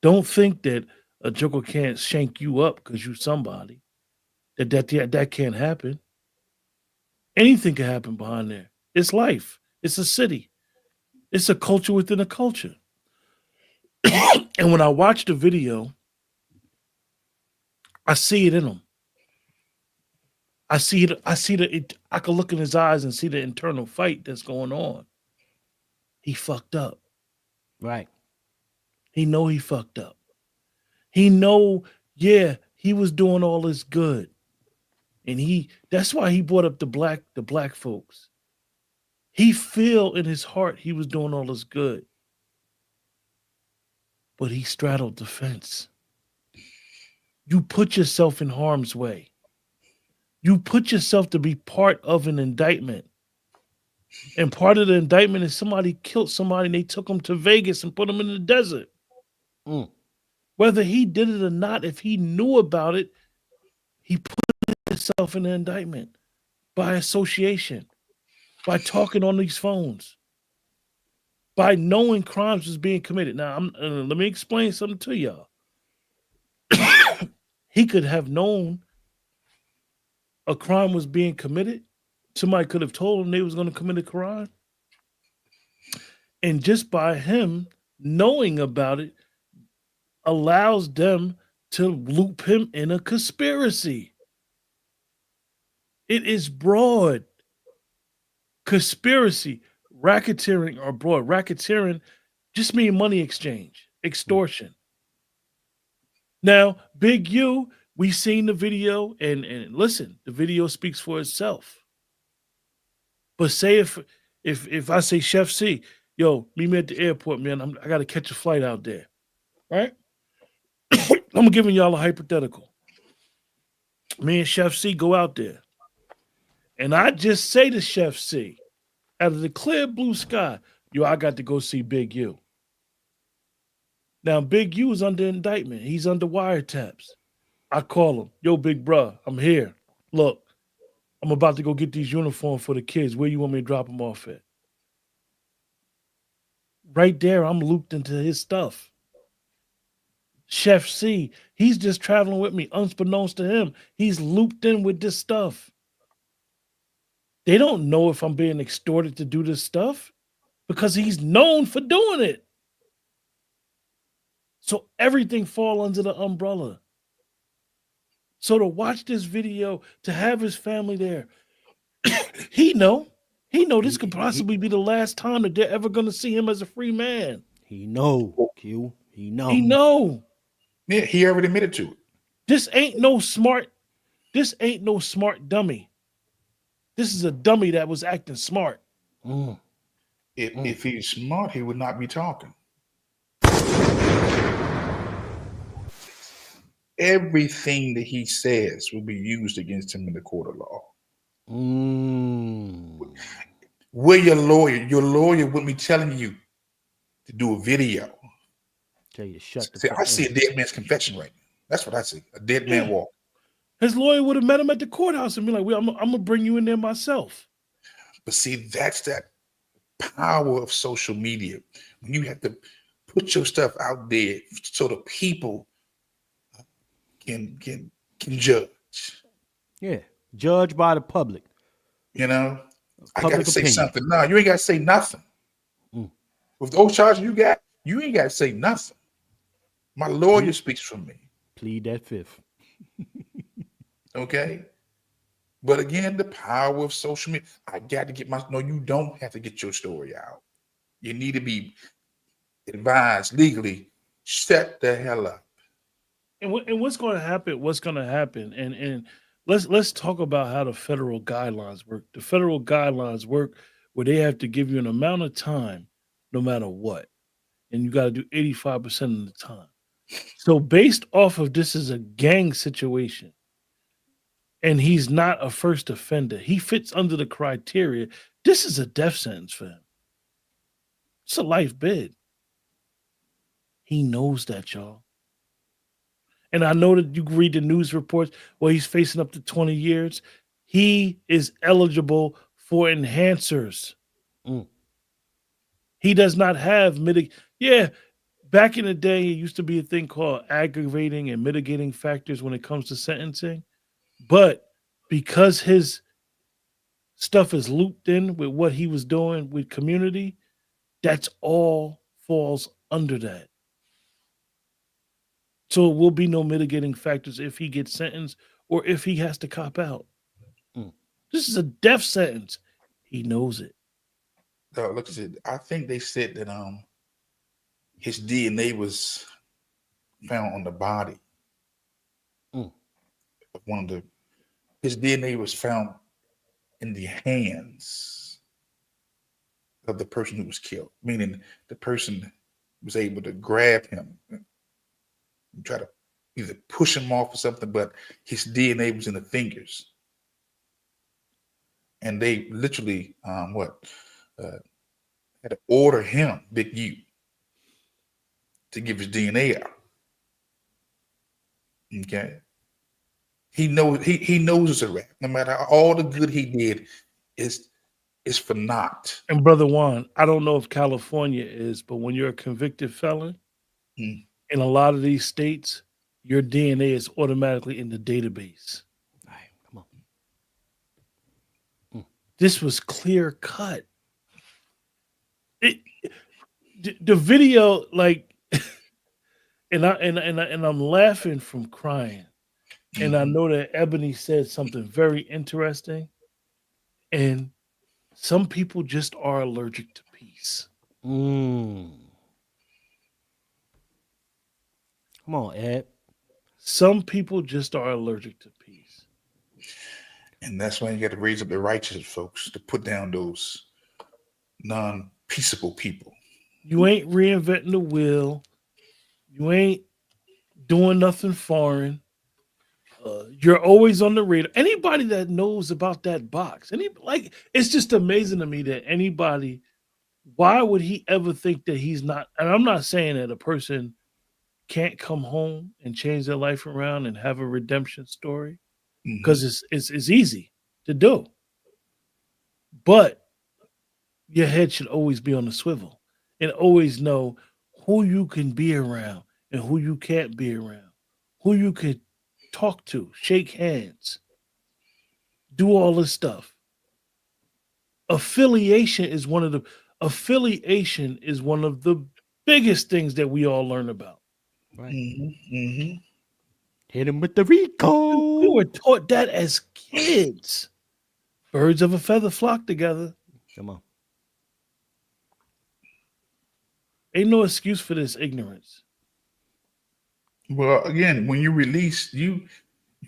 Speaker 6: Don't think that a joker can't shank you up because you somebody. That can't happen. Anything can happen behind there. It's life. It's a city. It's a culture within a culture. And when I watch the video, I see it in him. I see it. I can look in his eyes and see the internal fight that's going on. He fucked up.
Speaker 3: Right.
Speaker 6: He know he fucked up. He know, yeah, he was doing all this good. And that's why he brought up the black folks. He feel in his heart he was doing all this good. But he straddled the fence. You put yourself in harm's way. You put yourself to be part of an indictment. And part of the indictment is somebody killed somebody and they took him to Vegas and put him in the desert. Whether he did it or not, if he knew about it, he put himself in the indictment by association, by talking on these phones, by knowing crimes was being committed. Now, let me explain something to y'all. He could have known a crime was being committed. Somebody could have told him they was going to commit a crime. And just by him knowing about it allows them to loop him in a conspiracy. It is broad. Conspiracy, racketeering are broad. Racketeering just mean money exchange, extortion. Now, Big U, we've seen the video, and listen, the video speaks for itself. But say if I say Chef C, yo, meet me at the airport, man. I got to catch a flight out there, right? I'm giving y'all a hypothetical. Me and Chef C go out there, and I just say to Chef C, out of the clear blue sky, yo, I got to go see Big U. Now, Big U is under indictment. He's under wiretaps. I call him, yo, big bruh, I'm here. Look, I'm about to go get these uniforms for the kids. Where you want me to drop them off at? Right there, I'm looped into his stuff. Chef C, he's just traveling with me, unbeknownst to him. He's looped in with this stuff. They don't know if I'm being extorted to do this stuff because he's known for doing it. So everything fall under the umbrella. So to watch this video, to have his family there, he know this could possibly be the last time that they're ever going to see him as a free man.
Speaker 3: He know, Q. He know.
Speaker 6: He know.
Speaker 15: Yeah, he already admitted to it.
Speaker 6: This ain't no smart dummy. This is a dummy that was acting smart.
Speaker 15: If he's smart, he would not be talking. Everything that he says will be used against him in the court of law. Where your lawyer wouldn't be telling you to do a video.
Speaker 3: Tell you to shut the
Speaker 15: See,
Speaker 3: fuck
Speaker 15: I see a dead man's confession right now. That's what I see. A dead man walk.
Speaker 6: His lawyer would have met him at the courthouse and be like, I'm going to bring you in there myself.
Speaker 15: But see, that's that power of social media. When you have to put your stuff out there so the people can judge.
Speaker 3: Yeah, judge by the public.
Speaker 15: You know, I
Speaker 3: Public
Speaker 15: got to say
Speaker 3: opinion.
Speaker 15: something. No, you ain't got to say nothing. With those charges you got, you ain't got to say nothing. My lawyer speaks for me.
Speaker 3: Plead that fifth.
Speaker 15: Okay. But again, the power of social media. I got to get no, you don't have to get your story out. You need to be advised legally. Shut the hell up.
Speaker 6: And what's going to happen? What's going to happen? And let's talk about how the federal guidelines work. The federal guidelines work where they have to give you an amount of time, no matter what, and you got to do 85% of the time. So based off of this is a gang situation, and he's not a first offender, he fits under the criteria. This is a death sentence for him. It's a life bid. He knows that, y'all. And I know that you read the news reports where he's facing up to 20 years. He is eligible for enhancers. He does not have back in the day, it used to be a thing called aggravating and mitigating factors when it comes to sentencing. But because his stuff is looped in with what he was doing with community, that's all falls under that. So it will be no mitigating factors if he gets sentenced or if he has to cop out. This is a death sentence. He knows it.
Speaker 15: No, look, I think they said that his DNA was found on the body of one of the. His DNA was found in the hands of the person who was killed, meaning the person was able to grab him and try to either push him off or something, but his DNA was in the fingers. And they literally, had to order him, Big U, to give his DNA out. Okay. He knows it's a rap. No matter all the good he did, is for naught.
Speaker 6: And Brother Juan, I don't know if California is, but when you're a convicted felon, in a lot of these states, your DNA is automatically in the database.
Speaker 3: All right, come on.
Speaker 6: This was clear cut. The video, like, and I'm laughing from crying. And I know that Ebony said something very interesting. And some people just are allergic to peace.
Speaker 3: Come on, Ed.
Speaker 6: Some people just are allergic to peace.
Speaker 15: And that's why you got to raise up the righteous folks to put down those non-peaceable people.
Speaker 6: You ain't reinventing the wheel. You ain't doing nothing foreign. You're always on the radar. Anybody that knows about that box, it's just amazing to me that anybody, why would he ever think that he's not? And I'm not saying that a person can't come home and change their life around and have a redemption story, because it's easy to do. But your head should always be on the swivel and always know who you can be around and who you can't be around, who you could talk to, shake hands, do all this stuff. Affiliation is one of the biggest things that we all learn about.
Speaker 3: Right. Hit him with the Rico.
Speaker 6: We were taught that as kids. Birds of a feather flock together.
Speaker 3: Come on.
Speaker 6: Ain't no excuse for this ignorance.
Speaker 15: Well, again, when you release, you're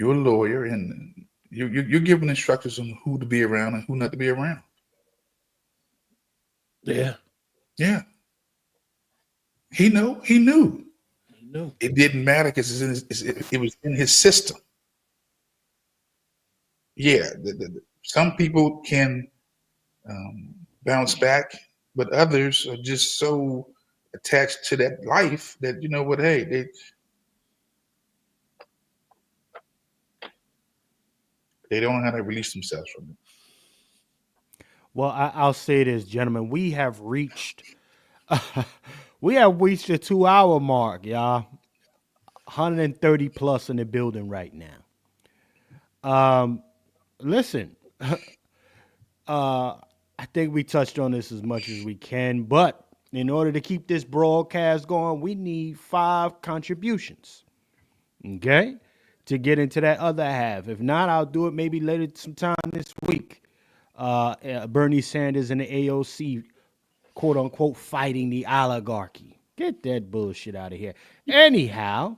Speaker 15: a lawyer, and you're giving instructions on who to be around and who not to be around.
Speaker 6: Yeah.
Speaker 15: He knew. It didn't matter because it was in his system. Yeah, some people can bounce back, but others are just so attached to that life that, you know what, hey, they don't know how to release themselves from it.
Speaker 3: Well, I'll say this, gentlemen. We have reached the 2-hour mark, y'all. 130 plus in the building right now. Listen, I think we touched on this as much as we can, but in order to keep this broadcast going, we need 5 contributions. Okay? To get into that other half. If not, I'll do it maybe later sometime this week. Bernie Sanders and the AOC, quote unquote, fighting the oligarchy. Get that bullshit out of here. Anyhow,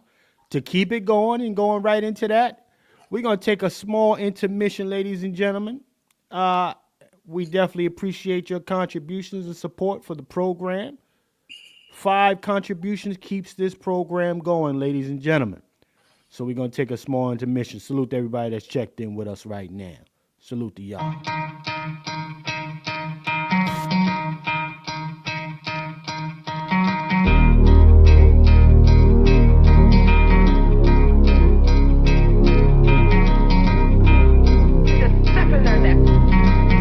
Speaker 3: to keep it going and going right into that, we're going to take a small intermission, ladies and gentlemen. We definitely appreciate your contributions and support for the program. 5 contributions keeps this program going, ladies and gentlemen. So we're going to take a small intermission. Salute to everybody that's checked in with us right now. Salute to y'all.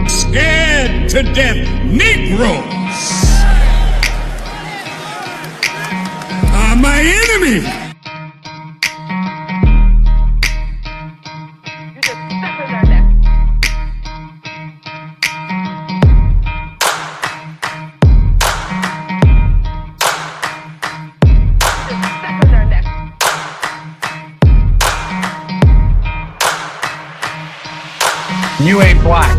Speaker 1: Scared to death Negroes are my enemy.
Speaker 18: You ain't black.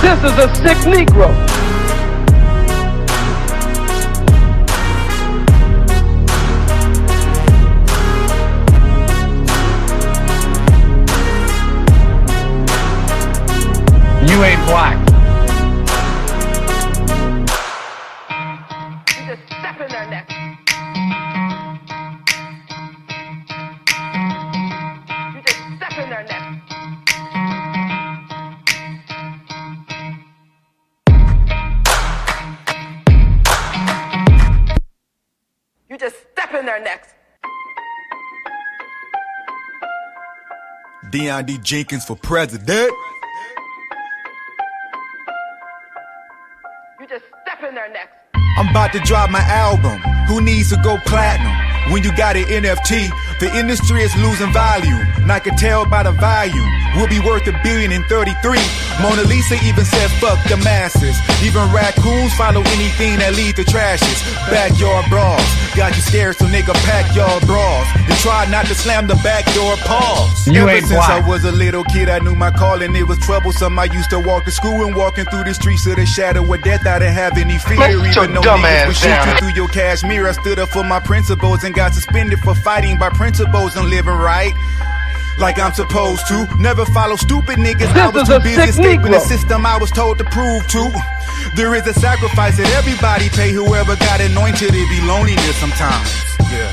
Speaker 18: This is a sick Negro. You ain't black.
Speaker 19: You just step in their neck. You just step in their neck. You just step in their necks.
Speaker 4: Deion D. Jenkins for president.
Speaker 19: You just step in their necks.
Speaker 4: I'm about to drop my album. Who needs to go platinum? When you got an NFT, the industry is losing value. And I can tell by the value. We'll be worth $1 billion in 33. Mona Lisa even said fuck the masses. Even raccoons follow anything that lead to trashes. Backyard brawls. Got you scared, so nigga pack your bras. And try not to slam the back door pause.
Speaker 18: You
Speaker 4: Ever
Speaker 18: ain't
Speaker 4: since
Speaker 18: black.
Speaker 4: I was a little kid, I knew my calling. It was troublesome. I used to walk to school and walking through the streets of the shadow of death. I didn't have any fear.
Speaker 18: Let's sit your
Speaker 4: Even though
Speaker 18: dumb
Speaker 4: niggas
Speaker 18: ass
Speaker 4: would shoot
Speaker 18: down.
Speaker 4: you through your cashmere, I stood up for my principles and got suspended for fighting by principles and living right like I'm supposed to. Never follow stupid niggas. I was
Speaker 18: This is
Speaker 4: too
Speaker 18: a
Speaker 4: busy
Speaker 18: sick
Speaker 4: escaping the
Speaker 18: Negro.
Speaker 4: system I was told to prove to. There is a sacrifice that everybody pay. Whoever got anointed, it be loneliness sometimes. Yeah.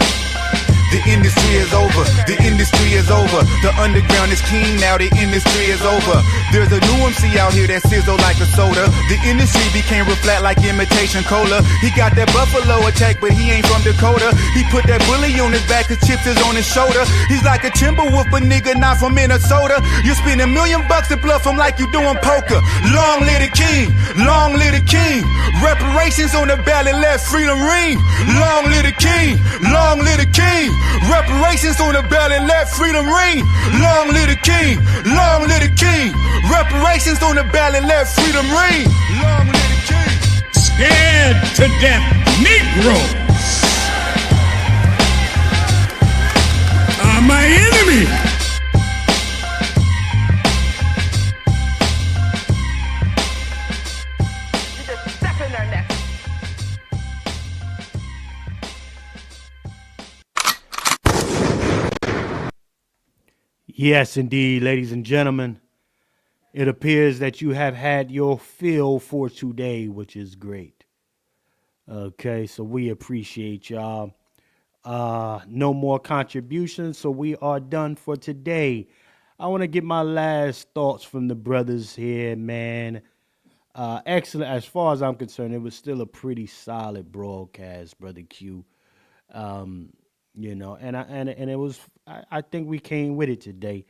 Speaker 4: The industry is over, the industry is over. The underground is king now, the industry is over. There's a new MC out here that sizzle like a soda. The industry became real flat like imitation cola. He got that buffalo attack, but he ain't from Dakota. He put that bully on his back, cause chips is on his shoulder. He's like a Timberwolf, but nigga not from Minnesota. You spend $1 million to bluff him like you doing poker. Long live the king, long live the king. Reparations on the ballot, let freedom ring. Long live the king, long live the king. Reparations on the ballot, let freedom ring. Long live the king, long live the king. Reparations on the ballot, let freedom ring. Long live the king.
Speaker 1: Scared to death Negroes are my enemy.
Speaker 19: You just step in their necks.
Speaker 3: Yes, indeed, ladies and gentlemen. It appears that you have had your fill for today, which is great. Okay, so we appreciate y'all. No more contributions, so we are done for today. I want to get my last thoughts from the brothers here, man. Excellent. As far as I'm concerned, it was still a pretty solid broadcast, Brother Q. You know, and it was. I think we came with it today.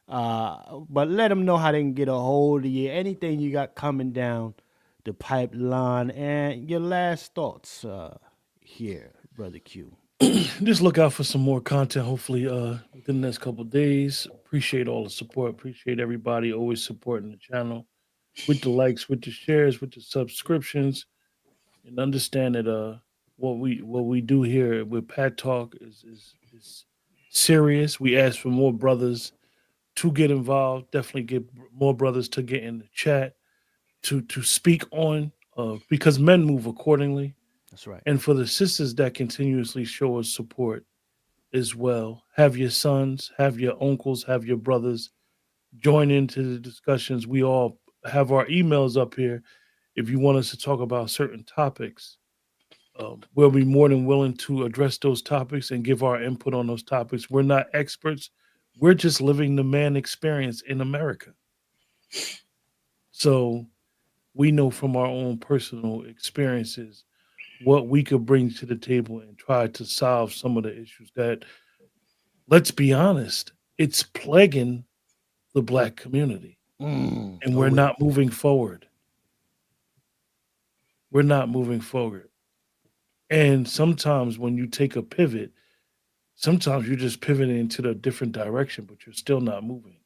Speaker 3: But let them know how they can get a hold of you. Anything you got coming down the pipeline, and your last thoughts here, Brother Q.
Speaker 6: Just look out for some more content, hopefully, within the next couple of days. Appreciate all the support. Appreciate everybody always supporting the channel with the likes, with the shares, with the subscriptions, and understand that what we do here with Pat Talk is serious. We ask for more brothers to get involved. Definitely get more brothers to get in the chat to speak on, because men move accordingly.
Speaker 3: That's right.
Speaker 6: And for the sisters that continuously show us support as well, have your sons, have your uncles, have your brothers join into the discussions. We all have our emails up here. If you want us to talk about certain topics, we'll be more than willing to address those topics and give our input on those topics. We're not experts. We're just living the man experience in America. So we know from our own personal experiences what we could bring to the table and try to solve some of the issues that, let's be honest, it's plaguing the Black community. And we're not moving forward. We're not moving forward. And sometimes when you take a pivot, sometimes you're just pivoting into a different direction, but you're still not moving.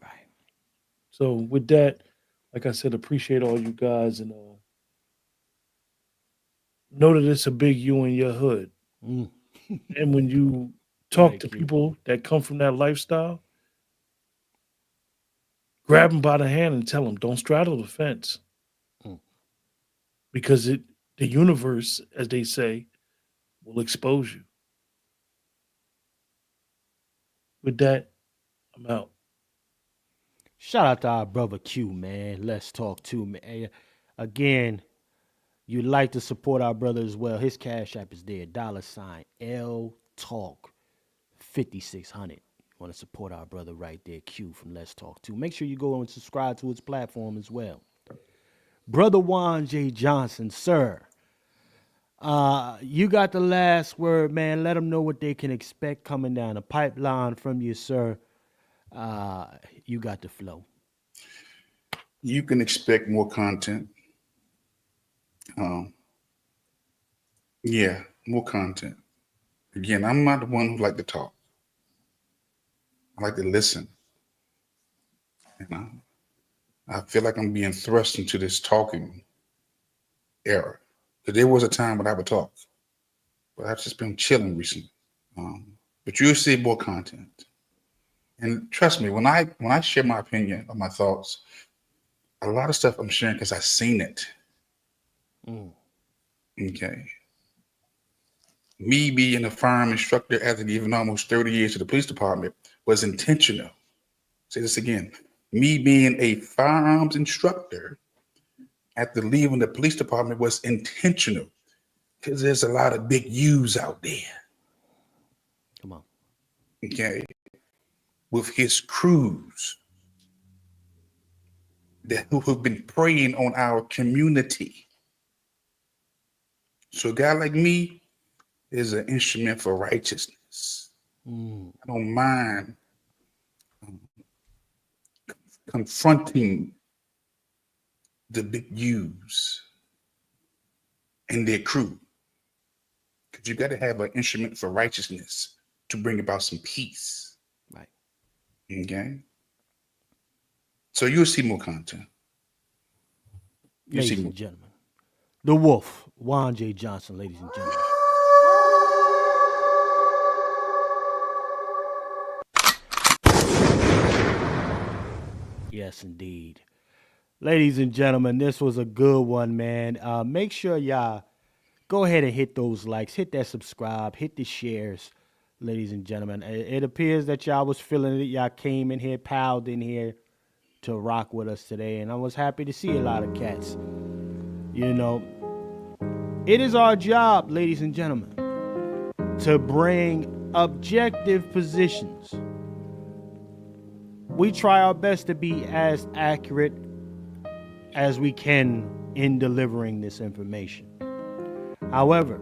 Speaker 3: Right.
Speaker 6: So with that, like I said, appreciate all you guys, and know that it's a big you in your hood. And when you talk
Speaker 3: Thank
Speaker 6: to
Speaker 3: you.
Speaker 6: people that come from that lifestyle, grab them by the hand and tell them, don't straddle the fence.
Speaker 3: Mm.
Speaker 6: Because the universe, as they say, will expose you. With that, I'm out.
Speaker 3: Shout out to our brother Q, man. Let's talk too, man. Again, you'd like to support our brother as well. His cash app is there. $L Talk 5600. You want to support our brother right there, Q from Let's Talk Too. Make sure you go and subscribe to his platform as well. Brother Juan J. Johnson, sir. You got the last word, man. Let them know what they can expect coming down the pipeline from you, sir. You got the flow.
Speaker 15: You can expect more content. Yeah, more content. Again, I'm not the one who like to talk. I like to listen. And I feel like I'm being thrust into this talking era. Because there was a time when I would talk, but I've just been chilling recently. But you'll see more content. And trust me, when I share my opinion or my thoughts, a lot of stuff I'm sharing because I've seen it. Okay. Me being a firearm instructor after giving almost 30 years to the police department was intentional. Say this again. Me being a firearms instructor after leaving the police department was intentional because there's a lot of big U's out there.
Speaker 3: Come on.
Speaker 15: Okay. With his crews who have been preying on our community. So a guy like me is an instrument for righteousness. I don't mind confronting the big U's and their crew. Because you got to have an instrument for righteousness to bring about some peace.
Speaker 3: Right.
Speaker 15: Okay. So you'll see more content.
Speaker 3: Ladies and gentlemen. The Wolf, Juan J. Johnson, ladies and gentlemen. Yes, indeed. Ladies and gentlemen, this was a good one, man. Make sure y'all go ahead and hit those likes, hit that subscribe, hit the shares, ladies and gentlemen. It appears that y'all was feeling it. Y'all came in here, piled in here to rock with us today, and I was happy to see a lot of cats. You know, it is our job, ladies and gentlemen, to bring objective positions. We try our best to be as accurate as we can in delivering this information. However,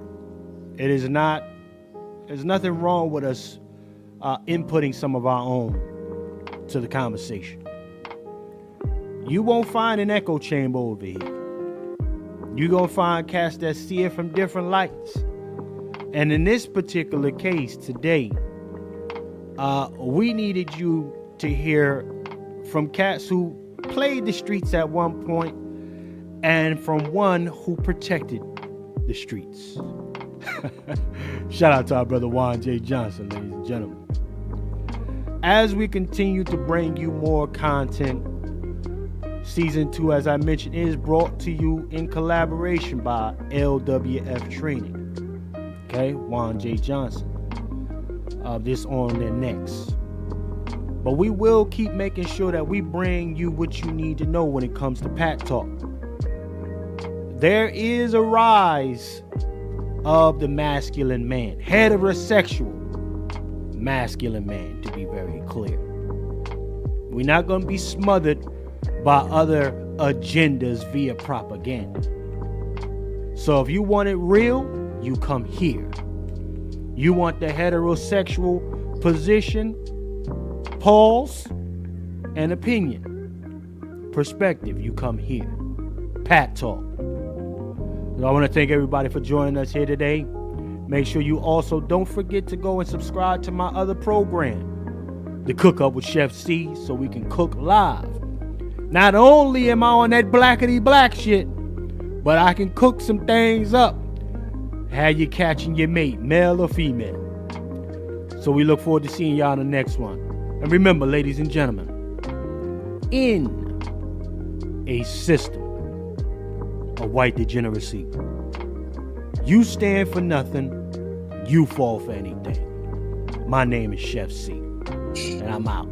Speaker 3: there's nothing wrong with us inputting some of our own to the conversation. You won't find an echo chamber over here. You're going to find cats that see it from different lights. And in this particular case today, we needed you to hear from cats who played the streets at one point and from one who protected the streets. Shout out to our brother Juan J. Johnson, ladies and gentlemen. As we continue to bring you more content, Season 2, as I mentioned, is brought to you in collaboration by LWF Training. Okay, Juan J. Johnson. This on their necks. But we will keep making sure that we bring you what you need to know when it comes to Pat Talk. There is a rise of the masculine man, heterosexual masculine man, to be very clear. We're not going to be smothered by other agendas via propaganda. So if you want it real, you come here. You want the heterosexual position, pause, and opinion, perspective, you come here. Pat Talk. So I want to thank everybody for joining us here today. Make sure you also don't forget to go and subscribe to my other program, The Cook Up with Chef C, so we can cook live. Not only am I on that blackety black shit, but I can cook some things up How you catching your mate, male or female? So we look forward to seeing y'all in the next one. And remember, ladies and gentlemen, in a system of white degeneracy, you stand for nothing, you fall for anything. My name is Chef C, and I'm out.